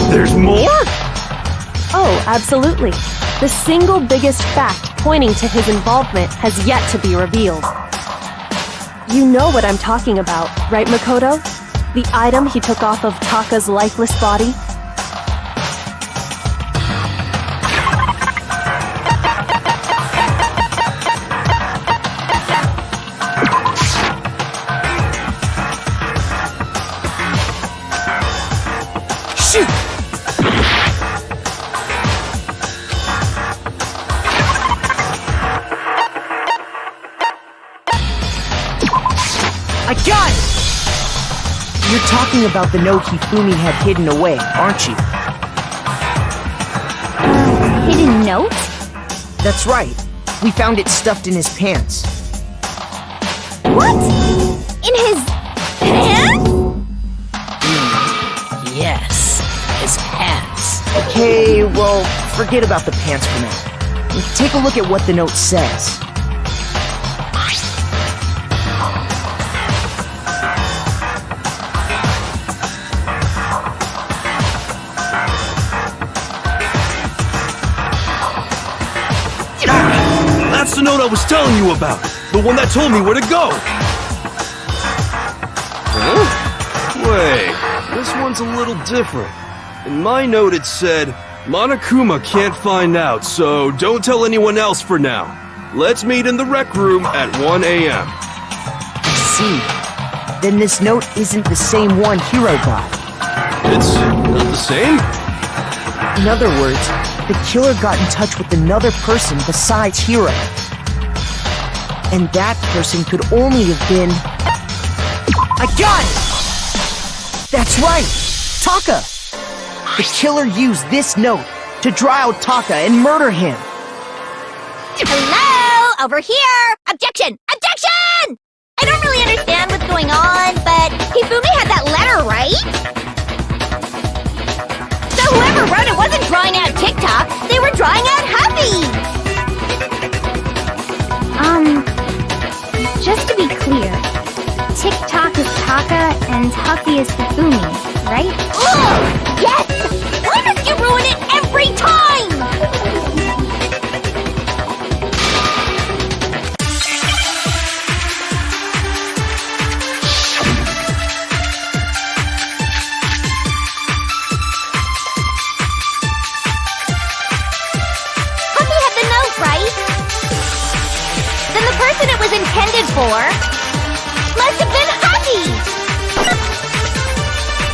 [SPEAKER 9] There's more?
[SPEAKER 5] Oh, absolutely. The single biggest fact pointing to his involvement has yet to be revealed. You know what I'm talking about, right, Makoto? The item he took off of Taka's lifeless body?
[SPEAKER 10] Shoot! I got it! You're talking about the note Hifumi had hidden away, aren't you?
[SPEAKER 1] Hidden note?
[SPEAKER 10] That's right. We found it stuffed in his pants.
[SPEAKER 1] What? In his pants?
[SPEAKER 3] Yes, his pants.
[SPEAKER 10] Okay, well, forget about the pants for now. Take a look at what the note says.
[SPEAKER 9] That's the note I was telling you about. The one that told me where to go. Huh? Wait, this one's a little different. In my note it said, Monokuma can't find out, so don't tell anyone else for now. Let's meet in the rec room at 1 a.m.
[SPEAKER 10] I see. Then this note isn't the same one Hiro got.
[SPEAKER 9] It's not the same?
[SPEAKER 10] In other words, the killer got in touch with another person besides Hiro. And that person could only have been... I got it! That's right! Taka! The killer used this note to draw out Taka and murder him.
[SPEAKER 11] Hello? Over here! Objection! Objection! I don't really understand what's going on, but Hifumi had that letter, right? So whoever wrote it wasn't drawing out TikTok, they were drawing out Huffy!
[SPEAKER 1] Just to be clear, TikTok is Taka and Huffy is Hifumi, right?
[SPEAKER 11] Ugh! Yes! Why must you ruin it every time? Huffy had the note, right? Then the person it was intended for must have been Huffy!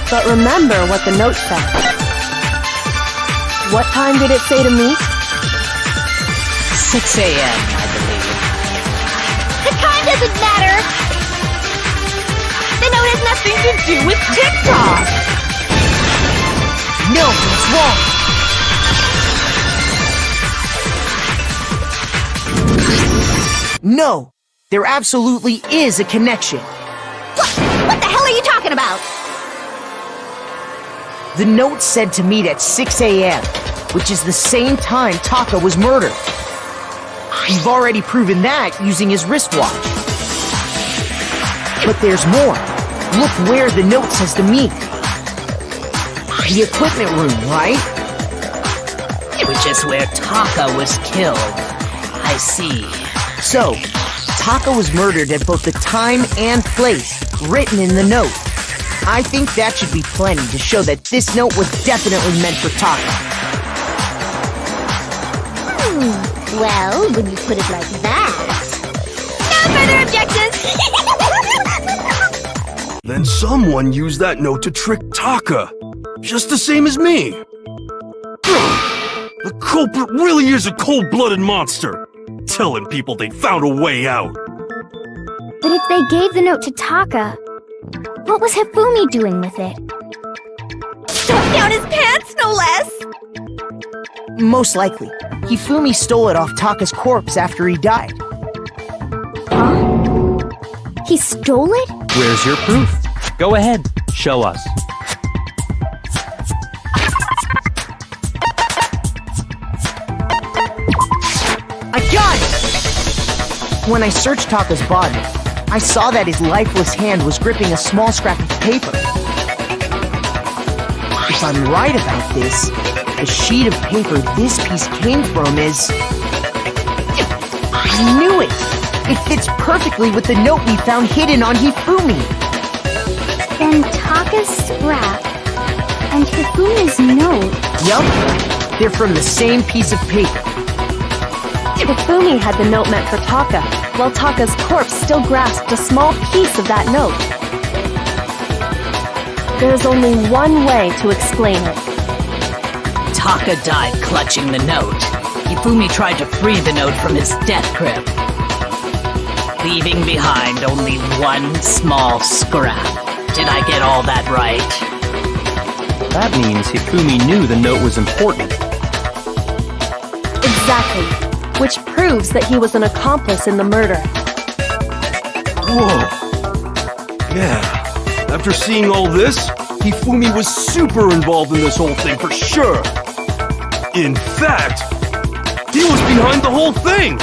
[SPEAKER 5] But remember what the note said. What time did it say to meet?
[SPEAKER 3] 6 a.m., I believe.
[SPEAKER 11] The time doesn't matter! The note has nothing to do with TikTok!
[SPEAKER 10] No, it's wrong! No, there absolutely is a connection.
[SPEAKER 11] What the hell are you talking about?
[SPEAKER 10] The note said to meet at 6 a.m., which is the same time Taka was murdered. We've already proven that using his wristwatch. But there's more. Look where the note says to meet. The equipment room, right?
[SPEAKER 3] Which is where Taka was killed. I see.
[SPEAKER 10] So, Taka was murdered at both the time and place written in the note. I think that should be plenty to show that this note was definitely meant for Taka.
[SPEAKER 11] Well, when you put it like that... No further objections!
[SPEAKER 9] Then someone used that note to trick Taka. Just the same as me. The culprit really is a cold-blooded monster. Telling people they found a way out.
[SPEAKER 1] But if they gave the note to Taka, what was Hifumi doing with it?
[SPEAKER 11] Stuffed down his pants, no less!
[SPEAKER 10] Most likely, Hifumi stole it off Taka's corpse after he died.
[SPEAKER 1] Huh? He stole it?
[SPEAKER 2] Where's your proof? Go ahead, show us.
[SPEAKER 10] I got it! When I searched Taka's body, I saw that his lifeless hand was gripping a small scrap of paper. If I'm right about this, the sheet of paper this piece came from is... I knew it! It fits perfectly with the note we found hidden on Hifumi.
[SPEAKER 1] Then Taka's scrap and Hifumi's note...
[SPEAKER 10] Yup, they're from the same piece of paper.
[SPEAKER 5] Hifumi had the note meant for Taka, while Taka's corpse still grasped a small piece of that note. There's only one way to explain it.
[SPEAKER 3] Taka died clutching the note. Hifumi tried to free the note from his death grip, leaving behind only one small scrap. Did I get all that right?
[SPEAKER 2] That means Hifumi knew the note was important.
[SPEAKER 5] Exactly, which proves that he was an accomplice in the murder.
[SPEAKER 9] Whoa. Yeah. After seeing all this, Hifumi was super involved in this whole thing for sure. In fact, he was behind the whole thing.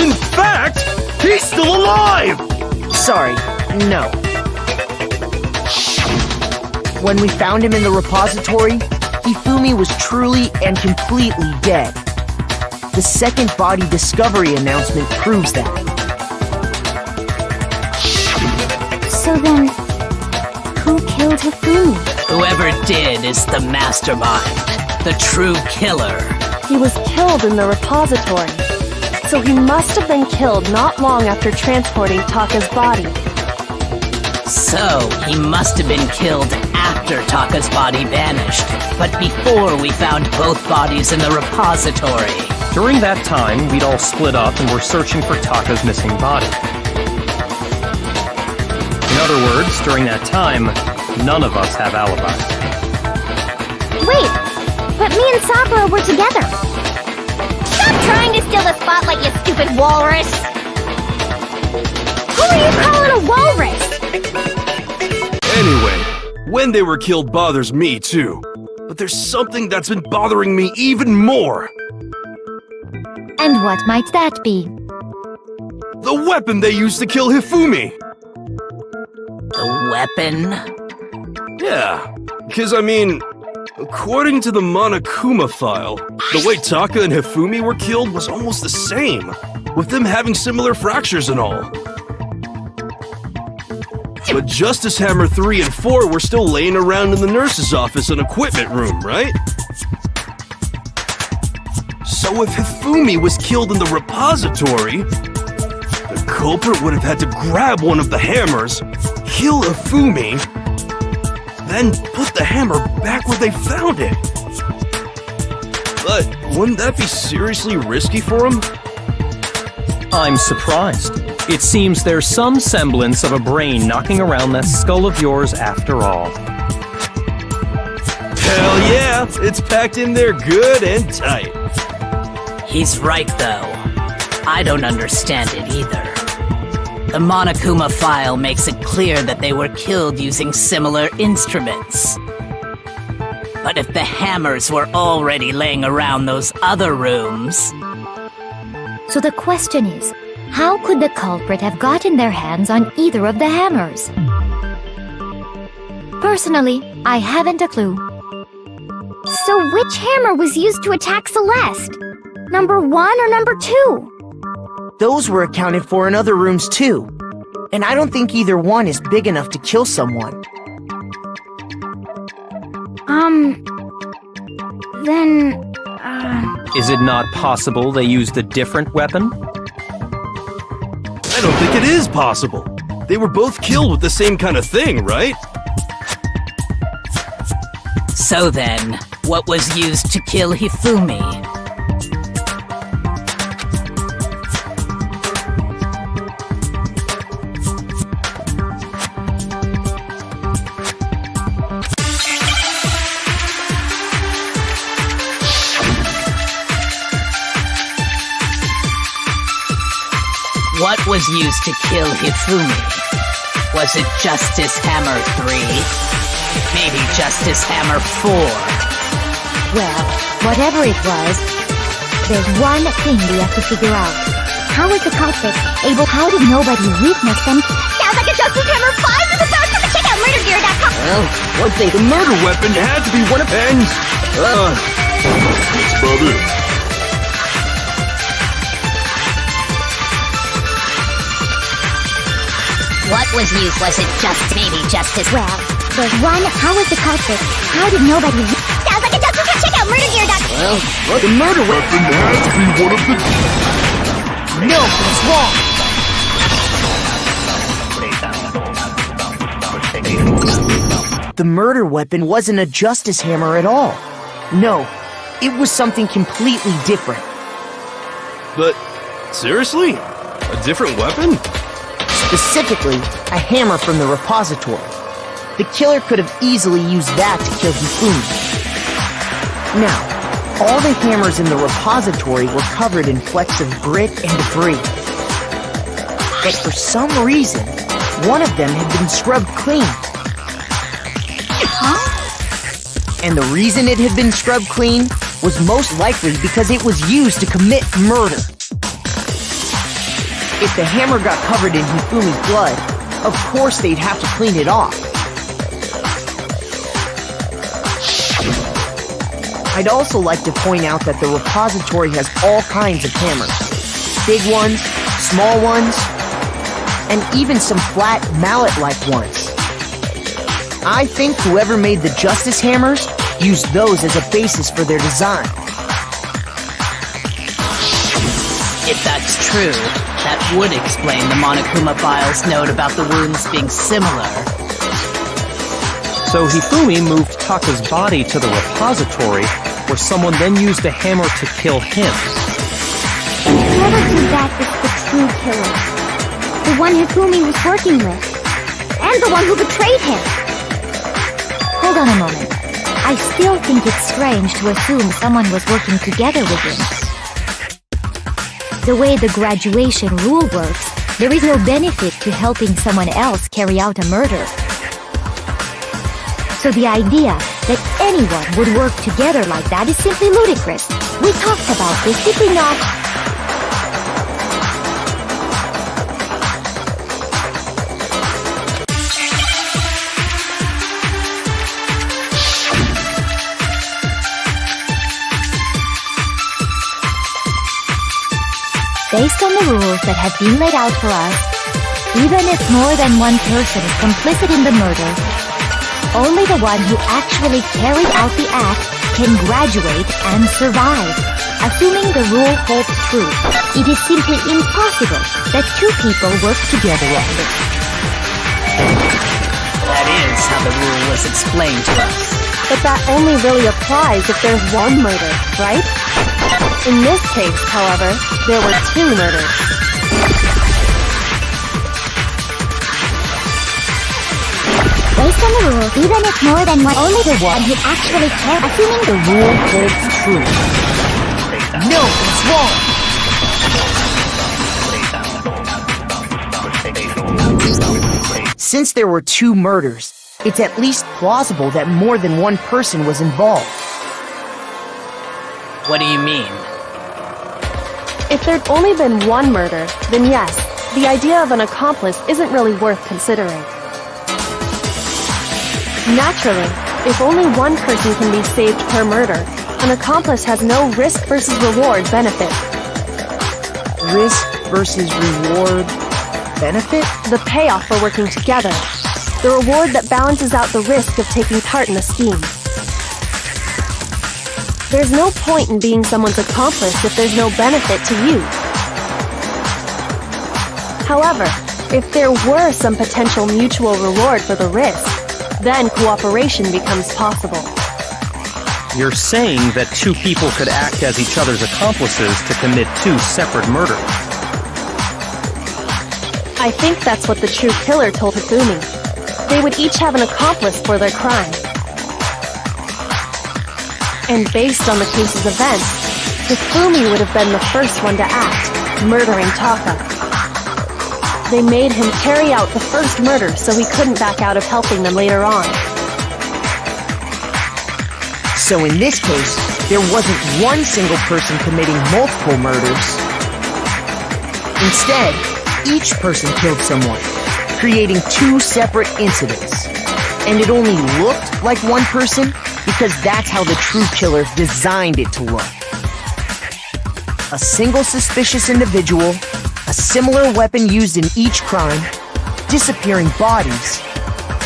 [SPEAKER 9] In fact, he's still alive!
[SPEAKER 10] Sorry, no. When we found him in the repository, Hifumi was truly and completely dead. The second body discovery announcement proves that.
[SPEAKER 1] So then, who killed Hifumi?
[SPEAKER 3] Whoever did is the mastermind, the true killer.
[SPEAKER 5] He was killed in the repository, so he must have been killed not long after transporting Taka's body.
[SPEAKER 3] So, he must have been killed after Taka's body vanished, but before we found both bodies in the repository.
[SPEAKER 2] During that time, we'd all split up and were searching for Taka's missing body. In other words, during that time, None of us have alibis.
[SPEAKER 11] Wait, but me and Sakura were together. Stop trying to steal the spotlight, you stupid walrus! Who are you calling a walrus?
[SPEAKER 9] Anyway, when they were killed bothers me too. But there's something that's been bothering me even more.
[SPEAKER 11] And what might that be?
[SPEAKER 9] The weapon they used to kill Hifumi!
[SPEAKER 3] The weapon?
[SPEAKER 9] Yeah, because I mean, according to the Monokuma file, the way Taka and Hifumi were killed was almost the same, with them having similar fractures and all. But Justice Hammer 3 and 4 were still laying around in the nurse's office and equipment room, right? So if Hifumi was killed in the repository, the culprit would have had to grab one of the hammers, kill Hifumi, then put the hammer back where they found it. But wouldn't that be seriously risky for him?
[SPEAKER 2] I'm surprised. It seems there's some semblance of a brain knocking around that skull of yours after all.
[SPEAKER 9] Hell yeah, it's packed in there good and tight.
[SPEAKER 3] He's right, though. I don't understand it either. The Monokuma file makes it clear that they were killed using similar instruments. But if the hammers were already laying around those other rooms...
[SPEAKER 11] So the question is, how could the culprit have gotten their hands on either of the hammers? Personally, I haven't a clue. So which hammer was used to attack Celeste? Number 1 or number 2?
[SPEAKER 10] Those were accounted for in other rooms too. And I don't think either one is big enough to kill someone.
[SPEAKER 2] Is it not possible they used a different weapon?
[SPEAKER 9] I don't think it is possible. They were both killed with the same kind of thing, right?
[SPEAKER 3] So then, what was used to kill Hifumi? What was used to kill Hifumi? Was it Justice Hammer 3? Maybe Justice Hammer 4?
[SPEAKER 11] Well, whatever it was, there's one thing we have to figure out. How was the culprit able? How did nobody witness them? Sounds like a Justice Hammer 5 is about to check out murdergear.com.
[SPEAKER 9] Well, the murder weapon had to be one of... And... That's about it.
[SPEAKER 11] What was used? Was it maybe Justice? Well, there's one. How was the culprit? How did nobody... Sounds like a Justice Hammer. Check out murdergear.com.
[SPEAKER 9] Well, the murder weapon had to be one of the...
[SPEAKER 10] No, it's wrong! The murder weapon wasn't a Justice Hammer at all. No, it was something completely different.
[SPEAKER 9] But, seriously? A different weapon?
[SPEAKER 10] Specifically, a hammer from the repository. The killer could have easily used that to kill Hifumi. Now, all the hammers in the repository were covered in flecks of grit and debris. But for some reason, one of them had been scrubbed clean. Huh? And the reason it had been scrubbed clean was most likely because it was used to commit murder. If the hammer got covered in Hifumi's blood, of course they'd have to clean it off. I'd also like to point out that the repository has all kinds of hammers. Big ones, small ones, and even some flat mallet-like ones. I think whoever made the Justice Hammers used those as a basis for their design.
[SPEAKER 3] If that's true, that would explain the Monokuma file's note about the wounds being similar.
[SPEAKER 2] So Hifumi moved Taka's body to the repository, where someone then used a hammer to kill him.
[SPEAKER 11] Whoever did that is the true killer. The one Hifumi was working with. And the one who betrayed him. Hold on a moment. I still think it's strange to assume someone was working together with him. The way the graduation rule works, there is no benefit to helping someone else carry out a murder. So the idea that anyone would work together like that is simply ludicrous. We talked about this, did we not? Based on the rules that have been laid out for us, even if more than one person is complicit in the murder, only the one who actually carried out the act can graduate and survive. Assuming the rule holds true, it is simply impossible that two people work together on this.
[SPEAKER 3] That is how the rule was explained to us.
[SPEAKER 5] But that only really applies if there's one murder, right? In this case, however, there were two murders.
[SPEAKER 11] Based on the rules, even if more than one, only the one who actually cares. Assuming the rule holds true.
[SPEAKER 10] No, it's wrong! Since there were two murders, it's at least plausible that more than one person was involved.
[SPEAKER 3] What do you mean?
[SPEAKER 5] If there'd only been one murder, then yes, the idea of an accomplice isn't really worth considering. Naturally, if only one person can be saved per murder, an accomplice has no risk versus reward benefit.
[SPEAKER 10] Risk versus reward benefit?
[SPEAKER 5] The payoff for working together. The reward that balances out the risk of taking part in a scheme. There's no point in being someone's accomplice if there's no benefit to you. However, if there were some potential mutual reward for the risk, then cooperation becomes possible.
[SPEAKER 2] You're saying that two people could act as each other's accomplices to commit two separate murders.
[SPEAKER 5] I think that's what the true killer told Hifumi. They would each have an accomplice for their crime. And based on the case's events, Hifumi would have been the first one to act, murdering Taka. They made him carry out the first murder so he couldn't back out of helping them later on.
[SPEAKER 10] So in this case, there wasn't one single person committing multiple murders. Instead, each person killed someone, creating two separate incidents. And it only looked like one person because that's how the true killer designed it to look. A single suspicious individual, a similar weapon used in each crime, disappearing bodies.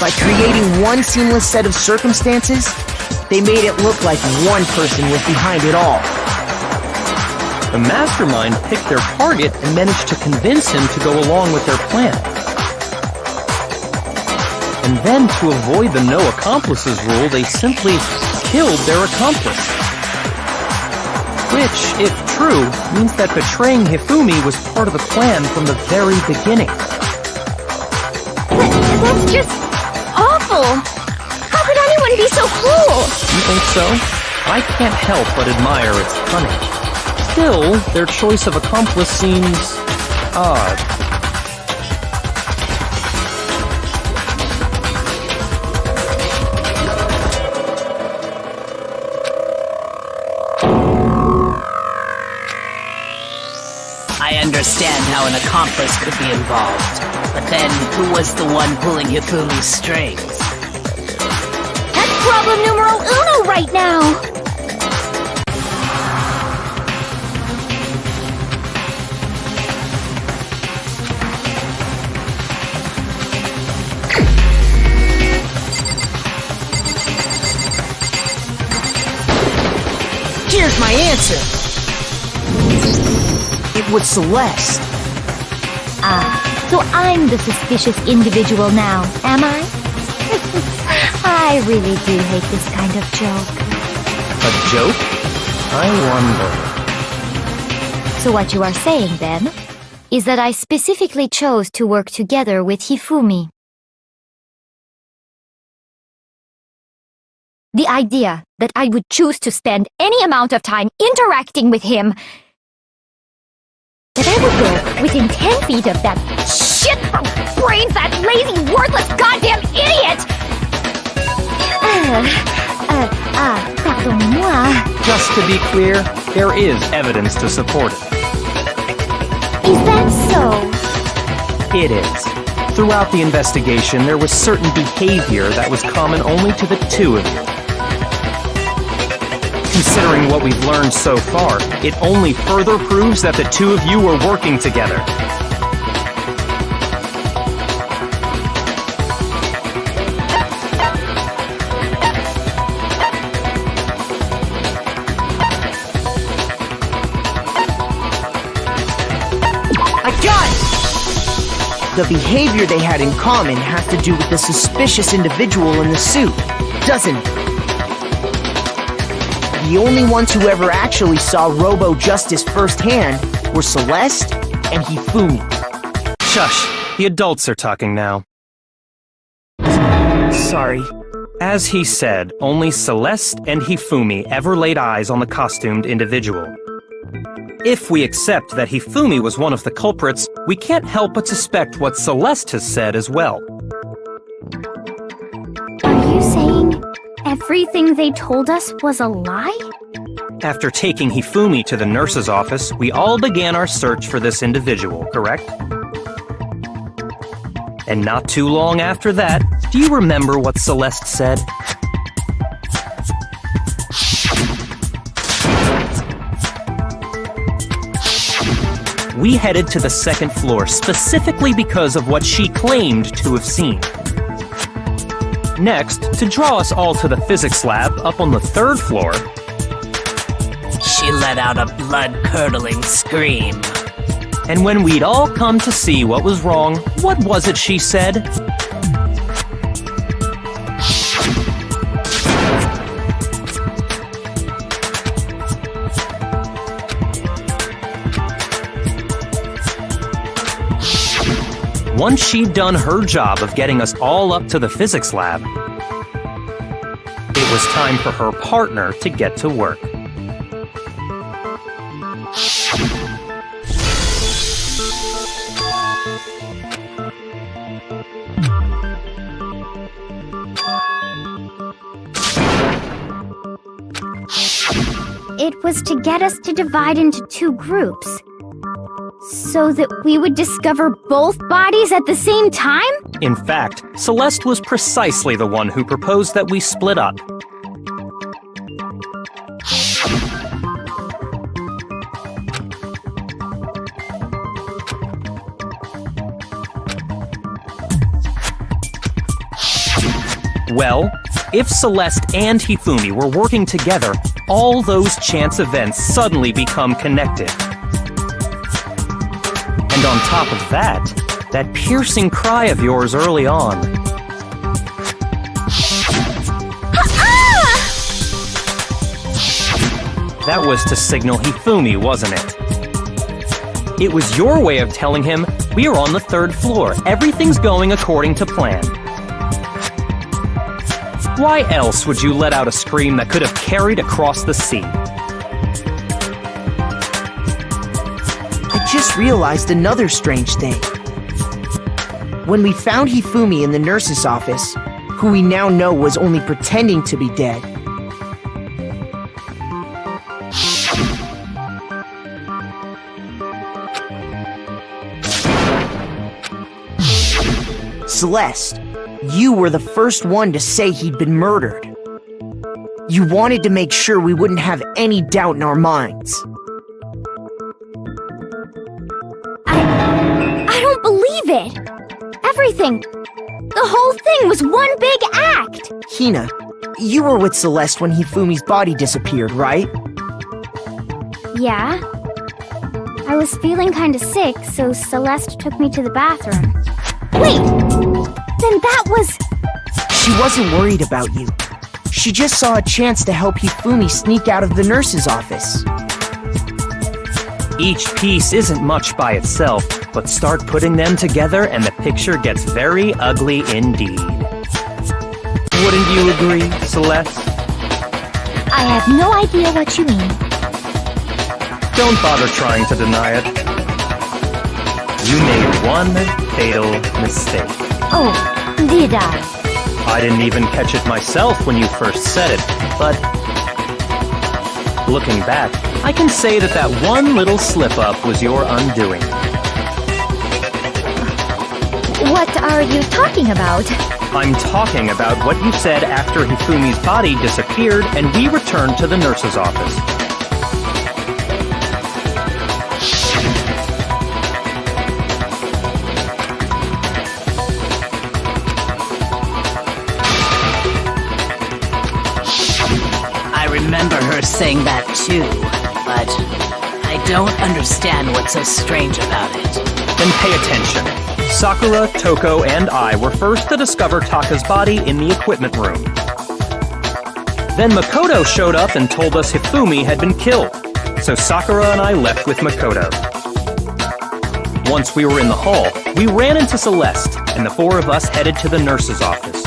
[SPEAKER 10] By creating one seamless set of circumstances, they made it look like one person was behind it all.
[SPEAKER 2] The mastermind picked their target and managed to convince him to go along with their plan. And then, to avoid the no accomplices rule, they simply killed their accomplice. Which, if true, means that betraying Hifumi was part of the plan from the very beginning.
[SPEAKER 1] That's just awful! How could anyone be so cruel?
[SPEAKER 2] You think so? I can't help but admire its cunning. Still, their choice of accomplice seems odd.
[SPEAKER 3] I understand how an accomplice could be involved, but then who was the one pulling Hifumi's strings?
[SPEAKER 1] That's problem numero uno right now!
[SPEAKER 10] Here's my answer! It was Celeste.
[SPEAKER 11] Ah, so I'm the suspicious individual now, am I? I really do hate this kind of joke.
[SPEAKER 2] A joke? I wonder.
[SPEAKER 11] So what you are saying, then, is that I specifically chose to work together with Hifumi. The idea that I would choose to spend any amount of time interacting with him. That I would go within 10 feet of that shit brains, that lazy, worthless, goddamn idiot! Pardon-moi.
[SPEAKER 2] Just to be clear, there is evidence to support it.
[SPEAKER 11] Is that so?
[SPEAKER 2] It is. Throughout the investigation, there was certain behavior that was common only to the two of you. Considering what we've learned so far, it only further proves that the two of you were working together.
[SPEAKER 10] I got it! The behavior they had in common has to do with the suspicious individual in the suit, doesn't it? The only ones who ever actually saw Robo-Justice firsthand were Celeste and Hifumi.
[SPEAKER 2] Shush, the adults are talking now.
[SPEAKER 10] Sorry.
[SPEAKER 2] As he said, only Celeste and Hifumi ever laid eyes on the costumed individual. If we accept that Hifumi was one of the culprits, we can't help but suspect what Celeste has said as well.
[SPEAKER 1] Are you saying everything they told us was a lie?
[SPEAKER 2] After taking Hifumi to the nurse's office, we all began our search for this individual, correct? And not too long after that, do you remember what Celeste said? We headed to the second floor specifically because of what she claimed to have seen. Next, to draw us all to the physics lab up on the third floor,
[SPEAKER 3] She let out a blood-curdling scream.
[SPEAKER 2] and when we'd all come to see what was wrong, what was it she said? Once she'd done her job of getting us all up to the physics lab, it was time for her partner to get to work.
[SPEAKER 1] It was to get us to divide into two groups, so that we would discover both bodies at the same time?
[SPEAKER 2] In fact, Celeste was precisely the one who proposed that we split up. Well, if Celeste and Hifumi were working together, all those chance events suddenly become connected. And on top of that, that piercing cry of yours early on. That was to signal Hifumi, wasn't it? It was your way of telling him, we are on the third floor, everything's going according to plan. Why else would you let out a scream that could have carried across the sea?
[SPEAKER 10] I just realized another strange thing. When we found Hifumi in the nurse's office, who we now know was only pretending to be dead, Celeste, you were the first one to say he'd been murdered. You wanted to make sure we wouldn't have any doubt in our minds.
[SPEAKER 1] I don't believe it! Everything, the whole thing was one big act!
[SPEAKER 10] Hina, you were with Celeste when Hifumi's body disappeared, right?
[SPEAKER 1] Yeah. I was feeling kinda sick, so Celeste took me to the bathroom. Wait! Then that was...
[SPEAKER 10] She wasn't worried about you. She just saw a chance to help Hifumi sneak out of the nurse's office.
[SPEAKER 2] Each piece isn't much by itself, but start putting them together and the picture gets very ugly indeed. Wouldn't you agree, Celeste?
[SPEAKER 11] I have no idea what you mean.
[SPEAKER 2] Don't bother trying to deny it. You made one fatal mistake.
[SPEAKER 11] Oh, did I?
[SPEAKER 2] I didn't even catch it myself when you first said it, but looking back, I can say that that one little slip-up was your undoing.
[SPEAKER 11] What are you talking about?
[SPEAKER 2] I'm talking about what you said after Hifumi's body disappeared and we returned to the nurse's office.
[SPEAKER 3] I remember her saying that too, but I don't understand what's so strange about it.
[SPEAKER 2] Then pay attention. Sakura, Toko, and I were first to discover Taka's body in the equipment room. Then Makoto showed up and told us Hifumi had been killed, so Sakura and I left with Makoto. Once we were in the hall, we ran into Celeste, and the four of us headed to the nurse's office.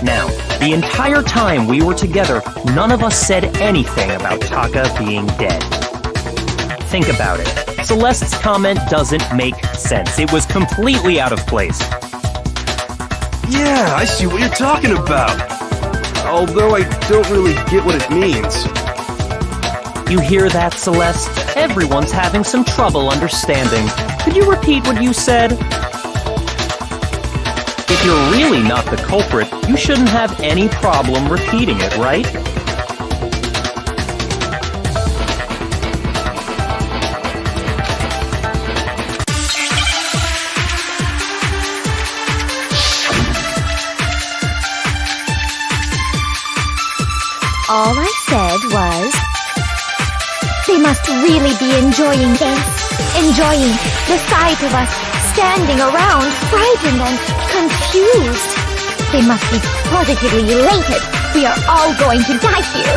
[SPEAKER 2] Now, the entire time we were together, none of us said anything about Taka being dead. Think about it. Celeste's comment doesn't make sense. It was completely out of place.
[SPEAKER 9] Yeah, I see what you're talking about. Although I don't really get what it means.
[SPEAKER 2] You hear that, Celeste? Everyone's having some trouble understanding. Could you repeat what you said? If you're really not the culprit, you shouldn't have any problem repeating it, right?
[SPEAKER 11] All I said was, they must really be enjoying this. Enjoying the sight of us standing around, frightened and confused. They must be positively elated. We are all going to die here.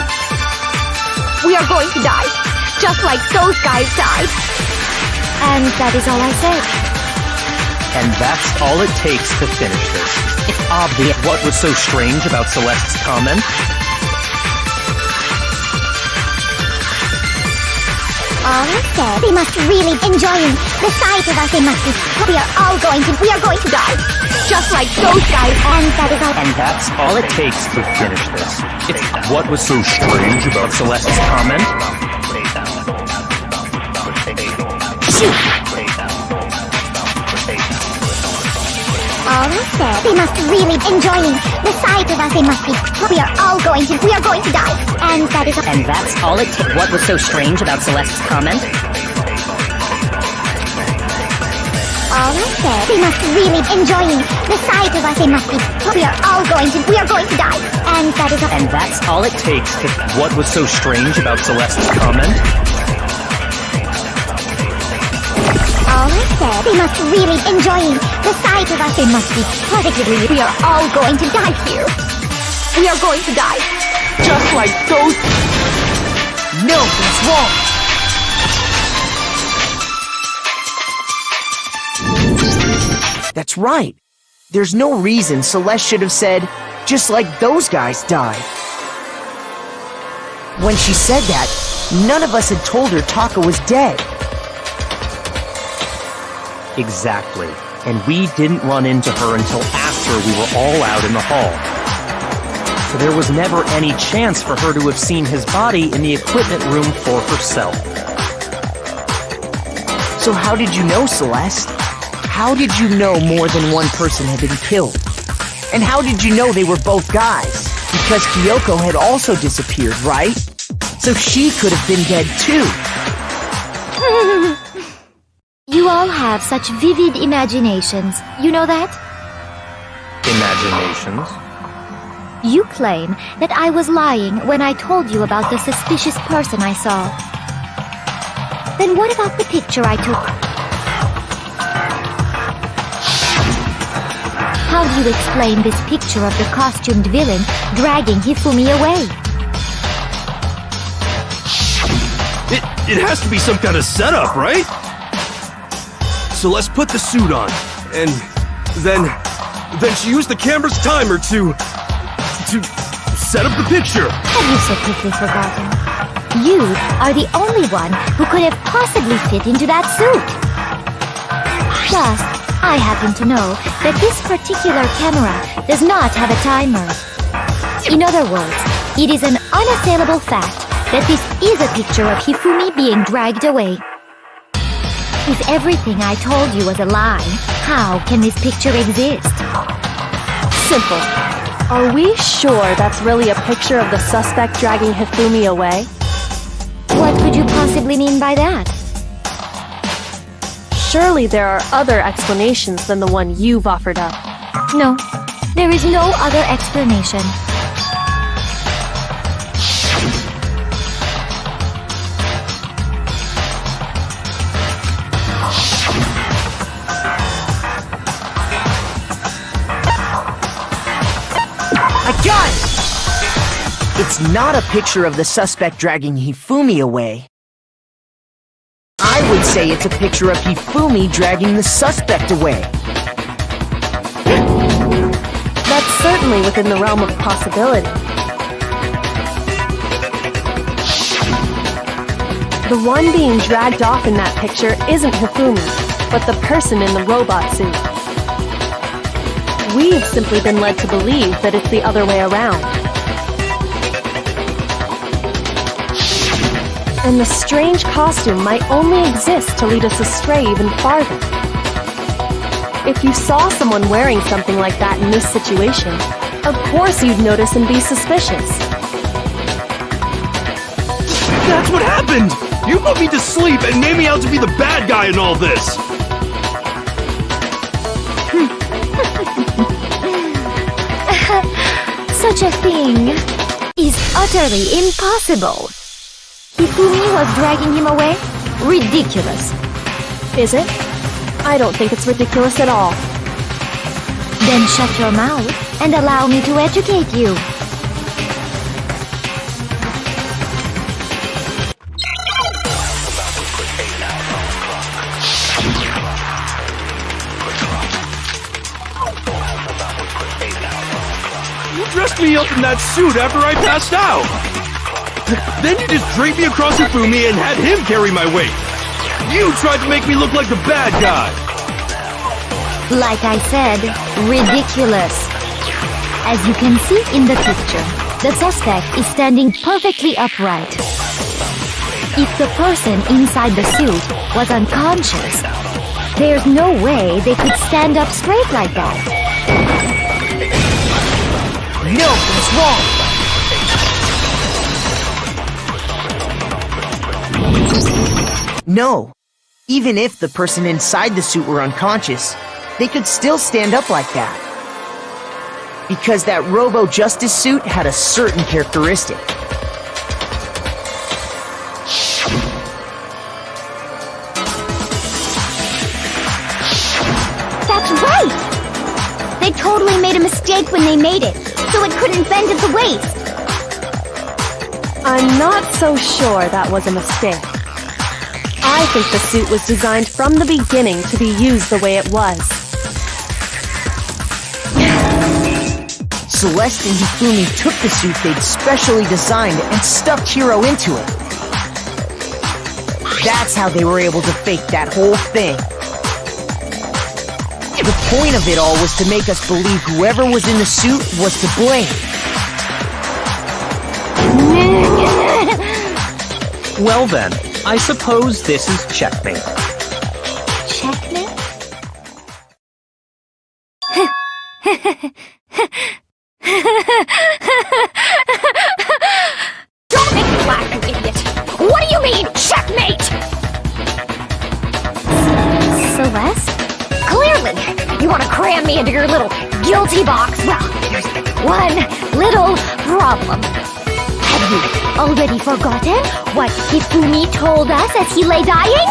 [SPEAKER 11] We are going to die, just like those guys died. And that is all I said.
[SPEAKER 2] And that's all it takes to finish this. It's obvious what was so strange about Celeste's comment.
[SPEAKER 11] All I said, they must really enjoying the sight of us. They must be. We are going to die, just like those guys. And that is all.
[SPEAKER 2] And that's all it takes to finish this. It's what was so strange about Celeste's comment. Shoot!
[SPEAKER 11] All I said, they must really enjoying the sight of us. They must be. We are going to die. And that is all.
[SPEAKER 3] And that's all it takes. What was so strange about Celeste's comment?
[SPEAKER 11] All I said, they must really enjoying the sight of us. They must be. We are going to die. And that is all.
[SPEAKER 3] And that's all it takes to.
[SPEAKER 2] What was so strange about Celeste's comment?
[SPEAKER 11] All I said, they must really enjoying the sight of us. They must be positively. We are all going to die here. We are going to die, just like those.
[SPEAKER 10] No, that's wrong. That's right. There's no reason Celeste should have said, just like those guys died. When she said that, none of us had told her Taka was dead.
[SPEAKER 2] Exactly. And we didn't run into her until after we were all out in the hall. So there was never any chance for her to have seen his body in the equipment room for herself.
[SPEAKER 10] So how did you know, Celeste? How did you know more than one person had been killed? And how did you know they were both guys? Because Kyoko had also disappeared, right? So she could have been dead too.
[SPEAKER 11] You all have such vivid imaginations. You know that?
[SPEAKER 2] Imaginations?
[SPEAKER 11] You claim that I was lying when I told you about the suspicious person I saw. Then what about the picture I took? How do you explain this picture of the costumed villain dragging Hifumi away?
[SPEAKER 9] It has to be some kind of setup, right? So let's put the suit on, and then she used the camera's timer to set up the picture.
[SPEAKER 11] Have you so quickly forgotten? You are the only one who could have possibly fit into that suit. Plus, I happen to know that this particular camera does not have a timer. In other words, it is an unassailable fact that this is a picture of Hifumi being dragged away. If everything I told you was a lie, how can this picture exist?
[SPEAKER 5] Simple. Are we sure that's really a picture of the suspect dragging Hifumi away?
[SPEAKER 11] What could you possibly mean by that?
[SPEAKER 5] Surely there are other explanations than the one you've offered up.
[SPEAKER 11] No, there is no other explanation.
[SPEAKER 10] I got it! It's not a picture of the suspect dragging Hifumi away. I would say it's a picture of Hifumi dragging the suspect away.
[SPEAKER 5] That's certainly within the realm of possibility. The one being dragged off in that picture isn't Hifumi, but the person in the robot suit. We've simply been led to believe that it's the other way around. And the strange costume might only exist to lead us astray even farther. If you saw someone wearing something like that in this situation, of course you'd notice and be suspicious.
[SPEAKER 9] That's what happened! You put me to sleep and made me out to be the bad guy in all this!
[SPEAKER 11] Such a thing is utterly impossible. Hifumi was dragging him away? Ridiculous.
[SPEAKER 5] Is it? I don't think it's ridiculous at all.
[SPEAKER 11] Then shut your mouth and allow me to educate you.
[SPEAKER 9] You dressed me up in that suit after I passed out! Then you just draped me across Hifumi and had him carry my weight! You tried to make me look like the bad guy!
[SPEAKER 11] Like I said, ridiculous. As you can see in the picture, the suspect is standing perfectly upright. If the person inside the suit was unconscious, there's no way they could stand up straight like that.
[SPEAKER 10] No, it's wrong! No. Even if the person inside the suit were unconscious, they could still stand up like that. Because that Robo-Justice suit had a certain characteristic.
[SPEAKER 1] That's right! They totally made a mistake when they made it, so it couldn't bend at the waist.
[SPEAKER 5] I'm not so sure that was a mistake. I think the suit was designed from the beginning to be used the way it was.
[SPEAKER 10] Celeste and Hifumi took the suit they'd specially designed and stuffed Hiro into it. That's how they were able to fake that whole thing. The point of it all was to make us believe whoever was in the suit was to blame.
[SPEAKER 2] Well then, I suppose this is checkmate.
[SPEAKER 11] Checkmate?
[SPEAKER 1] Don't make me laugh, you idiot! What do you mean, checkmate?
[SPEAKER 11] Celeste?
[SPEAKER 1] Clearly, you want to cram me into your little guilty box. Well, there's one little problem.
[SPEAKER 11] Have you already forgotten what Hifumi told us as he lay dying?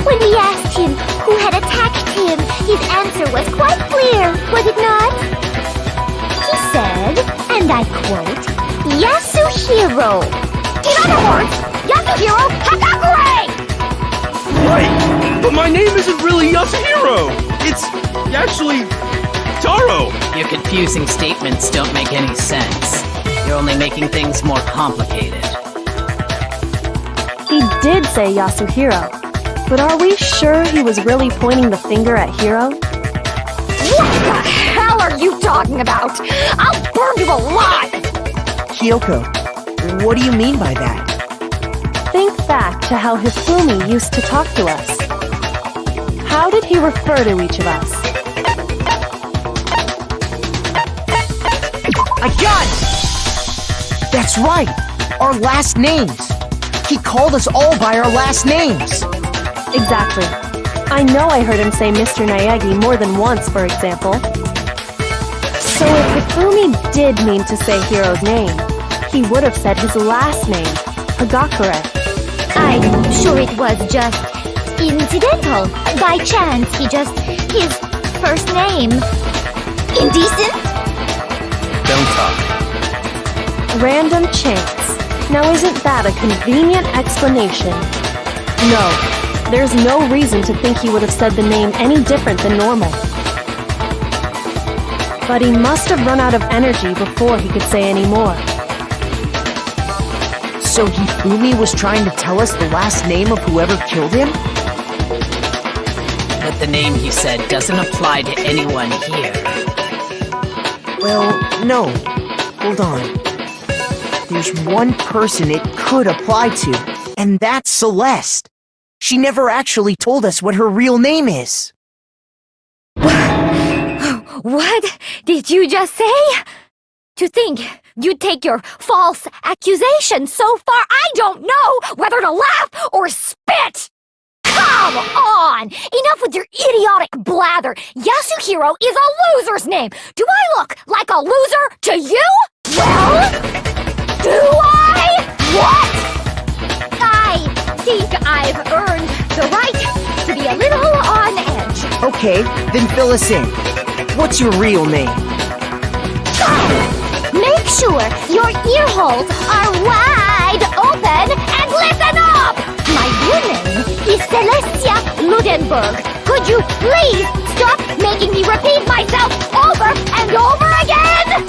[SPEAKER 11] When we asked him who had attacked him, his answer was quite clear, was it not? He said, and I quote, "Yasuhiro."
[SPEAKER 1] In other words, Yasuhiro Hakakure!
[SPEAKER 9] Wait, but my name isn't really Yasuhiro. It's actually Taro.
[SPEAKER 3] Your confusing statements don't make any sense. You're only making things more complicated.
[SPEAKER 5] He did say Yasuhiro, but are we sure he was really pointing the finger at Hiro?
[SPEAKER 1] What the hell are you talking about? I'll burn you alive!
[SPEAKER 10] Kyoko, what do you mean by that?
[SPEAKER 5] Think back to how Hifumi used to talk to us. How did he refer to each of us?
[SPEAKER 10] I got it! That's right! Our last names! He called us all by our last names!
[SPEAKER 5] Exactly. I know I heard him say Mr. Naegi more than once, for example. So if Hifumi did mean to say Hiro's name, he would have said his last name, Hagakure.
[SPEAKER 11] I'm sure it was just incidental. By chance, his first name. Indecent?
[SPEAKER 2] Don't talk.
[SPEAKER 5] Random chance. Now isn't that a convenient explanation? No, there's no reason to think he would have said the name any different than normal. But he must have run out of energy before he could say any more.
[SPEAKER 10] So Hifumi was trying to tell us the last name of whoever killed him?
[SPEAKER 3] But the name he said doesn't apply to anyone here.
[SPEAKER 10] Well, no. Hold on. There's one person it could apply to, and that's Celeste. She never actually told us what her real name is.
[SPEAKER 11] What did you just say? To think you'd take your false accusation so far, I don't know whether to laugh or spit! Come on! Enough with your idiotic blather! Yasuhiro is a loser's name! Do I look like a loser to you? Well, do I? What? I think I've earned the right to be a little on edge.
[SPEAKER 10] Okay, then fill us in. What's your real name?
[SPEAKER 11] Make sure your ear holes are wide open and listen up! My real name is Celestia Ludenberg. Could you please stop making me repeat myself over and over again?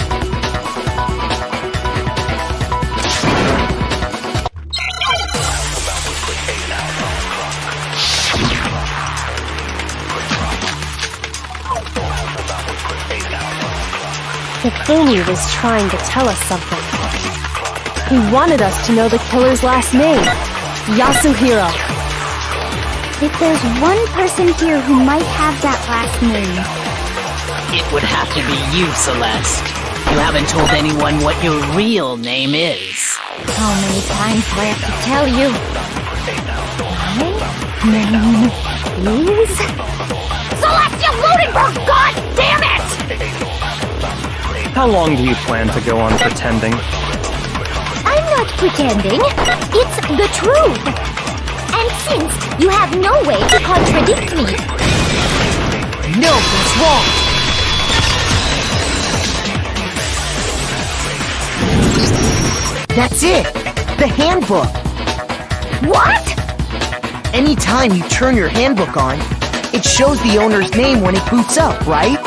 [SPEAKER 5] Hifumi was trying to tell us something. He wanted us to know the killer's last name, Yasuhiro.
[SPEAKER 1] If there's one person here who might have that last name,
[SPEAKER 3] It would have to be you, Celeste. You haven't told anyone what your real name is.
[SPEAKER 11] How many times do I have to tell you? My name is...
[SPEAKER 1] Celestia Ludenberg, god damn it!
[SPEAKER 2] How long do you plan to go on pretending?
[SPEAKER 11] I'm not pretending. It's the truth. And since you have no way to contradict me...
[SPEAKER 10] No, that's wrong! That's it! The handbook!
[SPEAKER 1] What?
[SPEAKER 10] Anytime you turn your handbook on, it shows the owner's name when it boots up, right?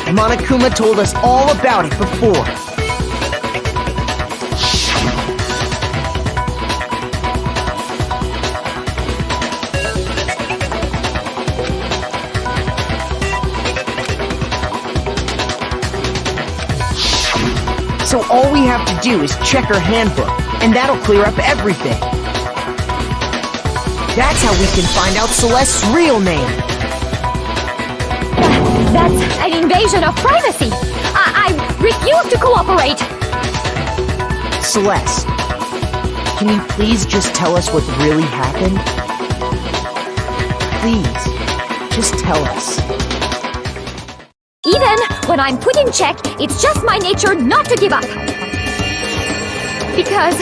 [SPEAKER 10] Monokuma told us all about it before. So all we have to do is check her handbook, and that'll clear up everything. That's how we can find out Celeste's real name.
[SPEAKER 11] That's an invasion of privacy. I refuse to cooperate.
[SPEAKER 10] Celeste, can you please just tell us what really happened? Please, just tell us.
[SPEAKER 11] Even when I'm put in check, it's just my nature not to give up. Because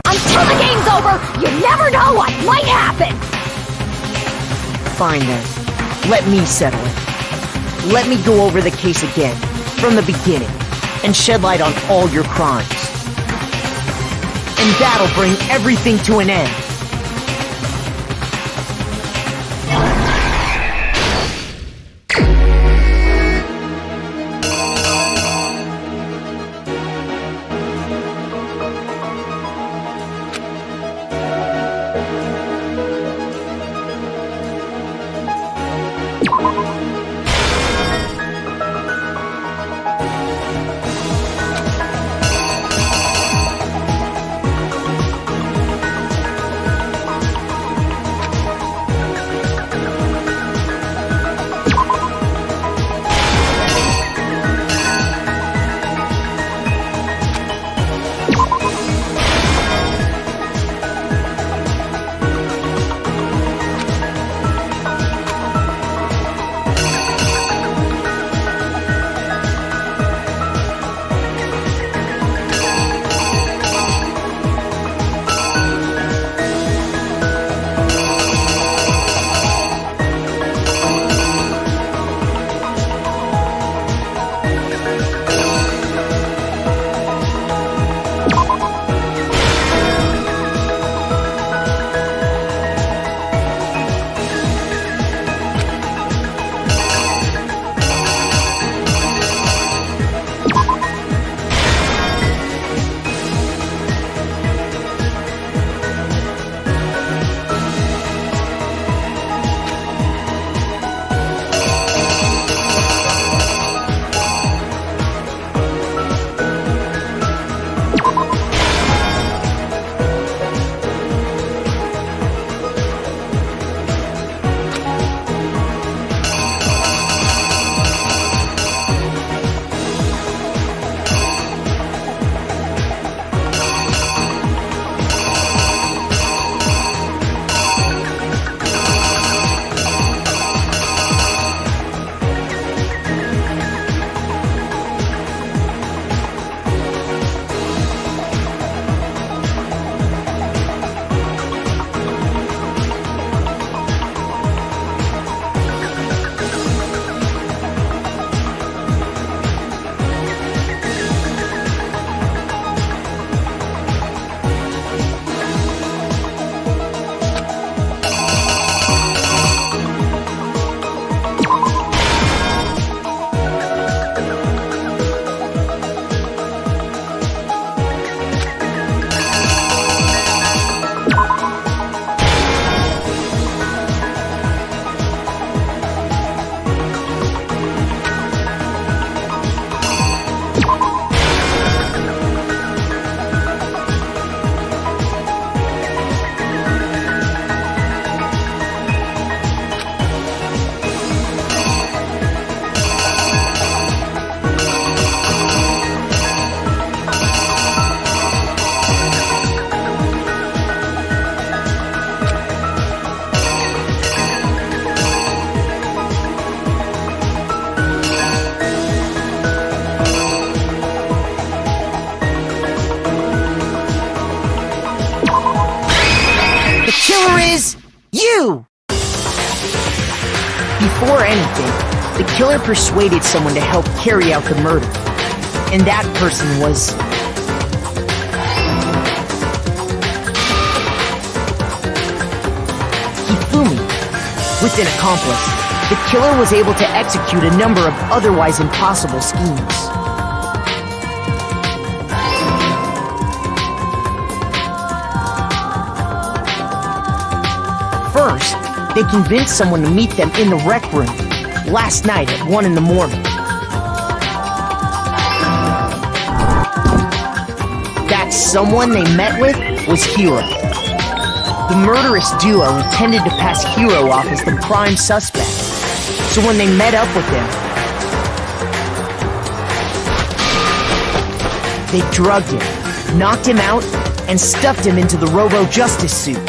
[SPEAKER 11] until the game's over, you never know what might happen.
[SPEAKER 10] Fine then. Let me settle it. let me go over the case again, from the beginning, and shed light on all your crimes. And that'll bring everything to an end. You! Before anything, the killer persuaded someone to help carry out the murder. And that person was... Hifumi. With an accomplice, the killer was able to execute a number of otherwise impossible schemes. First, they convinced someone to meet them in the rec room last night at 1 in the morning. That someone they met with was Hiro. The murderous duo intended to pass Hiro off as the prime suspect, so when they met up with him, they drugged him, knocked him out, and stuffed him into the Robo-Justice suit.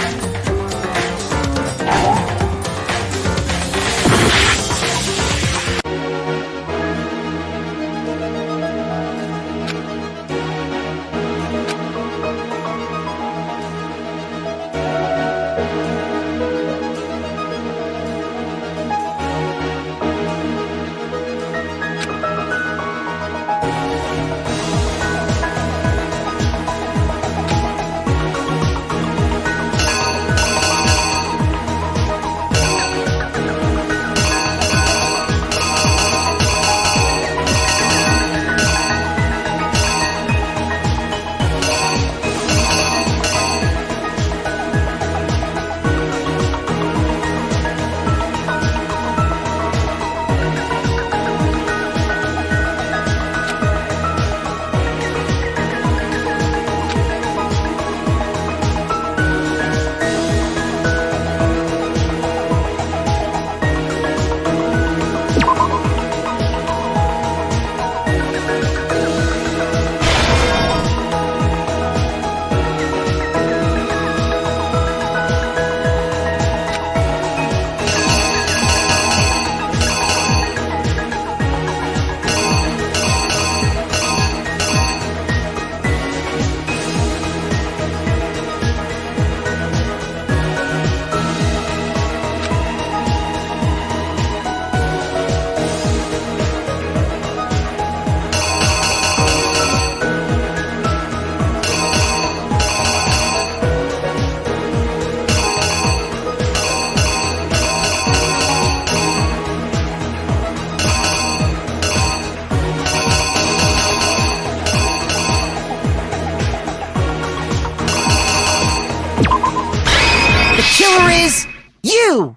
[SPEAKER 10] killer is you!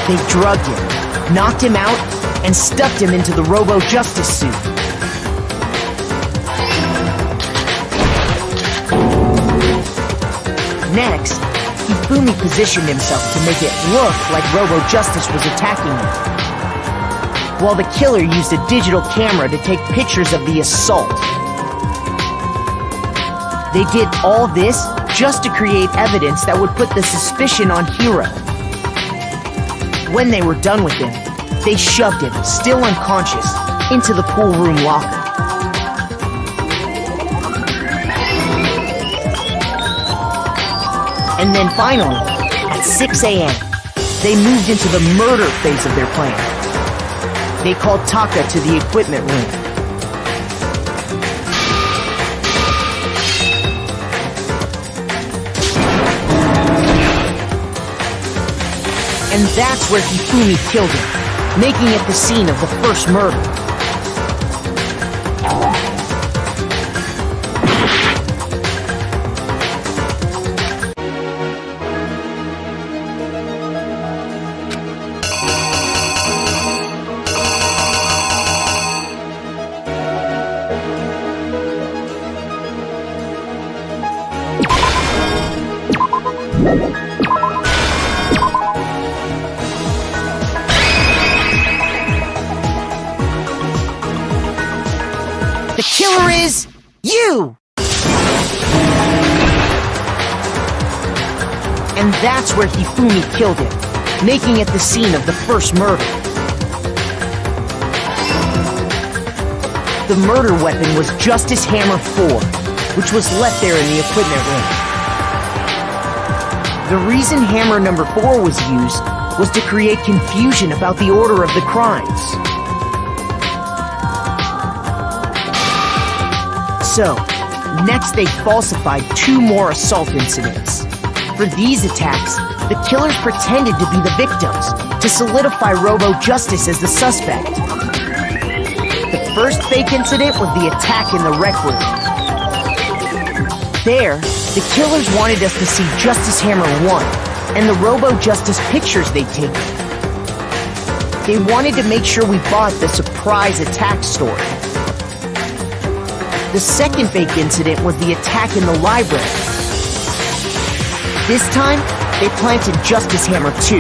[SPEAKER 10] They drugged him, knocked him out, and stuffed him into the Robo-Justice suit. Next, Hifumi positioned himself to make it look like Robo-Justice was attacking him, while the killer used a digital camera to take pictures of the assault. They did all this just to create evidence that would put the suspicion on Hiro. When they were done with him, they shoved him, still unconscious, into the pool room locker. And then finally, at 6 a.m., they moved into the murder phase of their plan. They called Taka to the equipment room. And that's where Hifumi killed him, making it the scene of the first murder. The killer is you! And that's where Hifumi killed him, making it the scene of the first murder. The murder weapon was Justice Hammer 4, which was left there in the equipment room. The reason Hammer number 4 was used was to create confusion about the order of the crimes. So, next they falsified 2 more assault incidents. For these attacks, the killers pretended to be the victims, to solidify Robo-Justice as the suspect. The first fake incident was the attack in the rec room. There, the killers wanted us to see Justice Hammer 1 and the Robo-Justice pictures they'd taken. They wanted to make sure we bought the surprise attack story. The second fake incident was the attack in the library. This time, they planted Justice Hammer 2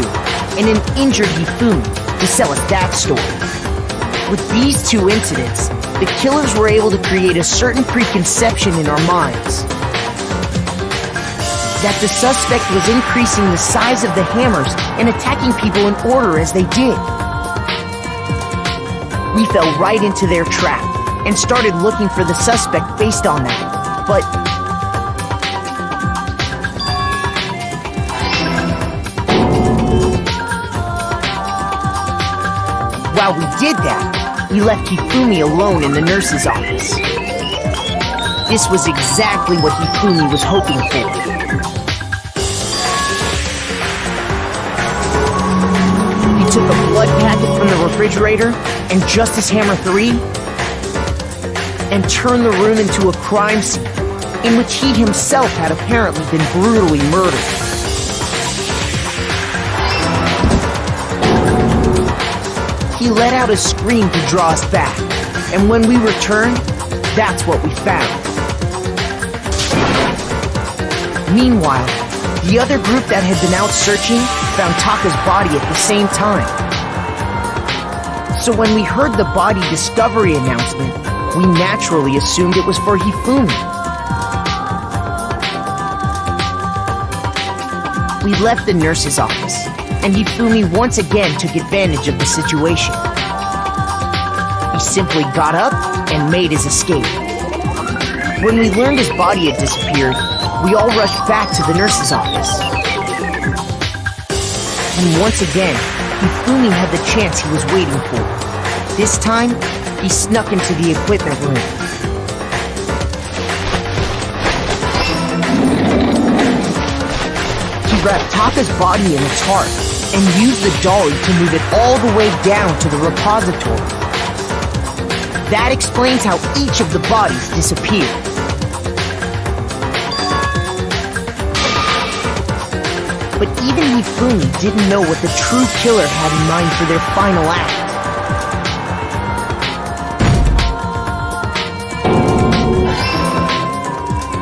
[SPEAKER 10] and an injured Hifumi to sell us that story. With these 2 incidents, the killers were able to create a certain preconception in our minds that the suspect was increasing the size of the hammers and attacking people in order as they did. We fell right into their trap and started looking for the suspect based on that, but while we did that, we left Hifumi alone in the nurse's office. This was exactly what Hifumi was hoping for. He took a blood packet from the refrigerator and Justice Hammer 3 and turned the room into a crime scene in which he himself had apparently been brutally murdered. He let out a scream to draw us back, and when we returned, that's what we found. Meanwhile, the other group that had been out searching found Taka's body at the same time. So when we heard the body discovery announcement, we naturally assumed it was for Hifumi. We left the nurse's office, and Hifumi once again took advantage of the situation. He simply got up and made his escape. When we learned his body had disappeared, we all rushed back to the nurse's office. And once again, Hifumi had the chance he was waiting for. This time, he snuck into the equipment room. He wrapped Taka's body in a tarp and used the dolly to move it all the way down to the repository. That explains how each of the bodies disappeared. But even Hifumi didn't know what the true killer had in mind for their final act.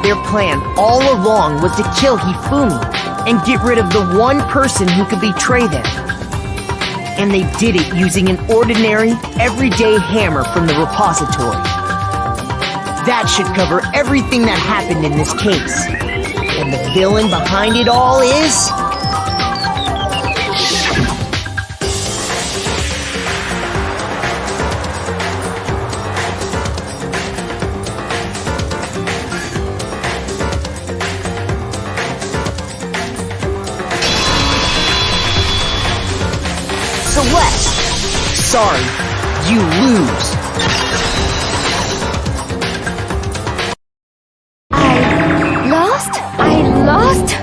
[SPEAKER 10] Their plan all along was to kill Hifumi and get rid of the one person who could betray them. And they did it using an ordinary, everyday hammer from the repository. That should cover everything that happened in this case. And the villain behind it all is... Celeste! Sorry, you lose.
[SPEAKER 11] I lost?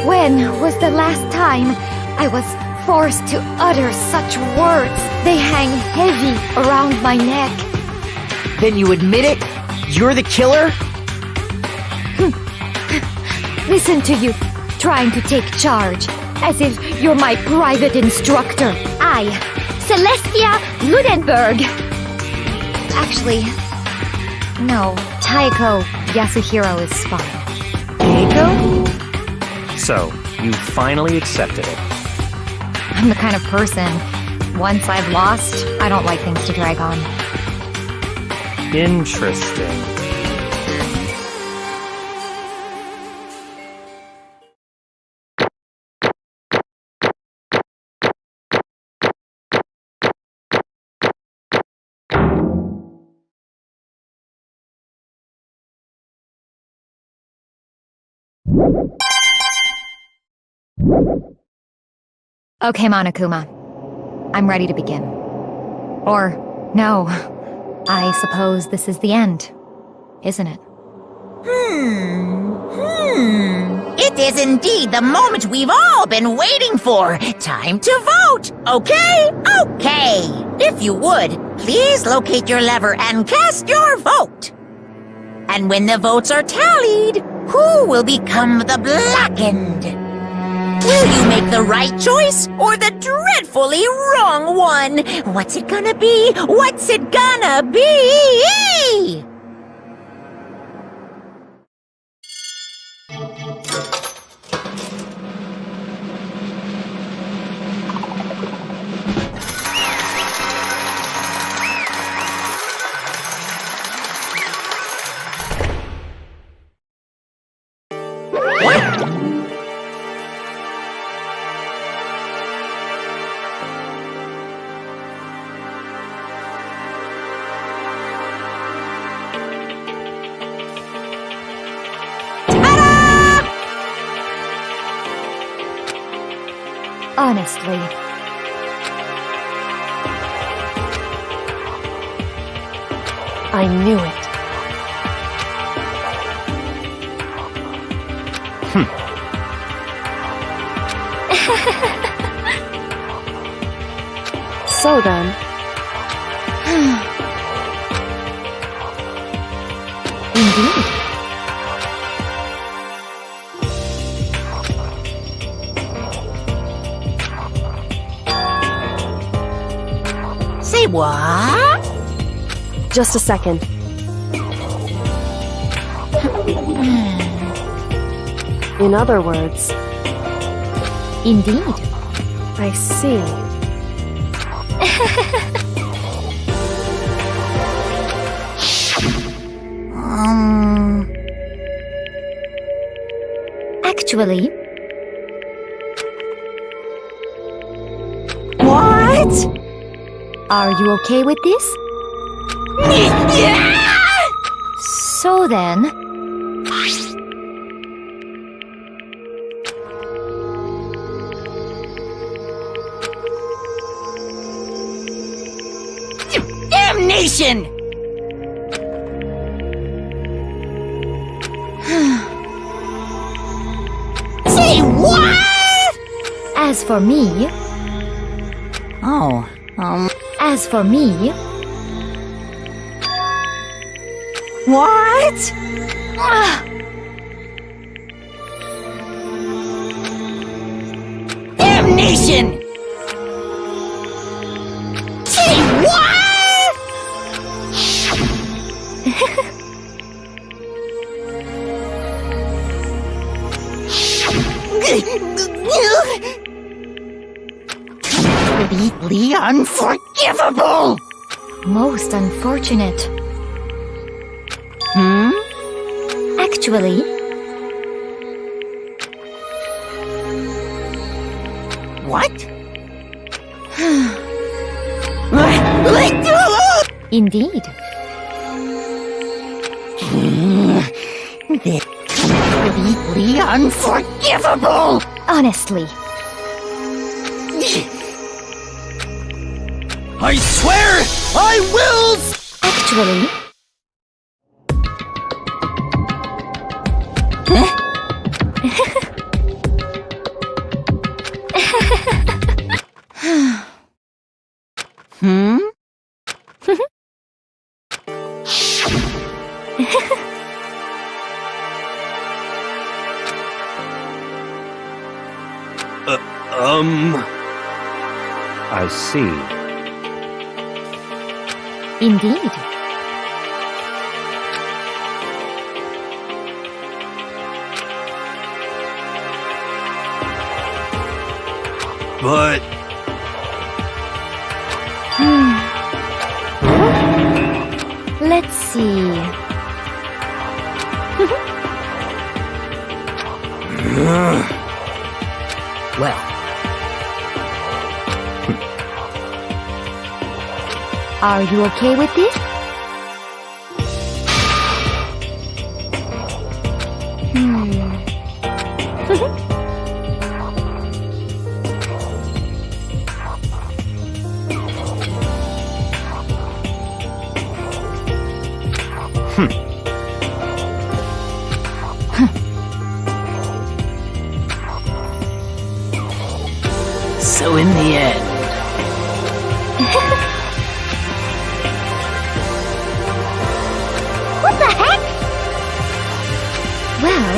[SPEAKER 11] When was the last time I was forced to utter such words? They hang heavy around my neck.
[SPEAKER 10] Then you admit it? You're the killer?
[SPEAKER 11] Listen to you, trying to take charge, as if you're my private instructor. I, Celestia Ludenberg. Actually, no, Taiko Yasuhiro is fine.
[SPEAKER 10] Taiko?
[SPEAKER 2] So, you finally accepted it.
[SPEAKER 11] I'm the kind of person, once I've lost, I don't like things to drag on.
[SPEAKER 2] Interesting.
[SPEAKER 11] Okay, Monokuma. I'm ready to begin. Or, no. I suppose this is the end, isn't it?
[SPEAKER 7] It is indeed the moment we've all been waiting for. Time to vote. Okay? Okay. If you would, please locate your lever and cast your vote. And when the votes are tallied, who will become the blackened? Will you make the right choice or the dreadfully wrong one? What's it gonna be? What's it gonna be?
[SPEAKER 11] Honestly.
[SPEAKER 5] I knew it. So then...
[SPEAKER 11] Indeed.
[SPEAKER 7] Say what?
[SPEAKER 5] Just a second. In other words...
[SPEAKER 11] Indeed.
[SPEAKER 5] I see.
[SPEAKER 11] Actually...
[SPEAKER 7] What?
[SPEAKER 11] Are you okay with this? So then...
[SPEAKER 7] Damnation! Say what?
[SPEAKER 11] As for me... As for me...
[SPEAKER 7] What? explanation! Say what? Completely unforgivable!
[SPEAKER 11] Most unfortunate. Actually,
[SPEAKER 7] What?
[SPEAKER 11] indeed.
[SPEAKER 7] Completely unforgivable!
[SPEAKER 11] Honestly.
[SPEAKER 8] I swear I will!
[SPEAKER 11] Actually,
[SPEAKER 2] I see.
[SPEAKER 11] indeed.
[SPEAKER 9] But
[SPEAKER 11] Let's see.
[SPEAKER 3] Well,
[SPEAKER 11] Are you okay with this?
[SPEAKER 3] so in the end,
[SPEAKER 11] What the heck? Well,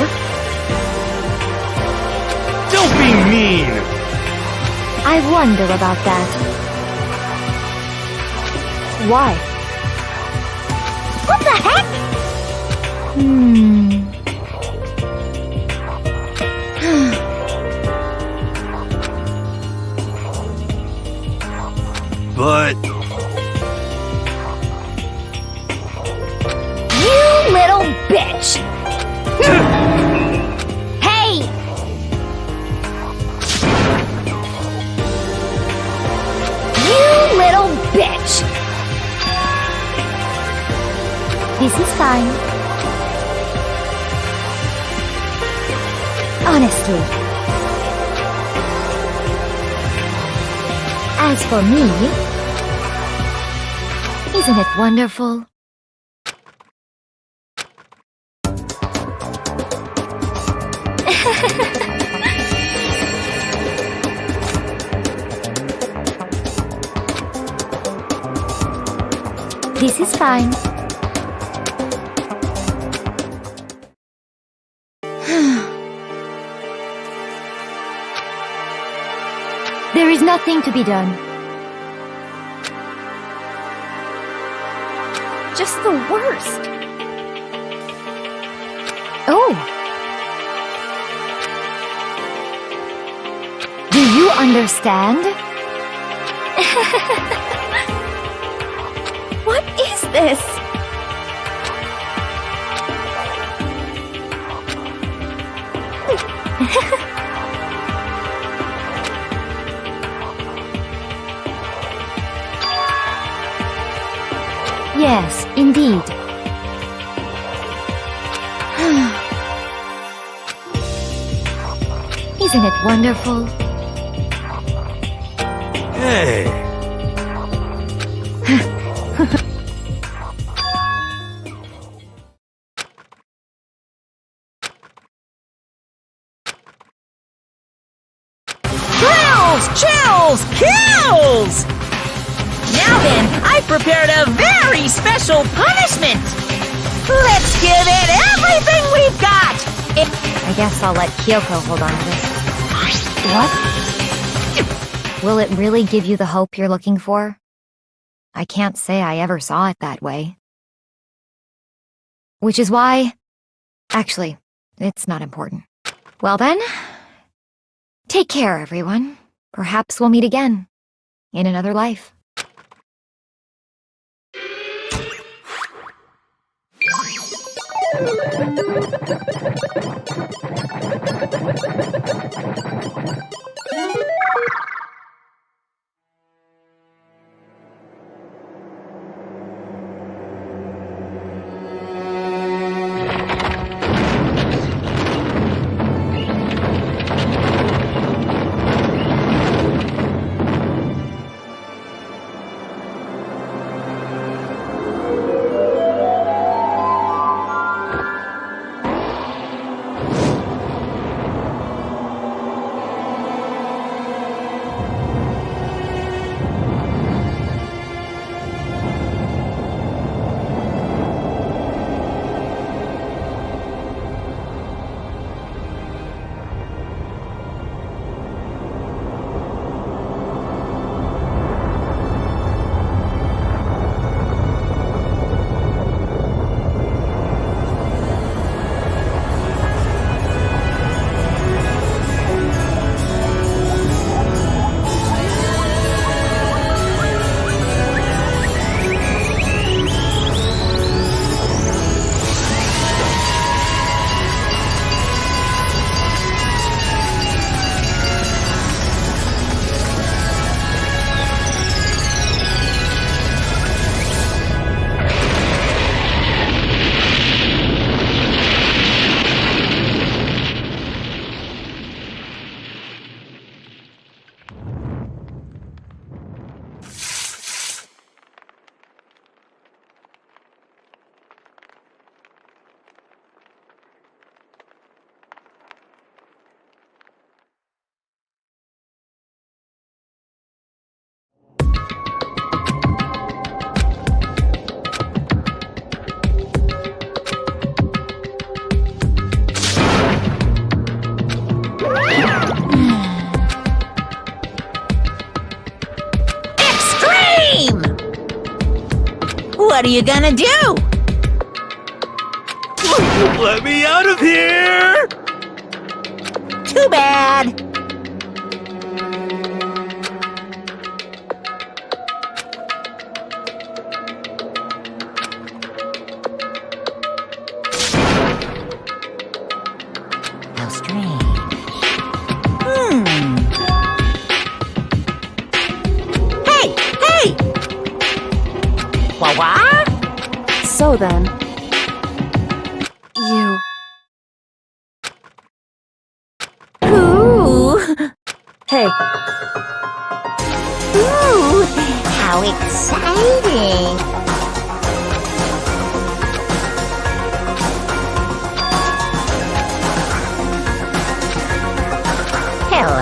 [SPEAKER 9] don't be mean!
[SPEAKER 11] I wonder about that.
[SPEAKER 5] Why?
[SPEAKER 11] What the heck?
[SPEAKER 9] But
[SPEAKER 11] You little bitch! Hey! You little bitch! This is fine. Honestly. As for me, isn't it wonderful? This is fine. There is nothing to be done.
[SPEAKER 1] Just the worst.
[SPEAKER 11] Oh! Do you understand?
[SPEAKER 1] What is this?
[SPEAKER 11] Yes, indeed. Isn't it wonderful?
[SPEAKER 9] hey,
[SPEAKER 7] Chills! Kills! Now then, I've prepared a very special punishment! Let's give it everything we've got!
[SPEAKER 11] I guess I'll let Kyoko hold on to this. What? Will it really give you the hope you're looking for? I can't say I ever saw it that way. Which is why... Actually, it's not important. Well then, take care, everyone. Perhaps we'll meet again. In another life.
[SPEAKER 7] What are you gonna do?
[SPEAKER 8] Let me out of here!
[SPEAKER 7] Too bad. How strange. Hey! What?
[SPEAKER 5] So then... You...
[SPEAKER 7] Ooh!
[SPEAKER 5] Hey,
[SPEAKER 7] Ooh! How exciting! Hello.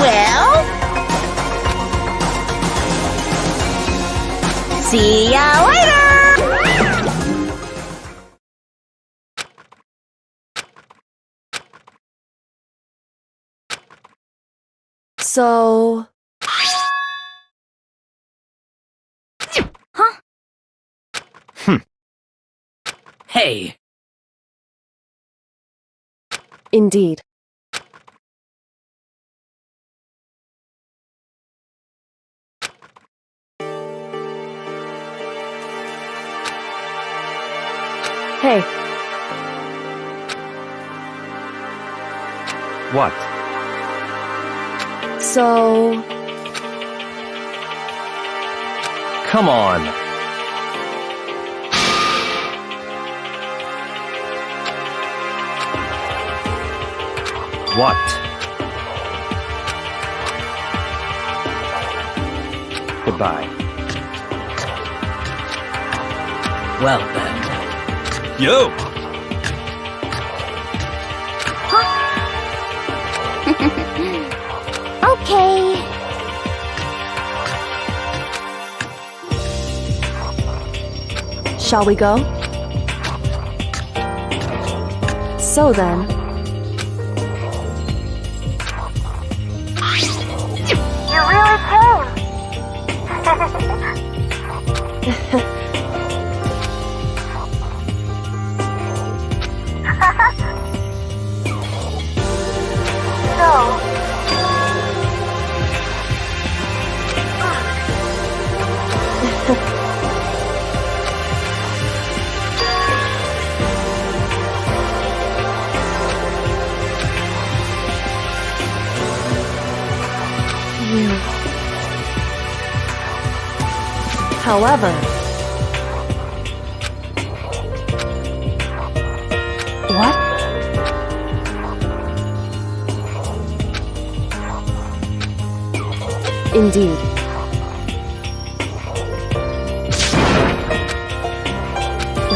[SPEAKER 7] Well? See ya later!
[SPEAKER 5] so...
[SPEAKER 3] Hey,
[SPEAKER 5] Indeed. Hey,
[SPEAKER 2] What?
[SPEAKER 5] so...
[SPEAKER 2] Come on. What? Goodbye.
[SPEAKER 3] well then.
[SPEAKER 9] Yo!
[SPEAKER 1] Okay.
[SPEAKER 5] Shall we go? So then...
[SPEAKER 6] You really came. So...
[SPEAKER 5] However, what? Indeed.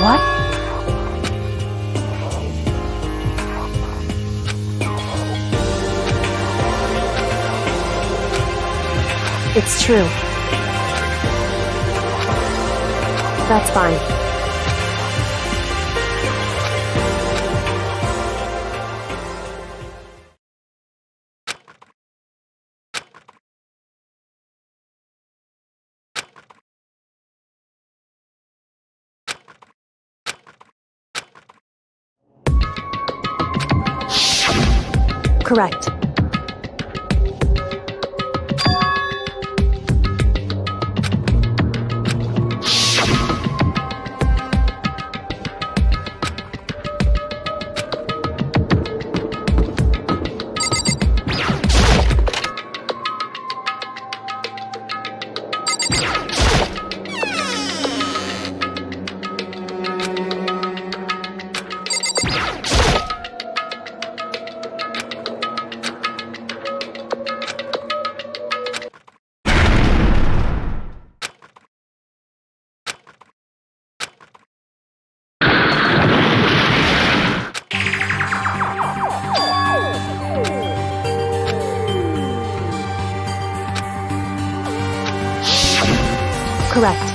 [SPEAKER 5] What? It's true. That's fine. Correct. Correct.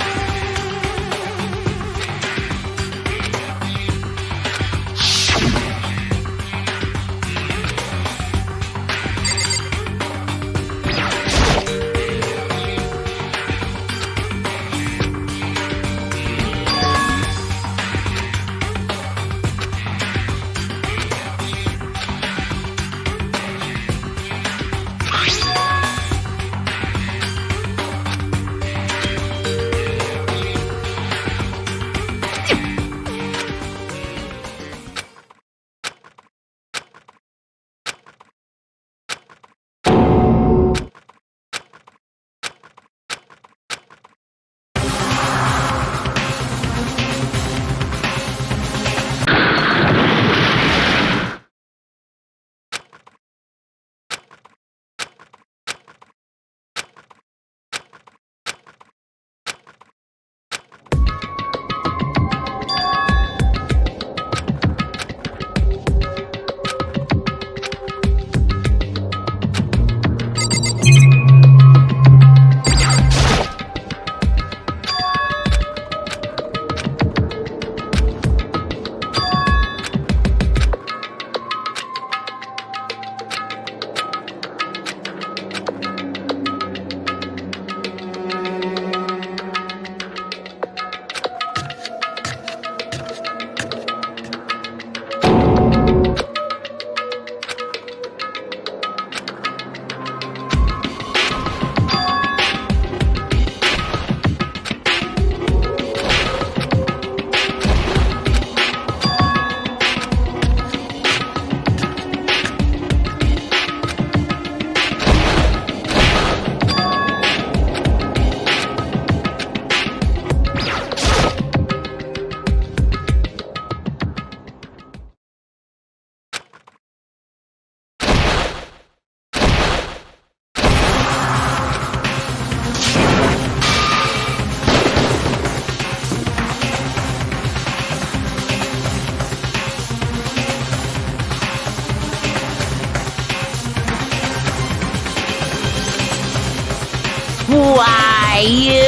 [SPEAKER 4] Why, you!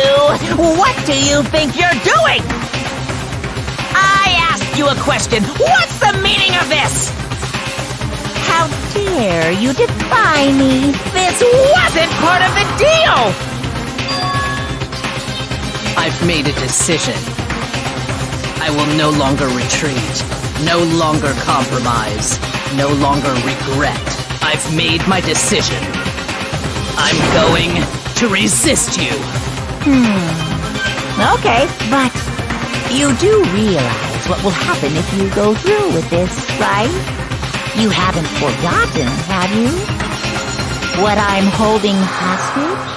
[SPEAKER 4] What do you think you're doing? I asked you a question. What's the meaning of this?
[SPEAKER 7] How dare you defy me?
[SPEAKER 4] This wasn't part of the deal!
[SPEAKER 3] I've made a decision. I will no longer retreat, no longer compromise, no longer regret. I've made my decision. I'm going to resist you.
[SPEAKER 7] Okay, but you do realize what will happen if you go through with this, right? You haven't forgotten, have you? What I'm holding hostage?